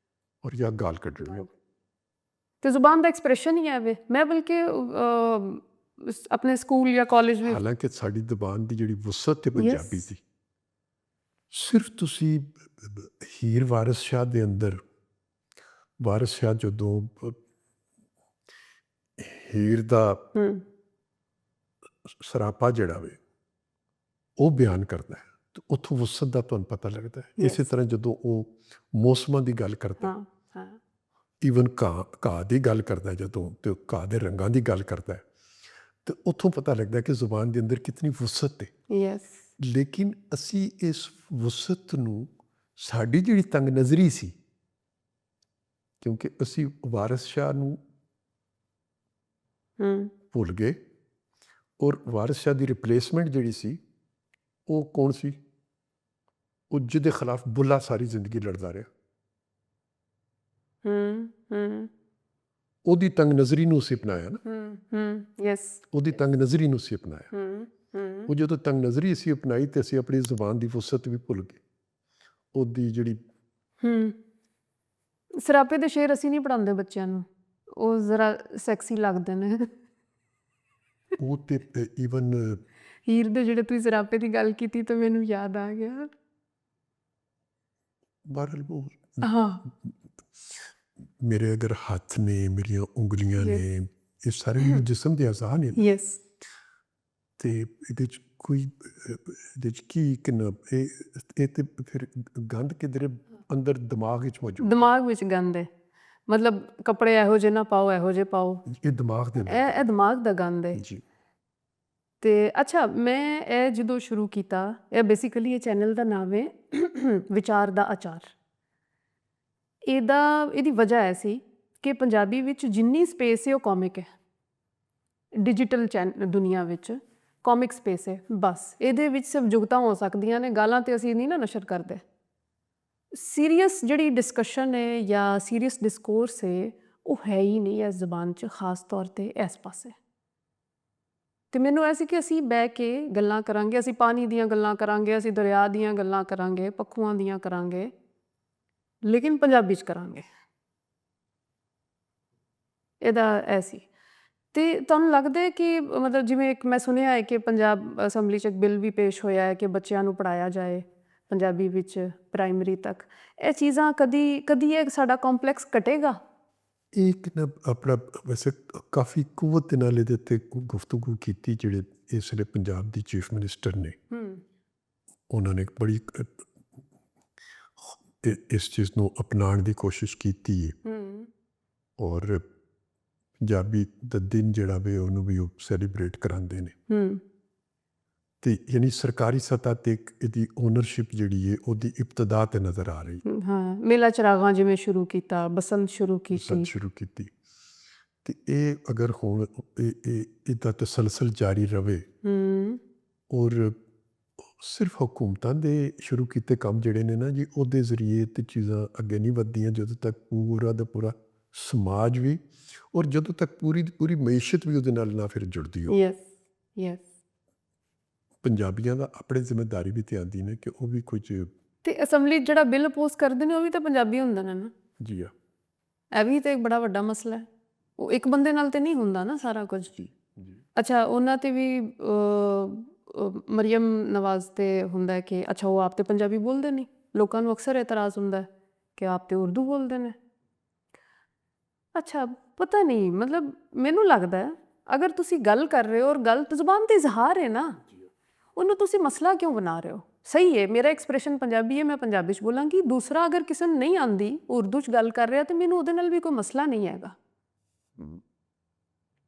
ਔਰ ਜਾਂ ਗਾਲ ਕੱਢਣੀ ਤੇ ਜ਼ੁਬਾਨ ਦਾ ਐਕਸਪ੍ਰੈਸ਼ਨ ਹੀ ਹੈ ਵੇ। ਮੈਂ ਬਲਕਿ ਆਪਣੇ ਸਕੂਲ ਜਾਂ ਕਾਲਜ ਵਿੱਚ, ਹਾਲਾਂਕਿ ਸਾਡੀ ਜ਼ੁਬਾਨ ਦੀ ਜਿਹੜੀ ਵਸਅਤ ਹੈ ਪੰਜਾਬੀ ਦੀ, ਸਿਰਫ ਤੁਸੀਂ ਹੀਰ ਵਾਰਿਸ ਸ਼ਾਹ ਦੇ ਅੰਦਰ, ਵਾਰਿਸ ਸ਼ਾਹ ਜਦੋਂ ਹੀਰ ਦਾ ਸਰਾਪਾ ਜਿਹੜਾ ਵੇ ਉਹ ਬਿਆਨ ਕਰਦਾ ਹੈ, ਤੇ ਉੱਥੋਂ ਵਸਅਤ ਦਾ ਤੁਹਾਨੂੰ ਪਤਾ ਲੱਗਦਾ ਹੈ। ਇਸੇ ਤਰ੍ਹਾਂ ਜਦੋਂ ਉਹ ਮੌਸਮਾਂ ਦੀ ਗੱਲ ਕਰਦਾ, ਈਵਨ ਘਾਹ ਦੀ ਗੱਲ ਕਰਦਾ ਜਦੋਂ, ਤੇ ਘਾਹ ਦੇ ਰੰਗਾਂ ਦੀ ਗੱਲ ਕਰਦਾ, ਤੇ ਉੱਥੋਂ ਪਤਾ ਲੱਗਦਾ ਕਿ ਜ਼ੁਬਾਨ ਦੇ ਅੰਦਰ ਕਿਤਨੀ ਵਸਅਤ ਹੈ। ਯੈਸ। ਲੇਕਿਨ ਅਸੀਂ ਇਸ ਵਸਅਤ ਨੂੰ, ਸਾਡੀ ਜਿਹੜੀ ਤੰਗ ਨਜ਼ਰੀ ਸੀ, ਕਿਉਂਕਿ ਅਸੀਂ ਵਾਰਿਸ ਸ਼ਾਹ ਨੂੰ ਭੁੱਲ ਗਏ, ਔਰ ਵਾਰਿਸ ਸ਼ਾਹ ਦੀ ਰਿਪਲੇਸਮੈਂਟ ਜਿਹੜੀ ਸੀ ਉਹ ਕੌਣ ਸੀ? ਉਹ ਜਿਹਦੇ ਖਿਲਾਫ ਬੁੱਲਾ ਸਾਰੀ ਜ਼ਿੰਦਗੀ ਲੜਦਾ ਰਿਹਾ। ਉਹਦੀ ਤੰਗ ਨਜ਼ਰੀ ਨੂੰ ਅਸੀਂ ਅਪਣਾਇਆ ਨਾ। ਯੈਸ। ਉਹਦੀ ਤੰਗ ਨਜ਼ਰੀ ਨੂੰ ਅਸੀਂ ਅਪਣਾਇਆ। ਉਹ ਜਦੋਂ ਤੰਗ ਨਜ਼ਰੀ ਅਸੀਂ ਅਪਣਾਈ ਤੇ ਅਸੀਂ ਆਪਣੀ ਜ਼ੁਬਾਨ ਦੀ ਵਸਅਤ ਵੀ ਭੁੱਲ ਗਏ। ਉਹਦੀ ਜਿਹੜੀ ਸਰਾਪੇ ਦੇ ਸ਼ੇਰ ਅਸੀਂ ਨਹੀਂ ਪੜ੍ਹਾਉਂਦੇ ਬੱਚਿਆਂ ਨੂੰ, ਉਹ ਜ਼ਰਾ ਸੈਕਸੀ ਲੱਗਦੇ ਨੇ। ਉਹ ਤੇ ਈਵਨ ਹੀਰ ਦੇ ਜਿਹੜੇ ਤੁਸੀਂ ਸਰਾਪੇ ਦੀ ਗੱਲ ਕੀਤੀ ਤਾਂ ਮੈਨੂੰ ਯਾਦ ਆ ਗਿਆ। ਬਹਰਹਾਲ ਹਾਂ, ਮੇਰੇ ਅਗਰ ਹੱਥ ਨੇ, ਮੇਰੀਆਂ ਉਂਗਲੀਆਂ ਨੇ, ਇਹ ਸਾਰੇ ਮੇਰੇ ਜਿਸਮ ਦੇ ਅਜ਼ਾ ਨੇ। ਯੈਸ। ਤੇ ਇਹਦੇ 'ਚ ਕੋਈ, ਇਹਦੇ 'ਚ ਕੀ ਕਿੰਨਾ ਇਹ ਤੇ ਫਿਰ ਗੰਦ ਕਿਧਰੇ ਅੰਦਰ ਦਿਮਾਗ ਵਿੱਚ ਮੌਜੂਦ, ਦਿਮਾਗ ਵਿੱਚ ਗੰਦ ਹੈ। ਮਤਲਬ ਕੱਪੜੇ ਇਹੋ ਜਿਹੇ ਨਾ ਪਾਓ, ਇਹੋ ਜਿਹੇ ਪਾਓ, ਇਹ ਦਿਮਾਗ ਦੇ ਇਹ ਦਿਮਾਗ ਦਾ ਗੰਦ ਹੈ ਜੀ। ਤੇ ਅੱਛਾ, ਮੈਂ ਇਹ ਜਦੋਂ ਸ਼ੁਰੂ ਕੀਤਾ, ਇਹ ਬੇਸਿਕਲੀ ਇਹ ਚੈਨਲ ਦਾ ਨਾਮ ਹੈ ਵਿਚਾਰ ਦਾ ਅਚਾਰ। ਇਹਦੀ ਵਜ੍ਹਾ ਐ ਸੀ ਕਿ ਪੰਜਾਬੀ ਵਿੱਚ ਜਿੰਨੀ ਸਪੇਸ ਹੈ ਉਹ ਕਾਮਿਕ ਹੈ। ਡਿਜੀਟਲ ਦੁਨੀਆ ਵਿੱਚ ਕਾਮਿਕ ਸਪੇਸ ਹੈ ਬਸ। ਇਹਦੇ ਵਿੱਚ ਸਿਰਫ ਜੁਗਤਾਂ ਹੋ ਸਕਦੀਆਂ ਨੇ, ਗਾਲਾਂ ਤੇ ਅਸੀਂ ਨਹੀਂ ਨਾ ਨਸ਼ਰ ਕਰਦੇ। ਸੀਰੀਅਸ ਜਿਹੜੀ ਡਿਸਕਸ਼ਨ ਹੈ ਜਾਂ ਸੀਰੀਅਸ ਡਿਸਕੋਰਸ ਹੈ ਉਹ ਹੈ ਹੀ ਨਹੀਂ ਇਸ ਜ਼ੁਬਾਨ 'ਚ, ਖਾਸ ਤੌਰ 'ਤੇ ਇਸ ਪਾਸੇ। ਤੇ ਮੈਨੂੰ ਐ ਸੀ ਕਿ ਅਸੀਂ ਬਹਿ ਕੇ ਗੱਲਾਂ ਕਰਾਂਗੇ, ਅਸੀਂ ਪਾਣੀ ਦੀਆਂ ਗੱਲਾਂ ਕਰਾਂਗੇ, ਅਸੀਂ ਦਰਿਆ ਦੀਆਂ ਗੱਲਾਂ ਕਰਾਂਗੇ, ਪੱਖੂਆਂ ਦੀਆਂ ਕਰਾਂਗੇ, ਲੇਕਿਨ ਪੰਜਾਬੀ 'ਚ ਕਰਾਂਗੇ। ਇਹਦਾ ਐ ਸੀ। ਤੇ ਤੁਹਾਨੂੰ ਲੱਗਦਾ ਹੈ ਕਿ ਮਤਲਬ ਜਿਵੇਂ ਇੱਕ ਮੈਂ ਸੁਣਿਆ ਹੈ ਕਿ ਪੰਜਾਬ ਅਸੈਂਬਲੀ 'ਚ ਇੱਕ ਬਿੱਲ ਵੀ ਪੇਸ਼ ਹੋਇਆ ਹੈ ਕਿ ਬੱਚਿਆਂ ਨੂੰ ਪੜ੍ਹਾਇਆ ਜਾਏ ਪੰਜਾਬੀ ਵਿੱਚ ਪ੍ਰਾਇਮਰੀ ਤੱਕ। ਇਹ ਚੀਜ਼ਾਂ ਕਦੀ ਇਹ ਸਾਡਾ ਕੰਪਲੈਕਸ ਘਟੇਗਾ? ਇਹ ਇੱਕ ਨਾ ਆਪਣਾ ਵੈਸੇ ਕਾਫੀ ਕੁਵੱਤ ਦੇ ਨਾਲ ਇਹਦੇ 'ਤੇ ਗੁਫ਼ਤਗੂ ਕੀਤੀ, ਜਿਹੜੇ ਇਸ ਵੇਲੇ ਪੰਜਾਬ ਦੀ ਚੀਫ ਮਿਨਿਸਟਰ ਨੇ। ਉਹਨਾਂ ਨੇ ਇੱਕ ਬੜੀ ਇਸ ਚੀਜ਼ ਨੂੰ ਅਪਣਾਉਣ ਦੀ ਕੋਸ਼ਿਸ਼ ਕੀਤੀ ਹੈ, ਔਰ ਪੰਜਾਬੀ ਦਾ ਦਿਨ ਜਿਹੜਾ ਵੇ ਉਹਨੂੰ ਵੀ ਉਹ ਸੈਲੀਬ੍ਰੇਟ ਕਰਾਉਂਦੇ ਨੇ। ਤੇ ਯਾਨੀ ਸਰਕਾਰੀ ਸਤ੍ਹਾ 'ਤੇ ਇਹਦੀ ਓਨਰਸ਼ਿਪ ਜਿਹੜੀ ਹੈ ਉਹਦੀ ਇਬਤਦਾ 'ਤੇ ਨਜ਼ਰ ਆ ਰਹੀ। ਹਾਂ, ਮੇਲਾ ਚਰਾਗਾਂ ਜਿਵੇਂ ਸ਼ੁਰੂ ਕੀਤਾ, ਬਸੰਤ ਸ਼ੁਰੂ ਕੀਤੀ। ਤੇ ਇਹ ਅਗਰ ਹੁਣ ਇਹਦਾ ਤਸਲਸਲ ਜਾਰੀ ਰਵੇ ਔਰ ਸਿਰਫ ਹੁਕੂਮਤਾਂ ਦੇ ਸ਼ੁਰੂ ਕੀਤੇ ਕੰਮ ਜਿਹੜੇ ਨੇ ਨਾ ਜੀ, ਉਹਦੇ ਜ਼ਰੀਏ ਤੇ ਚੀਜ਼ਾਂ ਅੱਗੇ ਨਹੀਂ ਵੱਧਦੀਆਂ ਜਦੋਂ ਤੱਕ ਪੂਰਾ ਦਾ ਪੂਰਾ ਸਮਾਜ ਵੀ ਔਰ ਜਦੋਂ ਤੱਕ ਪੂਰੀ ਦੀ ਪੂਰੀ ਮਈਸ਼ਤ ਵੀ ਉਹਦੇ ਨਾਲ ਨਾ ਫਿਰ ਜੁੜਦੀ ਹੋ। ਯੈਸ ਪੰਜਾਬੀਆਂ ਦਾ ਆਪਣੇ ਜ਼ਿੰਮੇਦਾਰੀ ਵੀ ਤੇ ਆਉਂਦੀ ਨੇ ਕਿ ਉਹ ਵੀ ਕੁਝ ਤੇ ਅਸੈਂਬਲੀ ਜਿਹੜਾ ਬਿੱਲ ਪੋਸ ਕਰਦੇ ਨੇ ਉਹ ਵੀ ਤਾਂ ਪੰਜਾਬੀ ਹੁੰਦੇ ਨੇ ਨਾ। ਜੀ ਆ ਇਹ ਵੀ ਤਾਂ ਇੱਕ ਬੜਾ ਵੱਡਾ ਮਸਲਾ ਹੈ। ਉਹ ਇੱਕ ਬੰਦੇ ਨਾਲ ਤੇ ਨਹੀਂ ਹੁੰਦਾ ਨਾ ਸਾਰਾ ਕੁਝ। ਜੀ ਅੱਛਾ, ਉਹਨਾਂ ਤੇ ਵੀ ਮਰੀਮ ਨਵਾਜ਼ ਤੇ ਹੁੰਦਾ ਕਿ ਅੱਛਾ ਉਹ ਆਪ ਤੇ ਪੰਜਾਬੀ ਬੋਲਦੇ ਨਹੀਂ। ਲੋਕਾਂ ਨੂੰ ਅਕਸਰ ਇਤਰਾਜ਼ ਹੁੰਦਾ ਹੈ ਕਿ ਆਪ ਤੇ ਉਰਦੂ ਬੋਲਦੇ ਨੇ। ਅੱਛਾ, ਪਤਾ ਨਹੀਂ, ਮਤਲਬ ਮੈਨੂੰ ਲੱਗਦਾ ਹੈ ਅਗਰ ਤੁਸੀਂ ਗੱਲ ਕਰ ਰਹੇ ਹੋ ਔਰ ਗਲਤ ਜ਼ੁਬਾਨ ਤੇ ਇਜ਼ਹਾਰ ਹੈ ਨਾ, ਉਹਨੂੰ ਤੁਸੀਂ ਮਸਲਾ ਕਿਉਂ ਬਣਾ ਰਹੇ ਹੋ? ਸਹੀ ਹੈ, ਮੇਰਾ ਐਕਸਪ੍ਰੈਸ਼ਨ ਪੰਜਾਬੀ ਹੈ, ਮੈਂ ਪੰਜਾਬੀ 'ਚ ਬੋਲਾਂਗੀ। ਦੂਸਰਾ ਅਗਰ ਕਿਸੇ ਨੂੰ ਨਹੀਂ ਆਉਂਦੀ, ਉਰਦੂ 'ਚ ਗੱਲ ਕਰ ਰਿਹਾ, ਤੇ ਮੈਨੂੰ ਉਹਦੇ ਨਾਲ ਵੀ ਕੋਈ ਮਸਲਾ ਨਹੀਂ ਹੈਗਾ।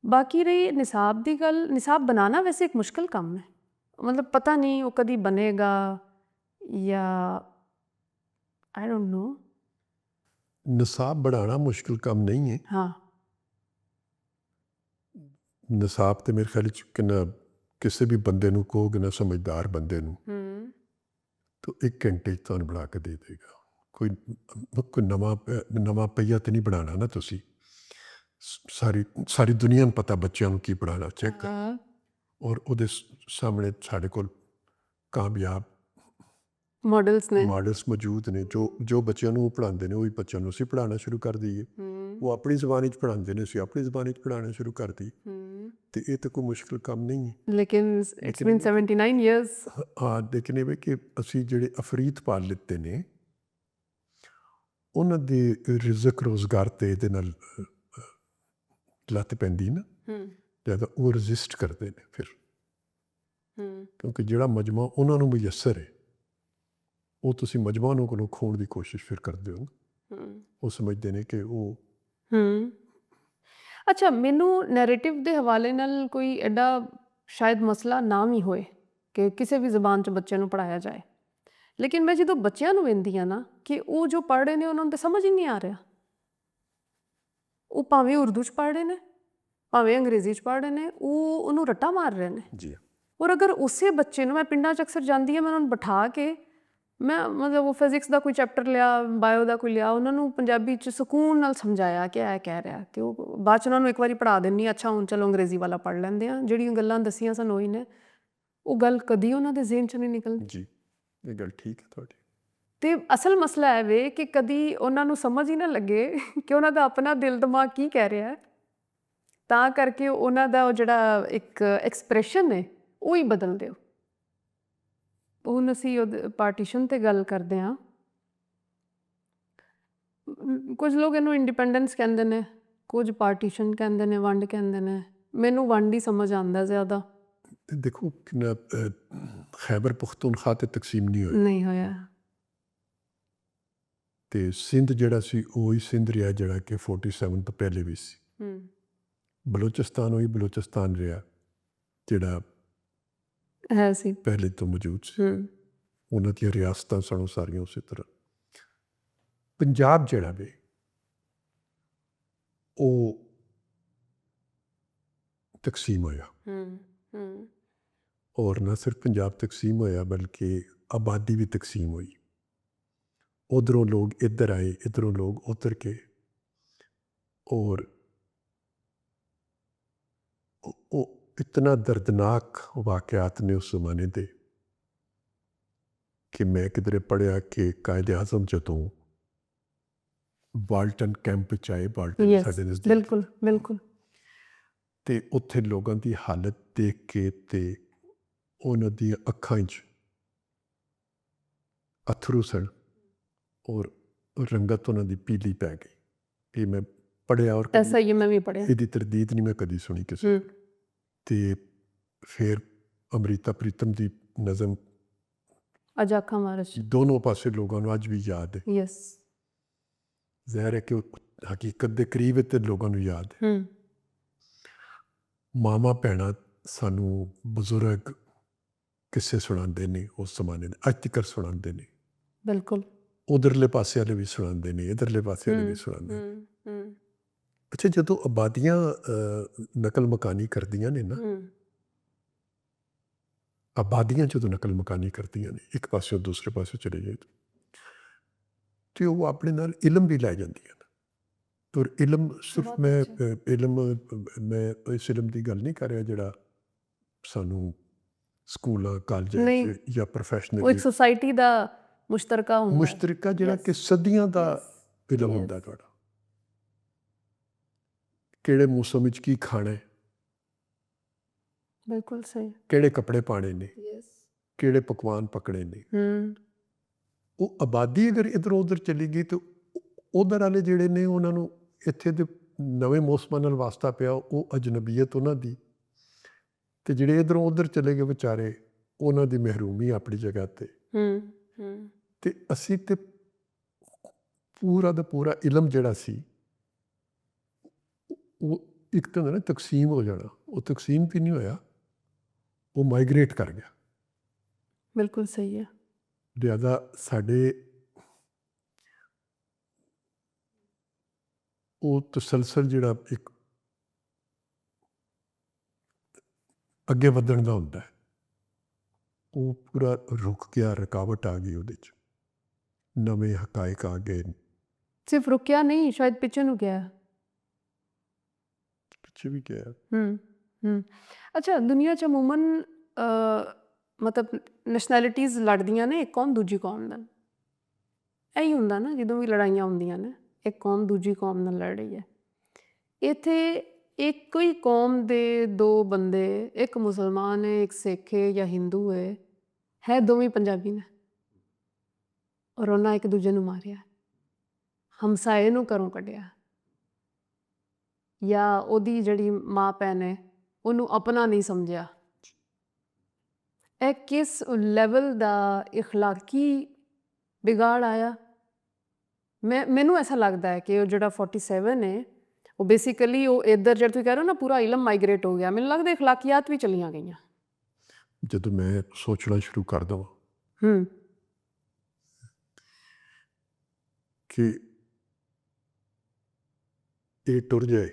ਬਾਕੀ ਰਹੀ ਨਿਸਾਬ ਦੀ ਗੱਲ, ਨਿਸਾਬ ਬਣਾਉਣਾ ਵੈਸੇ ਇੱਕ ਮੁਸ਼ਕਿਲ ਕੰਮ ਹੈ। ਮਤਲਬ ਪਤਾ ਨਹੀਂ ਉਹ ਕਦੀ ਬਣੇਗਾ ਜਾਂ ਆਈ ਡੋਂਟ ਨੋ। ਨਿਸਾਬ ਬਣਾਉਣਾ ਮੁਸ਼ਕਿਲ ਕੰਮ ਨਹੀਂ ਹੈ। ਹਾਂ, ਨਿਸਾਬ ਤੇ ਮੇਰੇ ਖਿਆਲ 'ਚ ਕਿੰਨਾ ਕਿਸੇ ਵੀ ਬੰਦੇ ਨੂੰ ਕਹੋਗੇ ਨਾ, ਸਮਝਦਾਰ ਬੰਦੇ ਨੂੰ, ਤਾਂ 1 ਘੰਟੇ 'ਚ ਤੁਹਾਨੂੰ ਬਣਾ ਕੇ ਦੇ ਦੇਗਾ। ਕੋਈ ਨਵਾਂ ਪਹੀਆ ਤੇ ਨਹੀਂ ਬਣਾਉਣਾ ਨਾ ਤੁਸੀਂ। ਸਾਰੀ ਦੁਨੀਆ ਨੂੰ ਪਤਾ ਬੱਚਿਆਂ ਨੂੰ ਕੀ ਪੜ੍ਹਾਉਣਾ ਚਾਹੀਦਾ ਔਰ ਉਹਦੇ ਸਾਹਮਣੇ ਸਾਡੇ ਕੋਲ ਕਾਮਯਾਬ ਮਾਡਲਸ ਮੌਜੂਦ ਨੇ ਜੋ ਬੱਚਿਆਂ ਨੂੰ ਪੜ੍ਹਾਉਂਦੇ ਨੇ, ਉਹੀ ਬੱਚਿਆਂ ਨੂੰ ਅਸੀਂ ਪੜ੍ਹਾਉਣਾ ਸ਼ੁਰੂ ਕਰ ਦਈਏ। ਉਹ ਆਪਣੀ ਜ਼ਬਾਨ 'ਚ ਪੜ੍ਹਾਉਂਦੇ ਨੇ, ਅਸੀਂ ਆਪਣੀ ਜ਼ਬਾਨ 'ਚ ਪੜ੍ਹਾਉਣਾ ਸ਼ੁਰੂ ਕਰ ਦਈਏ। ਤੇ ਇਹ ਤਾਂ ਕੋਈ ਮੁਸ਼ਕਿਲ ਕੰਮ ਨਹੀਂ ਹੈ। ਲੇਕਿਨ ਇਟਸ ਬੀਨ 79 ਇਅਰਸ। ਹਾਂ, ਲੇਕਿਨ ਇਹ ਕਿ ਅਸੀਂ ਜਿਹੜੇ ਅਫਰੀਦ ਪਾਲ ਲਿੱਤੇ ਨੇ, ਉਹਨਾਂ ਦੇ ਰਿਜ਼ਕ ਰੋਜ਼ਗਾਰ ਤੇ ਇਹਦੇ ਨਾਲ ਲੱਤ ਪੈਂਦੀ ਨਾ, ਜ਼ਿਆਦਾ ਉਹ ਰਜਿਸਟ ਕਰਦੇ ਨੇ ਫਿਰ। ਕਿਉਂਕਿ ਜਿਹੜਾ ਮਜਮਾ ਉਹਨਾਂ ਨੂੰ ਮੁਯੱਸਰ ਹੈ, ਉਹ ਤੁਸੀਂ ਮਜਮਾ ਨੂੰ ਕੋਲੋਂ ਖੋਣ ਦੀ ਕੋਸ਼ਿਸ਼ ਫਿਰ ਕਰਦੇ ਹੋ। ਉਹ ਸਮਝਦੇ ਨੇ ਕਿ ਉਹ ਅੱਛਾ, ਮੈਨੂੰ ਨੈਰੇਟਿਵ ਦੇ ਹਵਾਲੇ ਨਾਲ ਕੋਈ ਐਡਾ ਸ਼ਾਇਦ ਮਸਲਾ ਨਾ ਵੀ ਹੋਏ ਕਿ ਕਿਸੇ ਵੀ ਜ਼ਬਾਨ 'ਚ ਬੱਚਿਆਂ ਨੂੰ ਪੜ੍ਹਾਇਆ ਜਾਏ। ਲੇਕਿਨ ਮੈਂ ਜਦੋਂ ਬੱਚਿਆਂ ਨੂੰ ਵੇਖਦੀ ਹਾਂ ਨਾ ਕਿ ਉਹ ਜੋ ਪੜ੍ਹ ਰਹੇ ਨੇ ਉਹਨਾਂ ਨੂੰ ਤਾਂ ਸਮਝ ਹੀ ਨਹੀਂ ਆ ਰਿਹਾ। ਉਹ ਭਾਵੇਂ ਉਰਦੂ 'ਚ ਪੜ੍ਹ ਰਹੇ ਨੇ, ਭਾਵੇਂ ਅੰਗਰੇਜ਼ੀ 'ਚ ਪੜ੍ਹ ਰਹੇ ਨੇ, ਉਹ ਉਹਨੂੰ ਰੱਟਾ ਮਾਰ ਰਹੇ ਨੇ। ਜੀ। ਔਰ ਅਗਰ ਉਸੇ ਬੱਚੇ ਨੂੰ, ਮੈਂ ਪਿੰਡਾਂ 'ਚ ਅਕਸਰ ਜਾਂਦੀ ਹਾਂ, ਮੈਂ ਉਹਨਾਂ ਨੂੰ ਬਿਠਾ ਕੇ, ਮੈਂ ਮਤਲਬ ਉਹ ਫਿਜ਼ਿਕਸ ਦਾ ਕੋਈ ਚੈਪਟਰ ਲਿਆ, ਬਾਇਓ ਦਾ ਕੋਈ ਲਿਆ, ਉਹਨਾਂ ਨੂੰ ਪੰਜਾਬੀ 'ਚ ਸਕੂਨ ਨਾਲ ਸਮਝਾਇਆ ਕਿ ਇਹ ਕਹਿ ਰਿਹਾ, ਅਤੇ ਉਹ ਬਾਅਦ 'ਚ ਉਹਨਾਂ ਨੂੰ ਇੱਕ ਵਾਰੀ ਪੜ੍ਹਾ ਦਿੰਦੀ। ਅੱਛਾ, ਹੁਣ ਚਲੋ ਅੰਗਰੇਜ਼ੀ ਵਾਲਾ ਪੜ੍ਹ ਲੈਂਦੇ ਹਾਂ। ਜਿਹੜੀਆਂ ਗੱਲਾਂ ਦੱਸੀਆਂ ਸਨ ਉਹੀ ਨੇ, ਉਹ ਗੱਲ ਕਦੀ ਉਹਨਾਂ ਦੇ ਜ਼ਿਹਨ 'ਚ ਨਹੀਂ ਨਿਕਲਦੀ। ਜੀ, ਇਹ ਗੱਲ ਠੀਕ ਹੈ ਤੁਹਾਡੀ। ਅਤੇ ਅਸਲ ਮਸਲਾ ਇਹ ਵੇ ਕਿ ਕਦੀ ਉਹਨਾਂ ਨੂੰ ਸਮਝ ਹੀ ਨਾ ਲੱਗੇ ਕਿ ਉਹਨਾਂ ਦਾ ਆਪਣਾ ਦਿਲ ਦਿਮਾਗ ਕੀ ਕਹਿ ਰਿਹਾ ਹੈ, ਤਾਂ ਕਰਕੇ ਉਹਨਾਂ ਦਾ ਉਹ ਜਿਹੜਾ ਇੱਕ ਐਕਸਪ੍ਰੈਸ਼ਨ ਹੈ ਉਹ ਹੀ ਬਦਲ ਦਿਓ। ਹੁਣ ਅਸੀਂ ਪਾਰਟੀਸ਼ਨ 'ਤੇ ਗੱਲ ਕਰਦੇ ਹਾਂ। ਕੁਝ ਲੋਕ ਇਹਨੂੰ ਇੰਡੀਪੈਂਡੈਂਸ ਕਹਿੰਦੇ ਨੇ, ਕੁਝ ਪਾਰਟੀਸ਼ਨ ਕਹਿੰਦੇ ਨੇ, ਵੰਡ ਕਹਿੰਦੇ ਨੇ। ਮੈਨੂੰ ਵੰਡ ਹੀ ਸਮਝ ਆਉਂਦਾ ਜ਼ਿਆਦਾ। ਦੇਖੋ, ਖੈਬਰ ਪਖਤੂਨਖਵਾ ਤੇ ਤਕਸੀਮ ਨਹੀਂ ਹੋਇਆ। ਤੇ ਸਿੰਧ ਜਿਹੜਾ ਸੀ ਉਹੀ ਸਿੰਧ ਰਿਹਾ ਜਿਹੜਾ ਕਿ 47 ਤੋਂ ਪਹਿਲੇ ਵੀ ਸੀ। ਬਲੋਚਿਸਤਾਨ ਉਹੀ ਬਲੋਚਿਸਤਾਨ ਰਿਹਾ ਜਿਹੜਾ ਹੈ ਸੀ, ਪਹਿਲੇ ਤੋਂ ਮੌਜੂਦ ਸੀ। ਉਹਨਾਂ ਦੀਆਂ ਰਿਆਸਤਾਂ ਸਨ ਸਾਰੀਆਂ ਉਸੇ ਤਰ੍ਹਾਂ। ਪੰਜਾਬ ਜਿਹੜਾ ਵੇ ਉਹ ਤਕਸੀਮ ਹੋਇਆ, ਔਰ ਨਾ ਸਿਰਫ ਪੰਜਾਬ ਤਕਸੀਮ ਹੋਇਆ ਬਲਕਿ ਆਬਾਦੀ ਵੀ ਤਕਸੀਮ ਹੋਈ। ਉੱਧਰੋਂ ਲੋਕ ਇੱਧਰ ਆਏ, ਇੱਧਰੋਂ ਲੋਕ ਉੱਧਰ ਗਏ, ਔਰ ਉਹ ਇਤਨਾ ਦਰਦਨਾਕ ਵਾਕਿਆਤ ਨੇ ਉਸ ਜ਼ਮਾਨੇ ਦੇ ਕਿ ਮੈਂ ਕਿਧਰੇ ਪੜ੍ਹਿਆ ਕਿ ਕਾਇਦੇ ਆਜ਼ਮ ਜਦੋਂ ਬਾਲਟਨ ਕੈਂਪ 'ਚ ਆਏ, ਬਾਲਟਨ ਸਾਡੇ ਨਜ਼ਦੀਕ, ਬਿਲਕੁਲ ਬਿਲਕੁਲ, ਅਤੇ ਉੱਥੇ ਲੋਕਾਂ ਦੀ ਹਾਲਤ ਦੇਖ ਕੇ ਤੇ ਉਹਨਾਂ ਦੀਆਂ ਅੱਖਾਂ 'ਚ ਅਥਰੂ ਸਨ ਔਰ ਰੰਗਤ ਉਹਨਾਂ ਦੀ ਪੀਲੀ ਪੈ ਗਈ। ਇਹ ਮੈਂ ਪੜ੍ਹਿਆ ਔਰ ਐਸਾ ਹੀ ਮੈਂ ਵੀ ਪੜ੍ਹਿਆ। ਇਹਦੀ ਤਰਦੀਦ ਨਹੀਂ ਮੈਂ ਕਦੀ ਸੁਣੀ ਕਿਸੇ। ਅਤੇ ਫਿਰ ਅੰਮ੍ਰਿਤਾ ਪ੍ਰੀਤਮ ਦੀ ਨਜ਼ਮ ਅੱਜ ਅੱਖਾਂ ਮਾਰਸ਼, ਦੋਨੋਂ ਪਾਸੇ ਲੋਕਾਂ ਨੂੰ ਅੱਜ ਵੀ ਯਾਦ ਹੈ। ਯੈਸ, ਜ਼ਾਹਿਰ ਹੈ ਕਿ ਉਹ ਹਕੀਕਤ ਦੇ ਕਰੀਬ ਹੈ ਅਤੇ ਲੋਕਾਂ ਨੂੰ ਯਾਦ ਹੈ। ਮਾਵਾਂ ਭੈਣਾਂ ਸਾਨੂੰ ਬਜ਼ੁਰਗ ਕਿੱਸੇ ਸੁਣਾਉਂਦੇ ਨੇ ਉਸ ਜ਼ਮਾਨੇ ਦੇ, ਅੱਜ ਤੱਕ ਸੁਣਾਉਂਦੇ ਨੇ। ਬਿਲਕੁਲ, ਉਧਰਲੇ ਪਾਸੇ ਵਾਲੇ ਵੀ ਸੁਣਾਉਂਦੇ ਨੇ, ਇੱਧਰਲੇ ਪਾਸੇ ਵਾਲੇ ਵੀ ਸੁਣਾਉਂਦੇ ਨੇ। ਅੱਛਾ, ਜਦੋਂ ਆਬਾਦੀਆਂ ਨਕਲ ਮਕਾਨੀ ਕਰਦੀਆਂ ਨੇ ਨਾ, ਆਬਾਦੀਆਂ ਜਦੋਂ ਨਕਲ ਮਕਾਨੀ ਕਰਦੀਆਂ ਨੇ ਇੱਕ ਪਾਸਿਓਂ ਦੂਸਰੇ ਪਾਸੇ ਚਲੇ ਜਾਏ ਤੇ ਉਹ ਆਪਣੇ ਨਾਲ ਇਲਮ ਵੀ ਲੈ ਜਾਂਦੀਆਂ ਨੇ। ਔਰ ਇਲਮ ਸਿਰਫ ਬਹੁਤ ਮੈਂ ਅੱਛਾ। ਇਲਮ ਮੈਂ ਇਸ ਇਲਮ ਦੀ ਗੱਲ ਨਹੀਂ ਕਰ ਰਿਹਾ ਜਿਹੜਾ ਸਾਨੂੰ ਸਕੂਲਾਂ ਕਾਲਜਾਂ ਨਹੀਂ, 'ਚ ਜਾਂ ਉਹ ਪ੍ਰੋਫੈਸ਼ਨਲੀ ਇੱਕ ਸੁਸਾਇਟੀ ਦਾ ਮੁਸ਼ਤਰਕਾ ਹੁੰਦਾ ਹੈ। ਮੁਸ਼ਤਰਕਾ ਜਿਹੜਾ Yes, ਕਿ ਸਦੀਆਂ ਦਾ yes, ਇਲਮ yes, ਹੁੰਦਾ ਤੁਹਾਡਾ। ਕਿਹੜੇ ਮੌਸਮ ਵਿੱਚ ਕੀ ਖਾਣਾ ਹੈ, ਬਿਲਕੁਲ ਸਹੀ। ਕਿਹੜੇ ਕੱਪੜੇ ਪਾਣੇ ਨੇ, ਯੈਸ। ਕਿਹੜੇ ਪਕਵਾਨ ਪਕਣੇ ਨੇ। ਹੂੰ। ਉਹ ਆਬਾਦੀ ਅਗਰ ਇੱਧਰੋਂ ਉੱਧਰ ਚਲੀ ਗਈ ਤਾਂ ਉੱਧਰ ਵਾਲੇ ਜਿਹੜੇ ਨੇ ਉਹਨਾਂ ਨੂੰ ਇੱਥੇ ਦੇ ਨਵੇਂ ਮੌਸਮਾਂ ਨਾਲ ਵਾਸਤਾ ਪਿਆ, ਉਹ ਅਜਨਬੀਅਤ ਉਹਨਾਂ ਦੀ। ਅਤੇ ਜਿਹੜੇ ਇੱਧਰੋਂ ਉੱਧਰ ਚਲੇ ਗਏ ਵਿਚਾਰੇ, ਉਹਨਾਂ ਦੀ ਮਹਿਰੂਮੀ ਆਪਣੀ ਜਗ੍ਹਾ 'ਤੇ। ਅਤੇ ਅਸੀਂ ਤਾਂ ਪੂਰਾ ਦਾ ਪੂਰਾ ਇਲਮ ਜਿਹੜਾ ਸੀ ਉਹ ਇੱਕ ਤਾਂ ਹੁੰਦਾ ਨਾ ਤਕਸੀਮ ਹੋ ਜਾਣਾ, ਉਹ ਤਕਸੀਮ ਵੀ ਨਹੀਂ ਹੋਇਆ, ਉਹ ਮਾਈਗ੍ਰੇਟ ਕਰ ਗਿਆ। ਬਿਲਕੁਲ ਸਹੀ ਹੈ। ਲਿਹਾਜ਼ਾ ਸਾਡੇ ਉਹ ਤਸਲਸਲ ਜਿਹੜਾ ਇੱਕ ਅੱਗੇ ਵਧਣ ਦਾ ਹੁੰਦਾ ਹੈ, ਉਹ ਪੂਰਾ ਰੁਕ ਗਿਆ, ਰੁਕਾਵਟ ਆ ਗਈ ਉਹਦੇ 'ਚ, ਨਵੇਂ ਹਕਾਇਕ ਆ ਗਏ। ਸਿਰਫ ਰੁਕਿਆ ਨਹੀਂ, ਸ਼ਾਇਦ ਪਿੱਛੇ ਨੂੰ ਗਿਆ। ਪਿੱਛੇ ਵੀ ਗਿਆ। ਅੱਛਾ, ਦੁਨੀਆ 'ਚ ਅਮੂਮਨ ਮਤਲਬ ਨੈਸ਼ਨੈਲਿਟੀਜ਼ ਲੜਦੀਆਂ ਨੇ ਇੱਕ ਕੌਮ ਦੂਜੀ ਕੌਮ ਨਾਲ। ਇਹੀ ਹੁੰਦਾ ਨਾ ਜਦੋਂ ਵੀ ਲੜਾਈਆਂ ਹੁੰਦੀਆਂ ਨੇ, ਇੱਕ ਕੌਮ ਦੂਜੀ ਕੌਮ ਨਾਲ ਲੜ ਰਹੀ ਹੈ। ਇੱਥੇ ਇੱਕੋ ਹੀ ਕੌਮ ਦੇ ਦੋ ਬੰਦੇ, ਇੱਕ ਮੁਸਲਮਾਨ ਹੈ, ਇੱਕ ਸਿੱਖ ਹੈ ਜਾਂ ਹਿੰਦੂ ਹੈ ਦੋਵੇਂ ਪੰਜਾਬੀ ਨੇ, ਔਰ ਉਹਨਾਂ ਇੱਕ ਦੂਜੇ ਨੂੰ ਮਾਰਿਆ, ਹਮਸਾਏ ਨੂੰ ਘਰੋਂ ਕੱਢਿਆ, ਜਾਂ ਉਹਦੀ ਜਿਹੜੀ ਮਾਂ ਭੈਣ ਹੈ ਉਹਨੂੰ ਆਪਣਾ ਨਹੀਂ ਸਮਝਿਆ। ਇਹ ਕਿਸ ਲੈਵਲ ਦਾ ਇਖਲਾਕੀ ਵਿਗਾੜ ਆਇਆ। ਮੈਨੂੰ ਐਸਾ ਲੱਗਦਾ ਹੈ ਕਿ ਉਹ ਜਿਹੜਾ 47 ਹੈ ਉਹ ਬੇਸਿਕਲੀ ਉਹ ਇੱਧਰ ਜਿਹੜਾ ਤੁਸੀਂ ਕਹਿ ਰਹੇ ਹੋ ਨਾ ਪੂਰਾ ਇਲਮ ਮਾਈਗ੍ਰੇਟ ਹੋ ਗਿਆ, ਮੈਨੂੰ ਲੱਗਦਾ ਇਖਲਾਕੀਆਤ ਵੀ ਚਲੀਆਂ ਗਈਆਂ। ਜਦੋਂ ਮੈਂ ਸੋਚਣਾ ਸ਼ੁਰੂ ਕਰ ਦੇਵਾਂ ਕਿ ਇਹ ਟੁਰ ਜਾਏ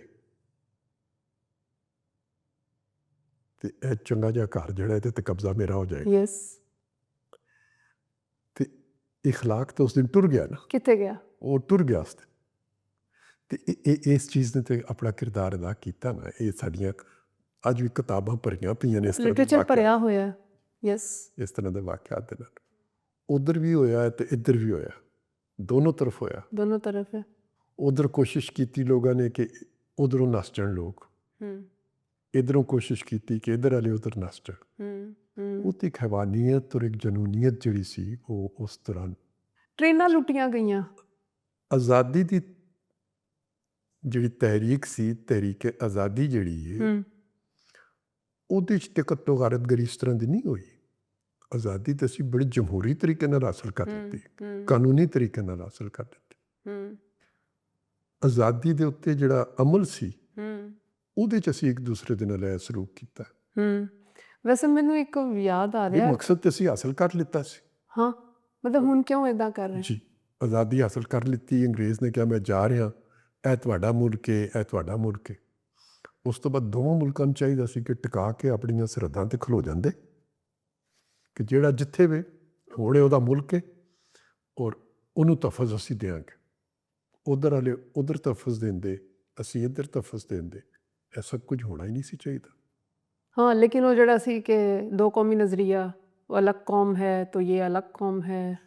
ਤੇ ਇਹ ਚੰਗਾ ਜਿਹਾ ਘਰ ਜਿਹੜਾ ਇਹਦੇ 'ਤੇ ਕਬਜ਼ਾ ਮੇਰਾ ਹੋ ਜਾਏਗਾ। ਯੈਸ। ਤੇ ਇਖਲਾਕ ਤਾਂ ਉਸ ਦਿਨ ਟੁਰ ਗਿਆ ਨਾ। ਕਿੱਥੇ ਗਿਆ? ਉਹ ਟੁਰ ਗਿਆ ਉਸ ਦਿਨ। ਤੇ ਇਸ ਚੀਜ਼ ਨੇ ਤੇ ਆਪਣਾ ਕਿਰਦਾਰ ਅਦਾ ਕੀਤਾ ਨਾ। ਇਹ ਸਾਡੀਆਂ ਅੱਜ ਵੀ ਕਿਤਾਬਾਂ ਭਰੀਆਂ ਪਈਆਂ ਨੇ ਇਸ ਤਰ੍ਹਾਂ ਦੇ ਲਿਟਰੇਚਰ ਭਰਿਆ ਹੋਇਆ। ਯੈਸ। ਇਸ ਤਰ੍ਹਾਂ ਦੇ ਵਾਕਿਆਤ ਦੇ ਨਾਲ। ਉੱਧਰ ਵੀ ਹੋਇਆ ਤੇ ਇੱਧਰ ਵੀ ਹੋਇਆ, ਦੋਨੋਂ ਤਰਫ ਹੋਇਆ। ਦੋਨੋਂ ਤਰਫ ਹੈ। ਉੱਧਰ ਕੋਸ਼ਿਸ਼ ਕੀਤੀ ਲੋਕਾਂ ਨੇ ਕਿ ਉੱਧਰੋਂ ਨੱਸ ਜਾਣ ਲੋਕ, ਇੱਧਰੋਂ ਕੋਸ਼ਿਸ਼ ਕੀਤੀ ਕਿ ਇੱਧਰ ਵਾਲੇ ਉੱਧਰ ਨੱਸ ਜਾਣ। ਉਹ ਤੇ ਇੱਕ ਹੈਵਾਨੀਅਤ ਔਰ ਇੱਕ ਜਨੂਨੀਅਤ ਜਿਹੜੀ ਸੀ ਉਹ ਉਸ ਦੌਰਾਨ। ਟ੍ਰੇਨਾਂ ਲੁੱਟੀਆਂ ਗਈਆਂ। ਆਜ਼ਾਦੀ ਦੀ ਜਿਹੜੀ ਤਹਿਰੀਕ ਸੀ, ਤਹਿਰੀਕ ਆਜ਼ਾਦੀ ਜਿਹੜੀ ਹੈ, ਉਹਦੇ 'ਚ ਤੇ ਕਤਲੋ ਗਾਰਤਗਰੀ ਇਸ ਤਰ੍ਹਾਂ ਦੀ ਨਹੀਂ ਹੋਈ। ਆਜ਼ਾਦੀ ਤਾਂ ਅਸੀਂ ਬੜੇ ਜਮਹੂਰੀ ਤਰੀਕੇ ਨਾਲ ਹਾਸਲ ਕਰ ਦਿੱਤੀ, ਕਾਨੂੰਨੀ ਤਰੀਕੇ ਨਾਲ ਹਾਸਲ ਕਰ ਦਿੱਤੀ। ਆਜ਼ਾਦੀ ਦੇ ਉੱਤੇ ਜਿਹੜਾ ਅਮਲ ਸੀ ਉਹਦੇ 'ਚ ਅਸੀਂ ਇੱਕ ਦੂਸਰੇ ਦੇ ਨਾਲ ਇਹ ਸਲੂਕ ਕੀਤਾ। ਵੈਸੇ ਮੈਨੂੰ ਇੱਕ ਯਾਦ ਆ ਰਿਹਾ, ਮਕਸਦ ਤੇ ਅਸੀਂ ਹਾਸਲ ਕਰ ਲਿੱਤਾ ਸੀ। ਹਾਂ, ਮਤਲਬ ਹੁਣ ਕਿਉਂ ਇੱਦਾਂ ਕਰ ਰਹੇ ਜੀ? ਆਜ਼ਾਦੀ ਹਾਸਲ ਕਰ ਲਿੱਤੀ, ਅੰਗਰੇਜ਼ ਨੇ ਕਿਹਾ ਮੈਂ ਜਾ ਰਿਹਾ, ਇਹ ਤੁਹਾਡਾ ਮੁਲਕ ਹੈ, ਇਹ ਤੁਹਾਡਾ ਮੁਲਕ ਹੈ। ਉਸ ਤੋਂ ਬਾਅਦ ਦੋਵਾਂ ਮੁਲਕਾਂ ਨੂੰ ਚਾਹੀਦਾ ਸੀ ਕਿ ਟਿਕਾ ਕੇ ਆਪਣੀਆਂ ਸਰਹੱਦਾਂ 'ਤੇ ਖਲੋ ਜਾਂਦੇ ਕਿ ਜਿਹੜਾ ਜਿੱਥੇ ਵੇ ਹੋਣੇ ਉਹਦਾ ਮੁਲਕ ਹੈ ਔਰ ਉਹਨੂੰ ਤਫਜ਼ ਅਸੀਂ ਦਿਆਂਗੇ। ਉੱਧਰ ਵਾਲੇ ਉੱਧਰ ਤਫਜ਼ ਦਿੰਦੇ, ਅਸੀਂ ਇੱਧਰ ਤਫਜ਼ ਦਿੰਦੇ। ਇਹ ਸਭ ਕੁਝ ਹੋਣਾ ਹੀ ਨਹੀਂ ਸੀ ਚਾਹੀਦਾ। ਹਾਂ, ਲੇਕਿਨ ਉਹ ਜਿਹੜਾ ਸੀ ਕਿ ਦੋ ਕੌਮੀ ਨਜ਼ਰੀਆ, ਉਹ ਅਲੱਗ ਕੌਮ ਹੈ ਤਾਂ ਇਹ ਅਲੱਗ ਕੌਮ ਹੈ,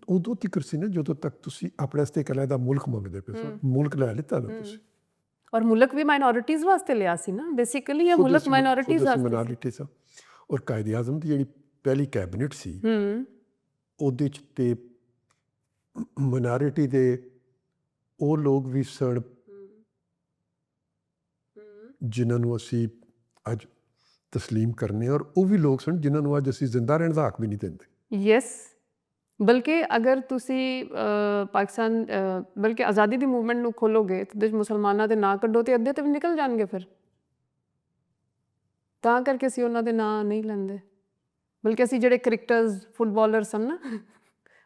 ਉਦੋਂ ਤੱਕ ਸੀ ਨਾ ਜਦੋਂ ਤੱਕ ਤੁਸੀਂ ਆਪਣੇ ਵਾਸਤੇ ਇੱਕ ਅਲੱਗਾ ਮੁਲਕ ਮੰਗਦੇ ਪਏ ਸੋ। ਮੁਲਕ ਲੈ ਲਿੱਤਾ ਨਾ ਤੁਸੀਂ। ਔਰ ਮੁਲਕ ਵੀ ਮਾਈਨੋਰਿਟੀਜ਼ ਵਾਸਤੇ ਲਿਆ ਸੀ ਨਾ, ਬੇਸਿਕਲੀ ਇਹ ਮੁਲਕ ਮਾਈਨੋਰਿਟੀਜ਼ ਵਾਸਤੇ। ਔਰ ਕਾਇਦੇ ਆਜ਼ਮ ਦੀ ਜਿਹੜੀ ਪਹਿਲੀ ਕੈਬਨਿਟ ਸੀ ਉਹਦੇ 'ਚ ਤੇ ਮਾਈਨੋਰਿਟੀ ਦੇ ਉਹ ਲੋਕ ਵੀ ਸਨ ਜਿਨ੍ਹਾਂ ਨੂੰ ਅਸੀਂ ਅੱਜ ਤਸਲੀਮ ਕਰਨੇ, ਔਰ ਉਹ ਵੀ ਲੋਕ ਸਨ ਜਿਨ੍ਹਾਂ ਨੂੰ ਅੱਜ ਅਸੀਂ ਜ਼ਿੰਦਾ ਰਹਿਣ ਦਾ ਹੱਕ ਵੀ ਨਹੀਂ ਦਿੰਦੇ। ਯੈਸ, ਬਲਕਿ ਅਗਰ ਤੁਸੀਂ ਪਾਕਿਸਤਾਨ ਬਲਕਿ ਆਜ਼ਾਦੀ ਦੀ ਮੂਵਮੈਂਟ ਨੂੰ ਖੋਲੋਗੇ ਤਾਂ ਮੁਸਲਮਾਨਾਂ ਦੇ ਨਾਂ ਕੱਢੋ ਤੇ ਅੱਧੇ ਤੇ ਵੀ ਨਿਕਲ ਜਾਣਗੇ ਫਿਰ। ਤਾਂ ਕਰਕੇ ਅਸੀਂ ਉਹਨਾਂ ਦੇ ਨਾਂ ਨਹੀਂ ਲੈਂਦੇ, ਬਲਕਿ ਅਸੀਂ ਜਿਹੜੇ ਕ੍ਰਿਕਟਰਸ, ਫੁੱਟਬਾਲਰ ਸਨ ਨਾ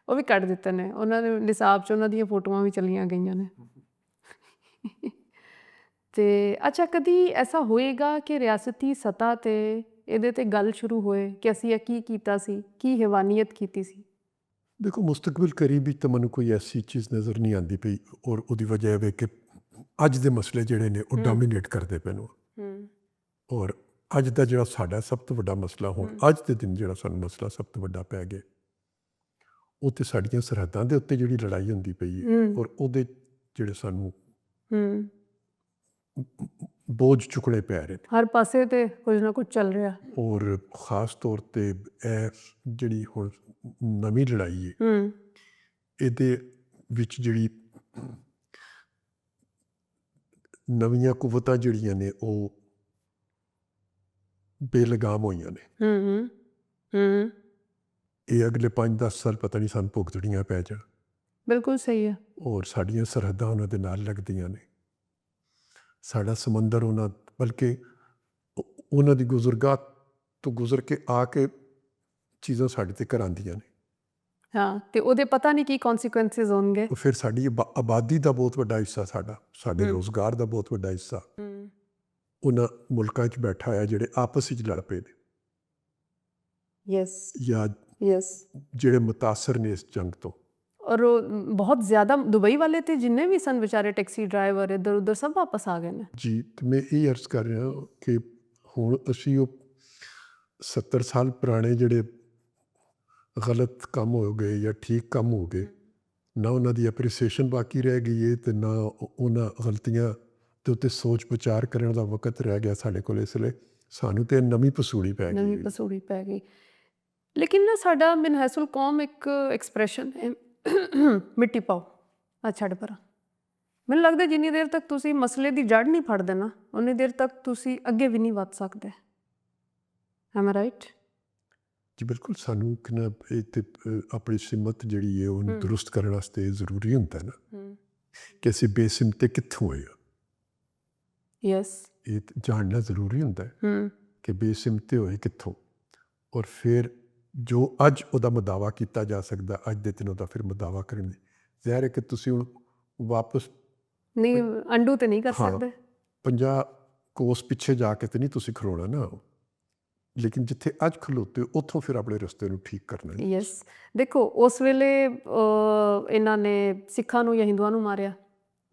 ਉਹ ਵੀ ਕੱਢ ਦਿੱਤੇ ਨੇ। ਉਹਨਾਂ ਦੇ ਨਿਸਾਬ 'ਚ ਉਹਨਾਂ ਦੀਆਂ ਫੋਟੋਆਂ ਵੀ ਚਲੀਆਂ ਗਈਆਂ ਨੇ। ਤੇ ਅੱਛਾ, ਕਦੀ ਐਸਾ ਹੋਏਗਾ ਕਿ ਰਿਆਸਤੀ ਸਤ੍ਹਾ ਤੇ ਇਹਦੇ ਤੇ ਗੱਲ ਸ਼ੁਰੂ ਹੋਏ ਕਿ ਅਸੀਂ ਇਹ ਕੀ ਕੀਤਾ ਸੀ, ਕੀ ਹੈਵਾਨੀਅਤ ਕੀਤੀ ਸੀ? ਦੇਖੋ, ਮੁਸਤਕਬਲ ਕਰੀਬ ਵਿੱਚ ਤਾਂ ਮੈਨੂੰ ਕੋਈ ਐਸੀ ਚੀਜ਼ ਨਜ਼ਰ ਨਹੀਂ ਆਉਂਦੀ ਪਈ, ਔਰ ਉਹਦੀ ਵਜ੍ਹਾ ਇਹ ਵੇ ਕਿ ਅੱਜ ਦੇ ਮਸਲੇ ਜਿਹੜੇ ਨੇ ਉਹ ਡੋਮੀਨੇਟ ਕਰਦੇ ਪਏ ਨੇ। ਔਰ ਅੱਜ ਦਾ ਜਿਹੜਾ ਸਾਡਾ ਸਭ ਤੋਂ ਵੱਡਾ ਮਸਲਾ, ਹੁਣ ਅੱਜ ਦੇ ਦਿਨ ਜਿਹੜਾ ਸਾਨੂੰ ਮਸਲਾ ਸਭ ਤੋਂ ਵੱਡਾ ਪੈ ਗਿਆ, ਉਹ ਤੇ ਸਾਡੀਆਂ ਸਰਹੱਦਾਂ ਦੇ ਉੱਤੇ ਜਿਹੜੀ ਲੜਾਈ ਹੁੰਦੀ ਪਈ ਹੈ, ਔਰ ਉਹਦੇ ਜਿਹੜੇ ਸਾਨੂੰ ਬੋਝ ਚੁੱਕਣੇ ਪੈ ਰਹੇ ਨੇ। ਹਰ ਪਾਸੇ ਤੇ ਕੁਝ ਨਾ ਕੁਝ ਚੱਲ ਰਿਹਾ। ਔਰ ਖਾਸ ਤੌਰ ਤੇ ਇਹ ਜਿਹੜੀ ਹੁਣ ਨਵੀਂ ਲੜਾਈ ਹੈ, ਇਹਦੇ ਵਿੱਚ ਜਿਹੜੀ ਨਵੀਆਂ ਕੁਵਤਾਂ ਜਿਹੜੀਆਂ ਨੇ ਉਹ ਬੇਲਗਾਮ ਹੋਈਆਂ ਨੇ। ਇਹ ਅਗਲੇ 5-10 ਸਾਲ ਪਤਾ ਨਹੀਂ ਸਾਨੂੰ ਭੁਗਤਣੀਆਂ ਪੈ ਜਾਣ। ਬਿਲਕੁਲ ਸਹੀ ਹੈ। ਔਰ ਸਾਡੀਆਂ ਸਰਹੱਦਾਂ ਉਹਨਾਂ ਦੇ ਨਾਲ ਲੱਗਦੀਆਂ ਨੇ, ਸਾਡਾ ਸਮੁੰਦਰ ਉਹਨਾਂ, ਬਲਕਿ ਉਹਨਾਂ ਦੀ ਗੁਜ਼ਰਗਾਹ ਤੋਂ ਗੁਜ਼ਰ ਕੇ ਆ ਕੇ ਚੀਜ਼ਾਂ ਸਾਡੇ ਤੇ ਘਰ ਆਉਂਦੀਆਂ ਨੇ। ਹਾਂ, ਤੇ ਉਹਦੇ ਪਤਾ ਨਹੀਂ ਕੀ ਕੌਨਸੀਕੁਐਂਸਿਸ ਹੋਣਗੇ। ਫਿਰ ਸਾਡੀ ਆਬਾਦੀ ਦਾ ਬਹੁਤ ਵੱਡਾ ਹਿੱਸਾ, ਸਾਡੇ ਰੋਜ਼ਗਾਰ ਦਾ ਬਹੁਤ ਵੱਡਾ ਹਿੱਸਾ ਉਹਨਾਂ ਮੁਲਕਾਂ 'ਚ ਬੈਠਾ ਹੋਇਆ ਜਿਹੜੇ ਆਪਸ ਵਿੱਚ ਲੜ ਪਏ ਨੇ, ਜਾਂ ਜਿਹੜੇ ਮੁਤਾਸਰ ਨੇ ਇਸ ਜੰਗ ਤੋਂ। ਔਰ ਬਹੁਤ ਜ਼ਿਆਦਾ ਦੁਬਈ ਵਾਲੇ ਤੇ ਜਿੰਨੇ ਵੀ ਸਨ ਵਿਚਾਰੇ ਟੈਕਸੀ ਡਰਾਈਵਰ ਇੱਧਰ ਉੱਧਰ ਸਭ ਵਾਪਸ ਆ ਗਏ ਨੇ। ਜੀ, ਤੇ ਮੈਂ ਇਹ ਅਰਜ਼ ਕਰ ਰਿਹਾ ਕਿ ਹੁਣ ਅਸੀਂ ਉਹ 70 ਸਾਲ ਪੁਰਾਣੇ ਜਿਹੜੇ ਗਲਤ ਕੰਮ ਹੋ ਗਏ ਜਾਂ ਠੀਕ ਕੰਮ ਹੋ ਗਏ, ਨਾ ਉਹਨਾਂ ਦੀ ਐਪਰੀਸੀਏਸ਼ਨ ਬਾਕੀ ਰਹਿ ਗਈ ਹੈ, ਤੇ ਨਾ ਉਹਨਾਂ ਗਲਤੀਆਂ ਦੇ ਉੱਤੇ ਸੋਚ ਵਿਚਾਰ ਕਰਨ ਦਾ ਵਕਤ ਰਹਿ ਗਿਆ ਸਾਡੇ ਕੋਲ। ਇਸ ਲਈ ਸਾਨੂੰ ਤੇ ਨਵੀਂ ਪਸੂੜੀ ਪੈ ਗਈ। ਲੇਕਿਨ ਨਾ ਸਾਡਾ ਮਿਨਹਸੁਲ ਕੌਮ ਇੱਕ ਐਕਸਪ੍ਰੈਸ਼ਨ ਹੈ, ਮਿੱਟੀ ਪਾਓ ਆ ਛੱਡ ਪਰਾਂ। ਮੈਨੂੰ ਲੱਗਦਾ ਜਿੰਨੀ ਦੇਰ ਤੱਕ ਤੁਸੀਂ ਮਸਲੇ ਦੀ ਜੜ ਨਹੀਂ ਫੜਦੇ ਨਾ, ਉਨੀ ਦੇਰ ਤੱਕ ਤੁਸੀਂ ਅੱਗੇ ਵੀ ਨਹੀਂ ਵੱਧ ਸਕਦੇ। M I right? ਜੀ ਬਿਲਕੁਲ। ਸਾਨੂੰ ਆਪਣੀ ਸਿਮਤ ਜਿਹੜੀ ਹੈ ਉਹਨੂੰ ਦਰੁਸਤ ਕਰਨ ਵਾਸਤੇ ਜ਼ਰੂਰੀ ਹੁੰਦਾ ਨਾ ਕਿ ਅਸੀਂ ਬੇਸਿਮਤੇ ਕਿੱਥੋਂ ਆਏ। ਇਹ ਜਾਣਨਾ ਜ਼ਰੂਰੀ ਹੁੰਦਾ ਕਿ ਬੇਸਿਮਤੇ ਹੋਏ ਕਿੱਥੋਂ, ਔਰ ਫਿਰ ਜੋ ਅੱਜ ਉਹਦਾ ਮਦਾਵਾ ਕੀਤਾ ਜਾ ਸਕਦਾ, ਅੱਜ ਦੇ ਦਿਨ ਉਹਦਾ ਫਿਰ ਮਦਾਵਾ ਕਰਨ ਦੀ ਜ਼ਾਹਿਰ ਹੈ ਕਿ ਤੁਸੀਂ ਹੁਣ ਵਾਪਸ ਨਹੀਂ, ਅੰਡੂ ਤੇ ਨਹੀਂ ਕਰ ਸਕਦੇ। 50 ਕੋਸ ਪਿੱਛੇ ਜਾ ਕੇ ਤੇ ਨਹੀਂ ਤੁਸੀਂ ਖਲੋਣਾ ਨਾ, ਲੇਕਿਨ ਜਿੱਥੇ ਅੱਜ ਖਲੋਤੇ ਉੱਥੋਂ ਫਿਰ ਆਪਣੇ ਰਸਤੇ ਨੂੰ ਠੀਕ ਕਰਨਾ। ਦੇਖੋ, ਉਸ ਵੇਲੇ ਇਹਨਾਂ ਨੇ ਸਿੱਖਾਂ ਨੂੰ ਜਾਂ ਹਿੰਦੂਆਂ ਨੂੰ ਮਾਰਿਆ।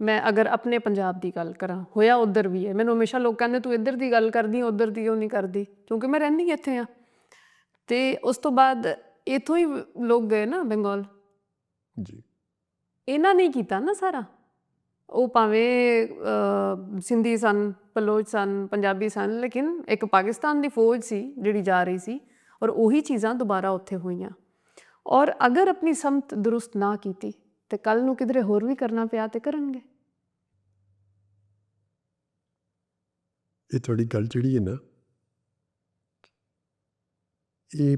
ਮੈਂ ਅਗਰ ਆਪਣੇ ਪੰਜਾਬ ਦੀ ਗੱਲ ਕਰਾਂ, ਹੋਇਆ ਉੱਧਰ ਵੀ ਹੈ। ਮੈਨੂੰ ਹਮੇਸ਼ਾ ਲੋਕ ਕਹਿੰਦੇ ਤੂੰ ਇੱਧਰ ਦੀ ਗੱਲ ਕਰਦੀ, ਉੱਧਰ ਦੀ ਕਿਉਂ ਨਹੀਂ ਕਰਦੀ, ਕਿਉਂਕਿ ਮੈਂ ਰਹਿੰਦੀ ਇੱਥੇ ਹਾਂ। ਤੇ ਉਸ ਤੋਂ ਬਾਅਦ ਇੱਥੋਂ ਹੀ ਲੋਕ ਗਏ ਨਾ ਬੰਗਾਲ। ਜੀ, ਇਹਨਾਂ ਨੇ ਕੀਤਾ ਨਾ ਸਾਰਾ। ਉਹ ਭਾਵੇਂ ਸਿੰਧੀ ਸਨ, ਬਲੋਚ ਸਨ, ਪੰਜਾਬੀ ਸਨ, ਲੇਕਿਨ ਇੱਕ ਪਾਕਿਸਤਾਨ ਦੀ ਫੌਜ ਸੀ ਜਿਹੜੀ ਜਾ ਰਹੀ ਸੀ, ਔਰ ਉਹੀ ਚੀਜ਼ਾਂ ਦੁਬਾਰਾ ਉੱਥੇ ਹੋਈਆਂ। ਔਰ ਅਗਰ ਆਪਣੀ ਸਮਤ ਦਰੁਸਤ ਨਾ ਕੀਤੀ ਤੇ ਕੱਲ੍ਹ ਨੂੰ ਕਿਧਰੇ ਹੋਰ ਵੀ ਕਰਨਾ ਪਿਆ ਤੇ ਕਰਨਗੇ। ਇਹ ਤੁਹਾਡੀ ਗੱਲ ਜਿਹੜੀ ਹੈ ਨਾ, ਇਹ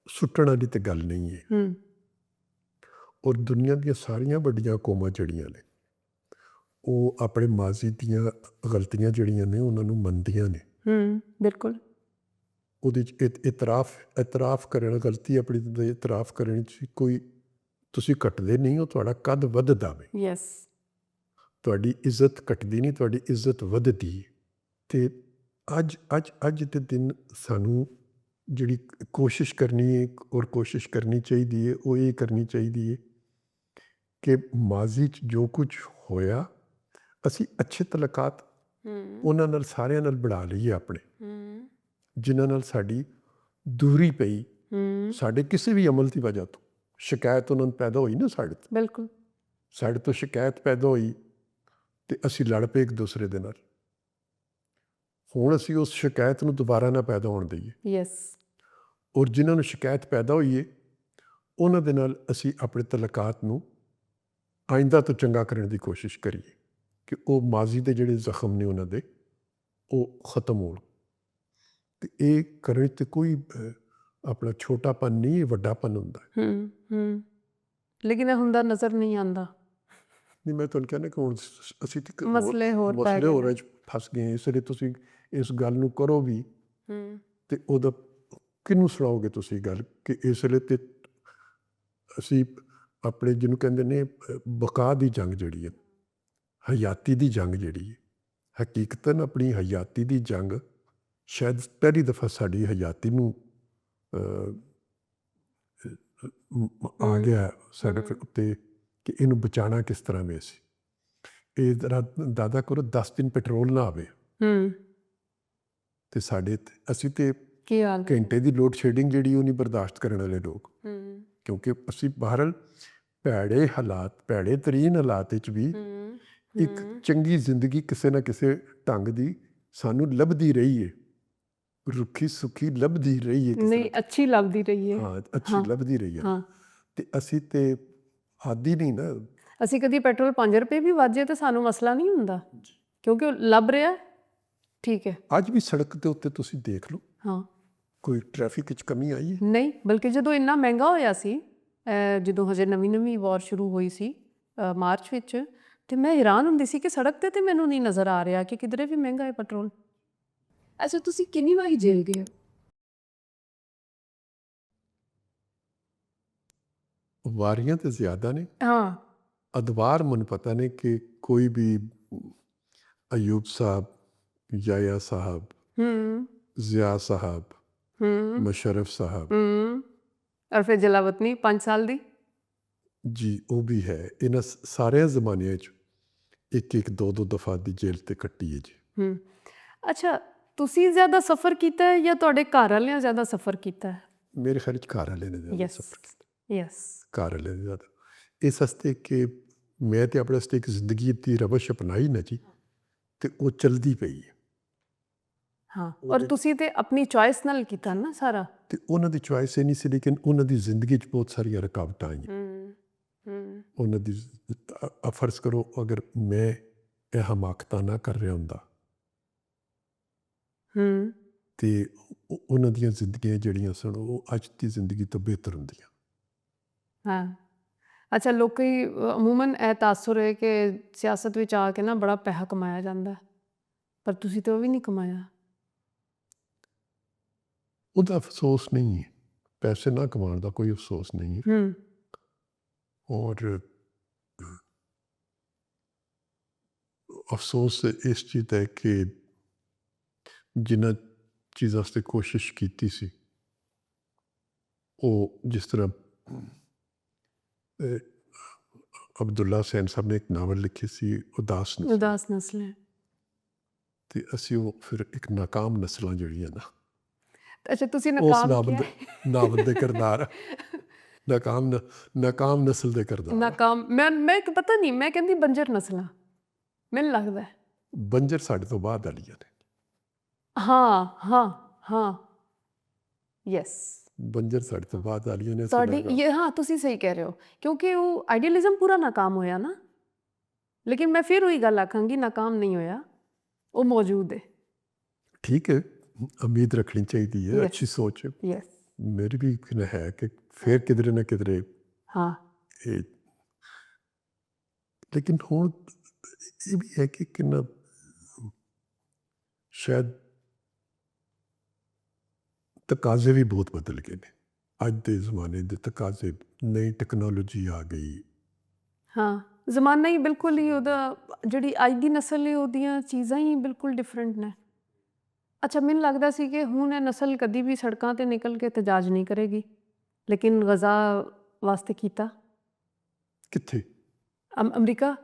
ਸੁੱਟਣ ਵਾਲੀ ਤੇ ਗੱਲ ਨਹੀਂ ਹੈ। ਔਰ ਦੁਨੀਆ ਦੀਆਂ ਸਾਰੀਆਂ ਵੱਡੀਆਂ ਕੌਮਾਂ ਜਿਹੜੀਆਂ ਨੇ ਉਹ ਆਪਣੇ ਮਾਜ਼ੀ ਦੀਆਂ ਗਲਤੀਆਂ ਜਿਹੜੀਆਂ ਨੇ ਉਹਨਾਂ ਨੂੰ ਮੰਨਦੀਆਂ ਨੇ। ਬਿਲਕੁਲ। ਉਹਦੇ 'ਚ ਇਤਰਾਫ ਕਰਨ, ਗਲਤੀ ਆਪਣੀ ਦਾ ਇਤਰਾਫ ਕਰਨ 'ਚ ਕੋਈ ਤੁਸੀਂ ਘਟਦੇ ਨਹੀਂ ਹੋ, ਤੁਹਾਡਾ ਕੱਦ ਵੱਧਦਾ ਵੇ। ਤੁਹਾਡੀ ਇੱਜ਼ਤ ਘਟਦੀ ਨਹੀਂ, ਤੁਹਾਡੀ ਇੱਜ਼ਤ ਵੱਧਦੀ ਹੈ। ਅਤੇ ਅੱਜ ਦੇ ਦਿਨ ਸਾਨੂੰ ਜਿਹੜੀ ਕੋਸ਼ਿਸ਼ ਕਰਨੀ ਹੈ ਔਰ ਕੋਸ਼ਿਸ਼ ਕਰਨੀ ਚਾਹੀਦੀ ਹੈ, ਉਹ ਇਹ ਕਰਨੀ ਚਾਹੀਦੀ ਹੈ ਕਿ ਮਾਜ਼ੀ 'ਚ ਜੋ ਕੁਝ ਹੋਇਆ ਅਸੀਂ ਅੱਛੇ ਤਲਕਾਤ ਉਹਨਾਂ ਨਾਲ ਸਾਰਿਆਂ ਨਾਲ ਬਣਾ ਲਈਏ ਆਪਣੇ, ਜਿਨ੍ਹਾਂ ਨਾਲ ਸਾਡੀ ਦੂਰੀ ਪਈ, ਸਾਡੇ ਕਿਸੇ ਵੀ ਅਮਲ ਦੀ ਵਜ੍ਹਾ ਤੋਂ ਸ਼ਿਕਾਇਤ ਉਹਨਾਂ ਨੂੰ ਪੈਦਾ ਹੋਈ ਨਾ ਸਾਡੇ ਤੋਂ। ਬਿਲਕੁਲ। ਸਾਡੇ ਤੋਂ ਸ਼ਿਕਾਇਤ ਪੈਦਾ ਹੋਈ ਅਤੇ ਅਸੀਂ ਲੜ ਪਏ ਇੱਕ ਦੂਸਰੇ ਦੇ ਨਾਲ। ਹੁਣ ਅਸੀਂ ਉਸ ਸ਼ਿਕਾਇਤ ਨੂੰ ਦੁਬਾਰਾ ਨਾ ਪੈਦਾ ਹੋਣ ਦਈਏ। ਔਰ ਜਿਨ੍ਹਾਂ ਨੂੰ ਸ਼ਿਕਾਇਤ ਪੈਦਾ ਹੋਈ ਹੈ ਉਹਨਾਂ ਦੇ ਨਾਲ ਅਸੀਂ ਆਪਣੇ ਤਲਕਾਤ ਨੂੰ ਆਇੰਦਾ ਤੋਂ ਚੰਗਾ ਕਰਨ ਦੀ ਕੋਸ਼ਿਸ਼ ਕਰੀਏ ਕਿ ਉਹ ਮਾਜ਼ੀ ਦੇ ਜਿਹੜੇ ਜ਼ਖਮ ਨੇ ਉਹਨਾਂ ਦੇ ਉਹ ਖਤਮ ਹੋਣ। ਅਤੇ ਇਹ ਕਰਨ 'ਤੇ ਕੋਈ ਆਪਣਾ ਛੋਟਾਪਨ ਨਹੀਂ, ਇਹ ਵੱਡਾਪਨ ਹੁੰਦਾ। ਲੇਕਿਨ ਇਹ ਹੁੰਦਾ ਨਜ਼ਰ ਨਹੀਂ ਆਉਂਦਾ। ਨਹੀਂ, ਮੈਂ ਤੁਹਾਨੂੰ ਕਹਿੰਦਾ ਕਿ ਹੁਣ ਅਸੀਂ ਮਸਲੇ ਹੋਰਾਂ 'ਚ ਫਸ ਗਏ। ਇਸ ਲਈ ਤੁਸੀਂ ਇਸ ਗੱਲ ਨੂੰ ਕਰੋ ਵੀ ਅਤੇ ਉਹਦਾ ਕਿਹਨੂੰ ਸੁਣਾਓਗੇ ਤੁਸੀਂ ਗੱਲ ਕਿ ਇਸ ਵੇਲੇ ਤੇ ਅਸੀਂ ਆਪਣੇ ਜਿਹਨੂੰ ਕਹਿੰਦੇ ਨੇ ਬਕਾ ਦੀ ਜੰਗ ਜਿਹੜੀ ਹੈ, ਹਯਾਤੀ ਦੀ ਜੰਗ ਜਿਹੜੀ ਹੈ, ਹਕੀਕਤਨ ਆਪਣੀ ਹਯਾਤੀ ਦੀ ਜੰਗ ਸ਼ਾਇਦ ਪਹਿਲੀ ਦਫਾ ਸਾਡੀ ਹਯਾਤੀ ਨੂੰ ਆ ਗਿਆ ਸਾਡੇ ਉੱਤੇ ਕਿ ਇਹਨੂੰ ਬਚਾਉਣਾ ਕਿਸ ਤਰ੍ਹਾਂ ਵੇ ਸੀ। ਇਹ ਜ਼ਰਾ ਦਾਦਾ ਕਰੋ 10 ਦਿਨ ਪੈਟਰੋਲ ਨਾ ਆਵੇ ਤੇ ਸਾਡੇ ਅਸੀਂ ਤੇ ਕੀ ਹਾਲ ਘੰਟੇ ਦੀ ਲੋਡ ਸ਼ੈਡਿੰਗ ਜਿਹੜੀ ਉਹ ਨਹੀਂ ਬਰਦਾਸ਼ਤ ਕਰਨ ਵਾਲੇ ਲੋਕ, ਕਿਉਂਕਿ ਅਸੀਂ ਬਹਰਲ ਭੈੜੇ ਹਾਲਾਤ ਭੈੜੇ ਤਰੀਨ ਹਾਲਾਤ ਵਿੱਚ ਵੀ ਇੱਕ ਚੰਗੀ ਜ਼ਿੰਦਗੀ ਕਿਸੇ ਨਾ ਕਿਸੇ ਢੰਗ ਦੀ ਸਾਨੂੰ ਲੱਭਦੀ ਰਹੀ ਹੈ, ਰੁੱਖੀ ਸੁੱਖੀ ਲੱਭਦੀ ਰਹੀ ਹੈ, ਨਹੀਂ ਅੱਛੀ ਲੱਭਦੀ ਰਹੀ ਹੈ। ਹਾਂ ਅੱਛੀ ਲੱਭਦੀ ਰਹੀ ਹੈ। ਤੇ ਅਸੀਂ ਤੇ ਆਦੀ ਨਹੀਂ ਨਾ, ਅਸੀਂ ਕਦੀ ਪੈਟਰੋਲ 5 ਰੁਪਏ ਵੀ ਵਾਜੇ ਤਾਂ ਸਾਨੂੰ ਮਸਲਾ ਨਹੀਂ ਹੁੰਦਾ, ਕਿਉਂਕਿ ਉਹ ਲੱਭ ਰਿਹਾ ਠੀਕ ਹੈ। ਅੱਜ ਵੀ ਸੜਕ ਦੇ ਉੱਤੇ ਤੁਸੀਂ ਦੇਖ ਲਓ ਹਾਂ ਕੋਈ ਟ੍ਰੈਫਿਕ ਵਿੱਚ ਕਮੀ ਆਈ ਹੈ ਨਹੀਂ, ਬਲਕਿ ਜਦੋਂ ਇੰਨਾ ਮਹਿੰਗਾ ਹੋਇਆ ਸੀ, ਜਦੋਂ ਹਜੇ ਨਵੀਂ ਵਾਰ ਸ਼ੁਰੂ ਹੋਈ ਸੀ ਮਾਰਚ ਵਿੱਚ, ਤੇ ਮੈਂ ਹੈਰਾਨ ਹੁੰਦੀ ਸੀ ਕਿ ਸੜਕ ਤੇ ਮੈਨੂੰ ਨਹੀਂ ਨਜ਼ਰ ਆ ਰਿਹਾ ਕਿ ਕਿਧਰੇ ਵੀ ਮਹਿੰਗਾ ਹੈ ਪੈਟਰੋਲ। ਅੱਛਾ ਤੁਸੀਂ ਕਿੰਨੀ ਵਾਰੀ ਜੇਲ੍ਹ ਗਏ? ਵਾਰੀਆਂ ਤੇ ਜ਼ਿਆਦਾ ਨੇ, ਹਾਂ ਅਦਵਾਰ ਮੈਨੂੰ ਪਤਾ ਨਹੀਂ ਕਿ ਕੋਈ ਵੀ ਅਯੂਬ ਸਾਹਿਬ, ਯਾਇਆ ਸਾਹਿਬ, ਜ਼ਿਆ ਸਾਹਿਬ, ਮੁਸ਼ਰਫ ਸਾਹਿਬ, ਔਰ ਫਿਰ ਜਲਾਵਤਨੀ 5 ਸਾਲ ਦੀ ਜੀ ਉਹ ਵੀ ਹੈ। ਇਹਨਾਂ ਸਾਰਿਆਂ ਜ਼ਮਾਨਿਆਂ 'ਚ ਇੱਕ 2 ਦਫਾ ਦੀ ਜੇਲ੍ਹ ਤੇ ਕੱਟੀ ਹੈ ਜੀ। ਅੱਛਾ ਤੁਸੀਂ ਜ਼ਿਆਦਾ ਸਫ਼ਰ ਕੀਤਾ ਹੈ ਜਾਂ ਤੁਹਾਡੇ ਘਰ ਵਾਲਿਆਂ ਜ਼ਿਆਦਾ ਸਫ਼ਰ ਕੀਤਾ ਹੈ? ਮੇਰੇ ਖਿਆਲ 'ਚ ਘਰ ਵਾਲੇ ਨੇ ਜ਼ਿਆਦਾ ਸਫ਼ਰ ਕੀਤਾ। ਯੈਸ ਘਰ ਵਾਲੇ ਨੇ ਜ਼ਿਆਦਾ, ਇਸ ਵਾਸਤੇ ਕਿ ਮੈਂ ਤੇ ਆਪਣੇ ਵਾਸਤੇ ਇੱਕ ਜ਼ਿੰਦਗੀ ਦੀ ਰਵਸ਼ ਅਪਣਾਈ ਨਾ ਜੀ, ਤੇ ਉਹ ਚੱਲਦੀ ਪਈ ਹੈ। ਹਾਂ ਔਰ ਤੁਸੀਂ ਤੇ ਆਪਣੀ ਚੋਇਸ ਨਾਲ ਕੀਤਾ ਨਾ ਸਾਰਾ। ਤੇ ਉਹਨਾਂ ਦੀ ਚੋਇਸ ਇਹ ਨਹੀਂ ਸੀ, ਲੇਕਿਨ ਉਹਨਾਂ ਦੀ ਜ਼ਿੰਦਗੀ 'ਚ ਬਹੁਤ ਸਾਰੀਆਂ ਰੁਕਾਵਟਾਂ ਆਈਆਂ। ਉਹਨਾਂ ਦੀ ਫਰਜ਼ ਕਰੋ ਅਗਰ ਮੈਂ ਇਹ ਹਮਾਕਤਾਂ ਨਾ ਕਰ ਰਿਹਾ ਹੁੰਦਾ ਤੇ ਉਹਨਾਂ ਦੀਆਂ ਜ਼ਿੰਦਗੀਆਂ ਜਿਹੜੀਆਂ ਸਨ ਉਹ ਅੱਜ ਦੀ ਜ਼ਿੰਦਗੀ ਤੋਂ ਬਿਹਤਰ ਹੁੰਦੀਆਂ। ਹਾਂ ਅੱਛਾ ਲੋਕੀ ਅਮੂਮਨ ਇਹ ਤਾਸੁਰ ਹੈ ਕਿ ਸਿਆਸਤ ਵਿੱਚ ਆ ਕੇ ਨਾ ਬੜਾ ਪੈਸਾ ਕਮਾਇਆ ਜਾਂਦਾ, ਪਰ ਤੁਸੀਂ ਤਾਂ ਉਹ ਵੀ ਨਹੀਂ ਕਮਾਇਆ। ਉਹਦਾ ਅਫਸੋਸ ਨਹੀਂ ਹੈ, ਪੈਸੇ ਨਾ ਕਮਾਉਣ ਦਾ ਕੋਈ ਅਫਸੋਸ ਨਹੀਂ ਹੈ। ਔਰ ਅਫਸੋਸ ਇਸ ਚੀਜ਼ ਦਾ ਹੈ ਕਿ ਜਿਨ੍ਹਾਂ ਚੀਜ਼ਾਂ 'ਤੇ ਕੋਸ਼ਿਸ਼ ਕੀਤੀ ਸੀ, ਉਹ ਜਿਸ ਤਰ੍ਹਾਂ ਅਬਦੁੱਲਾ ਹੁਸੈਨ ਸਾਹਿਬ ਨੇ ਇੱਕ ਨਾਵਲ ਲਿਖੀ ਸੀ ਉਦਾਸ ਨਸਲ, ਤੇ ਅਸੀਂ ਉਹ ਫਿਰ ਇੱਕ ਨਾਕਾਮ ਨਸਲਾਂ ਜਿਹੜੀਆਂ ਨਾ, ਅੱਛਾ ਤੁਸੀਂ ਉਸ ਨਾਵਲ ਦੇ ਕਿਰਦਾਰ ਨਾਕਾਮ ਨਸਲ ਦੇ ਕਿਰਦਾਰ। ਨਾਕਾਮ ਮੈਂ ਪਤਾ ਨਹੀਂ, ਮੈਂ ਕਹਿੰਦੀ ਬੰਜਰ ਨਸਲਾਂ ਮੈਨੂੰ ਲੱਗਦਾ। ਬੰਜਰ ਸਾਡੇ ਤੋਂ ਬਾਅਦ ਵਾਲੀਆਂ ਨੇ। ਹਾਂ ਯੈਸ ਬੰਜਰ ਸਾਡੇ ਤੋਂ ਬਾਅਦ ਵਾਲੀਆਂ ਨੇ ਤੁਹਾਡੀ। ਹਾਂ ਤੁਸੀਂ ਸਹੀ ਕਹਿ ਰਹੇ ਹੋ, ਕਿਉਂਕਿ ਉਹ ਆਈਡੀਅਲਿਜ਼ਮ ਪੂਰਾ ਨਾਕਾਮ ਹੋਇਆ ਨਾ। ਲੇਕਿਨ ਮੈਂ ਫਿਰ ਉਹੀ ਗੱਲ ਆਖਾਂਗੀ, ਨਾਕਾਮ ਨਹੀਂ ਹੋਇਆ, ਉਹ ਮੌਜੂਦ ਹੈ। ਠੀਕ ਹੈ, ਉਮੀਦ ਰੱਖਣੀ ਚਾਹੀਦੀ ਹੈ, ਅੱਛੀ ਸੋਚ ਹੈ। ਮੇਰੀ ਵੀ ਹੈ ਕਿ ਫਿਰ ਕਿਧਰੇ ਨਾ ਕਿਧਰੇ ਲੇਕਿਨ ਹੁਣ ਇਹ ਵੀ ਹੈ ਕਿ ਕਿੰਨਾ ਸ਼ਾਇਦ ਤਕਾਜ਼ੇ ਵੀ ਬਹੁਤ ਬਦਲ ਗਏ ਨੇ। ਅੱਜ ਦੇ ਜ਼ਮਾਨੇ ਦੇ ਤਕਾਜ਼ੇ, ਨਈ ਟੈਕਨੋਲੋਜੀ ਆ ਗਈ। ਹਾਂ ਜ਼ਮਾਨਾ ਹੀ ਬਿਲਕੁਲ ਹੀ ਉਹਦਾ, ਜਿਹੜੀ ਅੱਜ ਦੀ ਨਸਲ ਹੈ ਉਹਦੀਆਂ ਚੀਜ਼ਾਂ ਹੀ ਬਿਲਕੁਲ ਡਿਫਰੈਂਟ ਨੇ। ਅੱਛਾ ਮੈਨੂੰ ਲੱਗਦਾ ਸੀ ਕਿ ਹੁਣ ਇਹ ਨਸਲ ਕਦੀ ਵੀ ਸੜਕਾਂ 'ਤੇ ਨਿਕਲ ਕੇ ਤਜਾਜ ਨਹੀਂ ਕਰੇਗੀ, ਲੇਕਿਨ ਗਜ਼ਾ ਵਾਸਤੇ ਕੀਤਾ। ਕਿੱਥੇ? ਅਮਰੀਕਾ।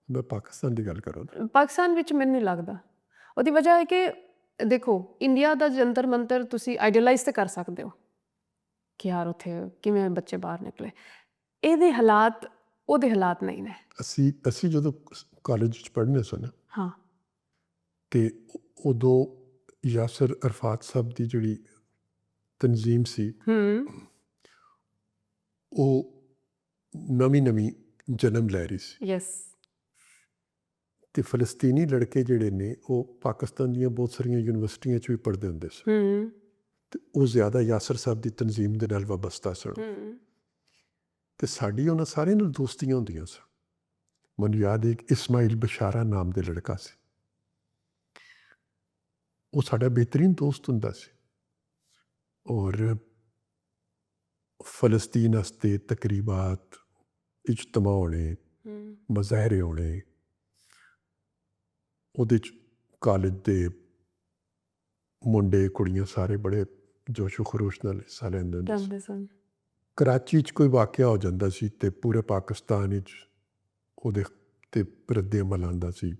ਮੈਂ ਪਾਕਿਸਤਾਨ ਦੀ ਗੱਲ ਕਰਾਂ। ਪਾਕਿਸਤਾਨ ਵਿੱਚ ਮੈਨੂੰ ਨਹੀਂ ਲੱਗਦਾ। ਉਹਦੀ ਵਜ੍ਹਾ ਹੈ ਕਿ ਦੇਖੋ ਇੰਡੀਆ ਦਾ ਜੰਤਰ ਮੰਤਰ ਤੁਸੀਂ ਆਈਡੀਅਲਾਈਜ਼ ਤਾਂ ਕਰ ਸਕਦੇ ਹੋ ਕਿ ਯਾਰ ਉੱਥੇ ਕਿਵੇਂ ਬੱਚੇ ਬਾਹਰ ਨਿਕਲੇ। ਇਹਦੇ ਹਾਲਾਤ ਉਹਦੇ ਹਾਲਾਤ ਨਹੀਂ ਨੇ। ਅਸੀਂ ਜਦੋਂ ਕਾਲਜ ਵਿੱਚ ਪੜ੍ਹਨੇ ਸਨ, ਹਾਂ, ਤੇ ਉਦੋਂ ਯਾਸਰ ਅਰਫਾਤ ਸਾਹਿਬ ਦੀ ਜਿਹੜੀ ਤਨਜ਼ੀਮ ਸੀ ਉਹ ਨਵੀਂ ਜਨਮ ਲੈ ਰਹੀ ਸੀ। ਯੈਸ। ਤੇ ਫਲਸਤੀਨੀ ਲੜਕੇ ਜਿਹੜੇ ਨੇ ਉਹ ਪਾਕਿਸਤਾਨ ਦੀਆਂ ਬਹੁਤ ਸਾਰੀਆਂ ਯੂਨੀਵਰਸਿਟੀਆਂ 'ਚ ਵੀ ਪੜ੍ਹਦੇ ਹੁੰਦੇ ਸਨ, ਤੇ ਉਹ ਜ਼ਿਆਦਾ ਯਾਸਰ ਸਾਹਿਬ ਦੀ ਤਨਜ਼ੀਮ ਦੇ ਨਾਲ ਵਾਬਸਤਾ ਸਨ। ਤੇ ਸਾਡੀ ਉਹਨਾਂ ਸਾਰਿਆਂ ਨਾਲ ਦੋਸਤੀਆਂ ਹੁੰਦੀਆਂ ਸਨ। ਮੈਨੂੰ ਯਾਦ ਹੈ ਇੱਕ ਇਸਮਾਈਲ ਬਸ਼ਾਰਾ ਨਾਮ ਦੇ ਲੜਕਾ ਸੀ, ਉਹ ਸਾਡਾ ਬਿਹਤਰੀਨ ਦੋਸਤ ਹੁੰਦਾ ਸੀ। ਔਰ ਫਲਸਤੀਨ ਵਾਸਤੇ ਤਕਰੀਬਾਤ, ਇਜਤਮਾ ਹੋਣੇ, ਮੁਜ਼ਾਹਰੇ ਹੋਣੇ, ਉਹਦੇ 'ਚ ਕਾਲਜ ਦੇ ਮੁੰਡੇ ਕੁੜੀਆਂ ਸਾਰੇ ਬੜੇ ਜੋਸ਼ੋ ਖਰੋਸ਼ ਨਾਲ ਹਿੱਸਾ ਲੈਂਦੇ ਹੁੰਦੇ ਸੀ। ਜਾਂਦੇ ਸਨ। ਕਰਾਚੀ 'ਚ ਕੋਈ ਵਾਕਿਆ ਹੋ ਜਾਂਦਾ ਸੀ ਤੇ ਪੂਰੇ ਪਾਕਿਸਤਾਨ ਵਿੱਚ ਉਹਦੇ 'ਤੇ ਰੱਦੇ ਅਮਲ ਆਉਂਦਾ ਸੀ।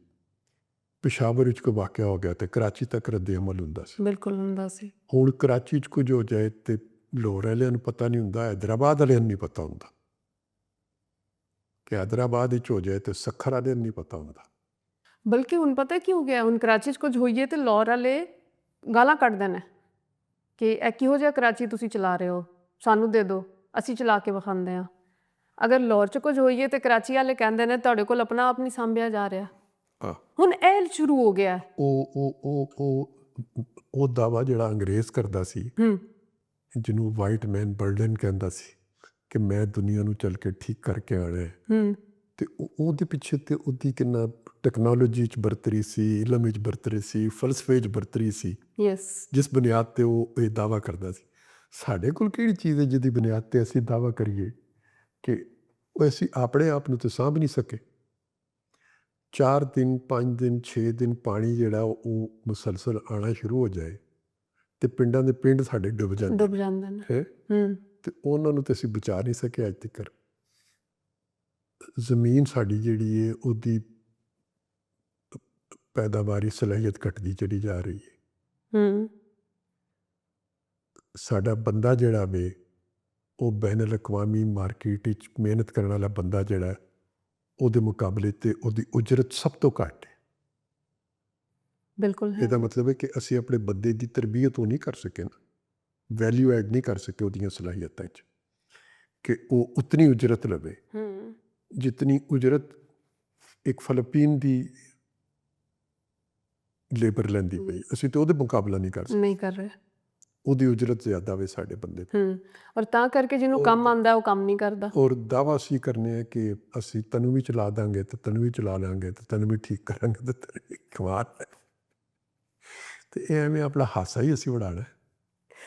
ਪਿਸ਼ਾਵਰ ਵਿੱਚ ਕੋਈ ਵਾਕਿਆ ਹੋ ਗਿਆ ਤੇ ਕਰਾਚੀ ਤੱਕ ਰੱਦੇ ਅਮਲ ਹੁੰਦਾ ਸੀ। ਬਿਲਕੁਲ ਹੁੰਦਾ ਸੀ। ਹੁਣ ਕਰਾਚੀ 'ਚ ਕੁਝ ਹੋ ਜਾਏ ਤੇ ਲਾਹੌਰ ਵਾਲਿਆਂ ਨੂੰ ਪਤਾ ਨਹੀਂ ਹੁੰਦਾ, ਹੈਦਰਾਬਾਦ ਵਾਲਿਆਂ ਨੂੰ ਨਹੀਂ ਪਤਾ ਹੁੰਦਾ ਕਿ ਹੈਦਰਾਬਾਦ ਵਿੱਚ ਹੋ ਜਾਏ ਤੇ ਸੱਖਰ ਵਾਲਿਆਂ ਨੂੰ ਨਹੀਂ ਪਤਾ ਹੁੰਦਾ। ਬਲਕਿ ਹੁਣ ਪਤਾ ਕੀ ਹੋ ਗਿਆ, ਹੁਣ ਕਰਾਚੀ 'ਚ ਕੁਝ ਹੋਈਏ ਤੇ ਲਾਹੌਰ ਵਾਲੇ ਗਾਲਾਂ ਕੱਢਦੇ ਨੇ ਕਿ ਇਹ ਕਿਹੋ ਜਿਹਾ ਕਰਾਚੀ ਤੁਸੀਂ ਚਲਾ ਰਹੇ ਹੋ, ਸਾਨੂੰ ਦੇ ਦਿਓ, ਅਸੀਂ ਚਲਾ ਕੇ ਵਿਖਾਉਂਦੇ ਹਾਂ। ਅਗਰ ਲਾਹੌਰ 'ਚ ਕੁਝ ਹੋਈਏ ਤੇ ਕਰਾਚੀ ਵਾਲੇ ਕਹਿੰਦੇ ਨੇ ਤੁਹਾਡੇ ਕੋਲ ਆਪਣਾ ਆਪ ਨਹੀਂ ਸਾਂਭਿਆ ਜਾ ਰਿਹਾ। ਹਾਂ, ਹੁਣ ਇਹ ਸ਼ੁਰੂ ਹੋ ਗਿਆ। ਉਹ ਦਾਵਾ ਜਿਹੜਾ ਅੰਗਰੇਜ਼ ਕਰਦਾ ਸੀ, ਜਿਹਨੂੰ ਵਾਈਟ ਮੈਨ ਬਰਡਨ ਕਹਿੰਦਾ ਸੀ ਕਿ ਮੈਂ ਦੁਨੀਆ ਨੂੰ ਚੱਲ ਕੇ ਠੀਕ ਕਰਕੇ ਆਉਣਾ ਹੈ, ਤੇ ਉਹਦੇ ਪਿੱਛੇ ਤੇ ਉਹਦੀ ਕਿੰਨਾ ਟੈਕਨੋਲੋਜੀ 'ਚ ਬਰਤਰੀ ਸੀ, ਇਲਮ ਵਿੱਚ ਬਰਤਰੀ ਸੀ, ਫਲਸਫੇ 'ਚ ਬਰਤਰੀ ਸੀ, ਯੈਸ। ਜਿਸ ਬੁਨਿਆਦ ਤੇ ਉਹ ਇਹ ਦਾਵਾ ਕਰਦਾ ਸੀ। ਸਾਡੇ ਕੋਲ ਕਿਹੜੀ ਚੀਜ਼ ਹੈ ਜਿਹਦੀ ਬੁਨਿਆਦ ਤੇ ਅਸੀਂ ਦਾਵਾ ਕਰੀਏ ਕਿ ਉਹ ਅਸੀਂ ਆਪਣੇ ਆਪ ਨੂੰ ਤੇ ਸਾਂਭ ਨਹੀਂ ਸਕੇ। 4 ਦਿਨ 5 ਦਿਨ 6 ਦਿਨ ਪਾਣੀ ਜਿਹੜਾ ਉਹ ਮੁਸਲਸਲ ਆਉਣਾ ਸ਼ੁਰੂ ਹੋ ਜਾਏ ਤੇ ਪਿੰਡਾਂ ਦੇ ਪਿੰਡ ਸਾਡੇ ਡੁੱਬ ਜਾਂਦੇ ਨੇ ਹੈ, ਤੇ ਉਹਨਾਂ ਨੂੰ ਤੇ ਅਸੀਂ ਬਚਾ ਨਹੀਂ ਸਕੇ ਅੱਜ ਤੱਕ। ਜ਼ਮੀਨ ਸਾਡੀ ਜਿਹੜੀ ਹੈ ਉਹਦੀ ਪੈਦਾਵਾਰੀ ਸਲਾਹੀਅਤ ਘਟਦੀ ਚਲੀ ਜਾ ਰਹੀ ਹੈ। ਸਾਡਾ ਬੰਦਾ ਜਿਹੜਾ ਵੇ ਉਹ ਬੈਨ ਅਲ-ਅਕਵਾਮੀ ਮਾਰਕੀਟ ਵਿੱਚ ਮਿਹਨਤ ਕਰਨ ਵਾਲਾ ਬੰਦਾ ਜਿਹੜਾ, ਉਹਦੇ ਮੁਕਾਬਲੇ ਤੇ ਉਹਦੀ ਉਜਰਤ ਸਭ ਤੋਂ ਘੱਟ ਹੈ। ਬਿਲਕੁਲ। ਇਹਦਾ ਮਤਲਬ ਹੈ ਕਿ ਅਸੀਂ ਆਪਣੇ ਬੰਦੇ ਦੀ ਤਰਬੀਅਤ ਉਹ ਨਹੀਂ ਕਰ ਸਕੇ ਨਾ, ਵੈਲਿਊ ਐਡ ਨਹੀਂ ਕਰ ਸਕੇ ਉਹਦੀਆਂ ਸਲਾਹੀਅਤਾਂ 'ਚ ਕਿ ਉਹ ਉਤਨੀ ਉਜਰਤ ਲਵੇ ਜਿਤਨੀ ਉਜਰਤ ਇੱਕ ਫਿਲੀਪੀਨ ਦੀ ਲੇਬਰ ਲੈਂਦੀ ਪਈ। ਅਸੀਂ ਤਾਂ ਉਹਦੇ ਮੁਕਾਬਲਾ ਨਹੀਂ ਕਰ ਰਹੇ। ਉਹਦੀ ਉਜਰਤ ਜ਼ਿਆਦਾ ਵੇ ਸਾਡੇ ਬੰਦੇ ਦੀ। ਔਰ ਤਾਂ ਕਰਕੇ ਜਿਹਨੂੰ ਕੰਮ ਆਉਂਦਾ ਉਹ ਕੰਮ ਨਹੀਂ ਕਰਦਾ। ਔਰ ਦਾਵਾ ਅਸੀਂ ਕਰਨੇ ਆ ਕਿ ਅਸੀਂ ਤੈਨੂੰ ਵੀ ਚਲਾ ਦਾਂਗੇ ਤੇ ਤੈਨੂੰ ਵੀ ਚਲਾ ਲਾਂਗੇ ਤੇ ਤੈਨੂੰ ਵੀ ਠੀਕ ਕਰਾਂਗੇ ਤੇ ਕਮਾਲ ਹੈ। ਤੇ ਇਹ ਐਵੇਂ ਆਪਣਾ ਹਾਸਾ ਹੀ ਅਸੀਂ ਉਡਾਉਣਾ।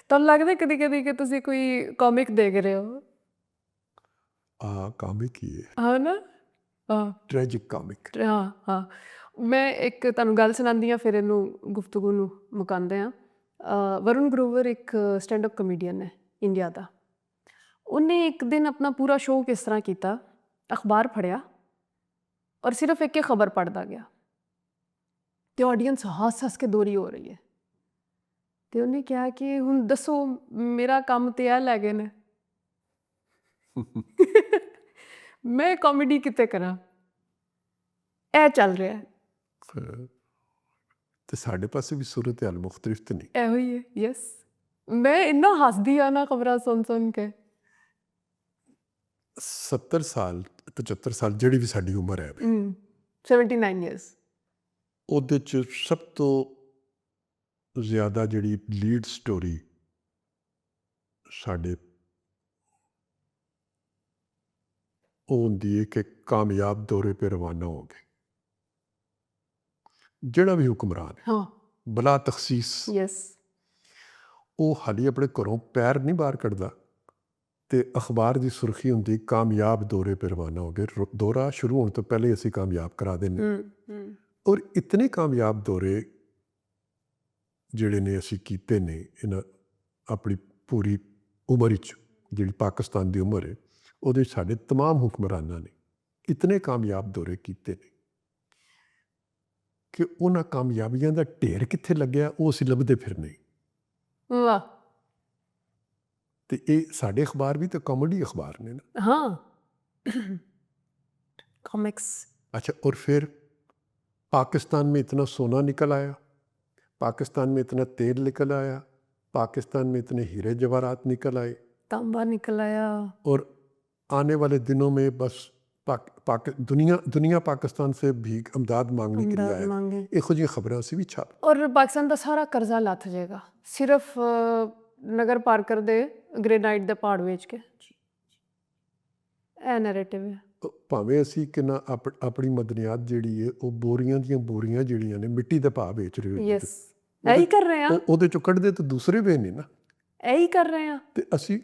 ਤੁਹਾਨੂੰ ਲੱਗਦਾ ਕਦੀ ਕਦੀ ਕਿ ਤੁਸੀਂ ਕੋਈ ਕਾਮਿਕ ਦੇਖ ਰਹੇ ਹੋ? ਕਾਮਿਕ ਹੀ ਹੈ। ਹਾਂ ਨਾ। Tragic comic. ਹਾਂ। ਮੈਂ ਇੱਕ ਤੁਹਾਨੂੰ ਗੱਲ ਸੁਣਾਉਂਦੀ ਹਾਂ, ਫਿਰ ਇਹਨੂੰ ਗੁਫ਼ਤਗੂ ਨੂੰ ਮੁਕਾਉਂਦੇ ਹਾਂ। ਵਰੁਣ ਗਰੋਵਰ ਇੱਕ ਸਟੈਂਡ ਅਪ ਕਮੇਡੀਅਨ ਹੈ ਇੰਡੀਆ ਦਾ। ਉਹਨੇ ਇੱਕ ਦਿਨ ਆਪਣਾ ਪੂਰਾ ਸ਼ੋਅ ਕਿਸ ਤਰ੍ਹਾਂ ਕੀਤਾ, ਅਖਬਾਰ ਫੜਿਆ ਔਰ ਸਿਰਫ ਇੱਕ ਖਬਰ ਪੜ੍ਹਦਾ ਗਿਆ ਤੇ ਆਡੀਅנס ਹੱਸ ਕੇ ਦੋਹਰੀ ਹੋ ਰਹੀ ਹੈ। ਤੇ ਉਹਨੇ ਕਿਹਾ ਕਿ ਹੁਣ ਦੱਸੋ ਮੇਰਾ ਕੰਮ ਤੇ ਇਹ ਲੈ ਗਏ ਨੇ, ਮੈਂ ਕਾਮੇਡੀ ਕਿਤੇ ਕਰਾਂ, ਇਹ ਚੱਲ ਰਿਹਾ। ਤੇ ਸਾਡੇ ਪਾਸੇ ਵੀ ਸੂਰਤ ਹਾਲ ਮੁਖਤਲਿਫ ਤੇ ਨਹੀਂ, ਇਹੋ ਹੀ ਹੈ। ਯੈਸ, ਮੈਂ ਇੰਨਾ ਹੱਸਦੀ ਆ ਨਾ ਖਬਰਾਂ ਸੁਣ ਕੇ। 70 ਸਾਲ 75 ਸਾਲ ਜਿਹੜੀ ਵੀ ਸਾਡੀ ਉਮਰ ਹੈ 79 years, ਉਹਦੇ 'ਚ ਸਭ ਤੋਂ ਜ਼ਿਆਦਾ ਜਿਹੜੀ ਲੀਡ ਸਟੋਰੀ ਸਾਡੇ ਉਹ ਹੁੰਦੀ ਹੈ ਕਿ ਕਾਮਯਾਬ ਦੌਰੇ 'ਤੇ ਰਵਾਨਾ ਹੋ ਗਏ। ਜਿਹੜਾ ਵੀ ਹੁਕਮਰਾਨ ਹੈ ਬਲਾ ਤਖਸੀਸ, ਉਹ ਹਾਲੀ ਆਪਣੇ ਘਰੋਂ ਪੈਰ ਨਹੀਂ ਬਾਹਰ ਕੱਢਦਾ ਤੇ ਅਖਬਾਰ ਦੀ ਸੁਰਖੀ ਹੁੰਦੀ ਕਾਮਯਾਬ ਦੌਰੇ 'ਤੇ ਰਵਾਨਾ ਹੋ ਗਏ। ਦੌਰਾ ਸ਼ੁਰੂ ਹੋਣ ਤੋਂ ਪਹਿਲੇ ਅਸੀਂ ਕਾਮਯਾਬ ਕਰਾ ਦਿੰਦੇ। ਔਰ ਇਤਨੇ ਕਾਮਯਾਬ ਦੌਰੇ ਜਿਹੜੇ ਨੇ ਅਸੀਂ ਕੀਤੇ ਨੇ ਇਹਨਾਂ ਆਪਣੀ ਪੂਰੀ ਉਮਰ ਵਿੱਚ, ਜਿਹੜੀ ਪਾਕਿਸਤਾਨ ਦੀ ਉਮਰ ਹੈ ਉਹਦੇ ਸਾਡੇ ਤਮਾਮ ਹੁਕਮਰਾਨਾਂ ਨੇ ਇਤਨੇ ਕਾਮਯਾਬ ਦੌਰੇ ਕੀਤੇ ਨੇ ਕਿ ਉਹਨਾਂ ਕਾਮਯਾਬੀਆਂ ਦਾ ਢੇਰ ਕਿੱਥੇ ਲੱਗਿਆ ਉਹ ਅਸੀਂ ਲੱਭਦੇ ਫਿਰ ਨਹੀਂ। ਵਾਹ। ਤੇ ਇਹ ਸਾਡੇ ਅਖਬਾਰ ਵੀ ਤਾਂ ਕਾਮੇਡੀ ਅਖਬਾਰ ਨੇ ਨਾ। हाँ, कॉमिक्स। अच्छा, और फिर पाकिस्तान में इतना सोना निकल आया, पाकिस्तान में इतना तेल निकल आया, पाकिस्तान में इतने हीरे जवाहरात निकल आए, तांबा निकल आया, और आने वाले दिनों में बस दुनिया पाकिस्तान से भी इमदाद मांगने के लिए आया। ਇਹੋ ਜਿਹੀਆਂ ਖਬਰਾਂ ਅਸੀਂ ਵੀ ਛਾਪ। ਔਰ ਪਾਕਿਸਤਾਨ ਦਾ ਸਾਰਾ ਕਰਜ਼ਾ ਲੱਥ ਜਾਏਗਾ ਸਿਰਫ ਨਗਰ ਪਾਰਕਰ ਦੇ ਗ੍ਰੇਨਾਈਟ ਦੇ ਪਹਾੜ ਵੇਚ ਕੇ। ਇਹ ਨੈਰੇਟਿਵ ਹੈ। ਭਾਵੇਂ ਅਸੀਂ ਕਿੰਨਾ ਆਪਣੀ ਮਦਨਿਆਤ ਜਿਹੜੀ ਹੈ ਉਹ ਬੋਰੀਆਂ ਦੀਆਂ ਬੋਰੀਆਂ ਜਿਹੜੀਆਂ ਨੇ ਮਿੱਟੀ ਦੇ ਭਾਅ ਵੇਚ ਰਹੇ ਹੋ। ਯੈਸ, ਇਹੀ ਕਰ ਰਹੇ ਆ। ਉਹਦੇ ਚੋਂ ਕੱਢਦੇ ਤਾਂ ਦੂਸਰੇ ਵੇ ਨੇ ਨਾ, ਇਹੀ ਕਰ ਰਹੇ ਆ। ਤੇ ਅਸੀਂ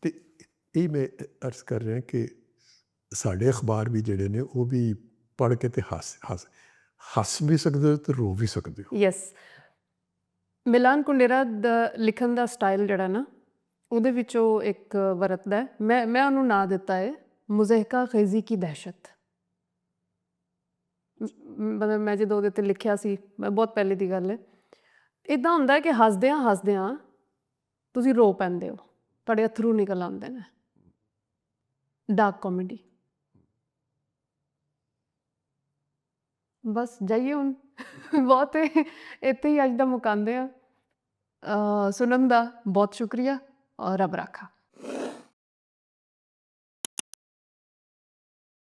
ਤੇ ਇਹ ਮੈਂ ਅਰਜ਼ ਕਰ ਰਿਹਾ ਕਿ ਸਾਡੇ ਅਖਬਾਰ ਵੀ ਜਿਹੜੇ ਨੇ ਉਹ ਵੀ ਪੜ੍ਹ ਕੇ ਤੇ ਹੱਸ ਹੱਸ ਵੀ ਸਕਦੇ ਹੋ ਤੇ ਰੋ ਵੀ ਸਕਦੇ ਹੋ। ਯੈਸ, ਮਿਲਾਨ ਕੁੰਡੇਰਾ ਦਾ ਲਿਖਣ ਦਾ ਸਟਾਈਲ ਜਿਹੜਾ ਨਾ, ਉਹਦੇ ਵਿੱਚੋਂ ਇੱਕ ਵਰਤਦਾ ਹੈ, ਮੈਂ ਉਹਨੂੰ ਨਾਂ ਦਿੱਤਾ ਹੈ ਮੁਜ਼ਹਿਕਾ ਖੇਜ਼ੀ ਕੀ ਦਹਿਸ਼ਤ। ਮਤਲਬ ਮੈਂ ਜਦੋਂ ਉਹਦੇ 'ਤੇ ਲਿਖਿਆ ਸੀ, ਬਹੁਤ ਪਹਿਲੇ ਦੀ ਗੱਲ ਹੈ, ਇੱਦਾਂ ਹੁੰਦਾ ਹੈ ਕਿ ਹੱਸਦਿਆਂ ਹੱਸਦਿਆਂ ਤੁਸੀਂ ਰੋ ਪੈਂਦੇ ਹੋ, ਤੁਹਾਡੇ ਅਥਰੂ ਨਿਕਲ ਆਉਂਦੇ ਨੇ। Dark comedy. ਬਸ ਜਾਈਏ ਹੁਣ ਬਹੁਤ ਹੈ, ਇੱਥੇ ਹੀ ਅੱਜ ਦਾ ਮੁਕਾਉਂਦੇ ਹਾਂ। ਸੁਣਨ ਦਾ ਬਹੁਤ ਸ਼ੁਕਰੀਆ ਔਰ ਰੱਬ ਰਾਖਾ।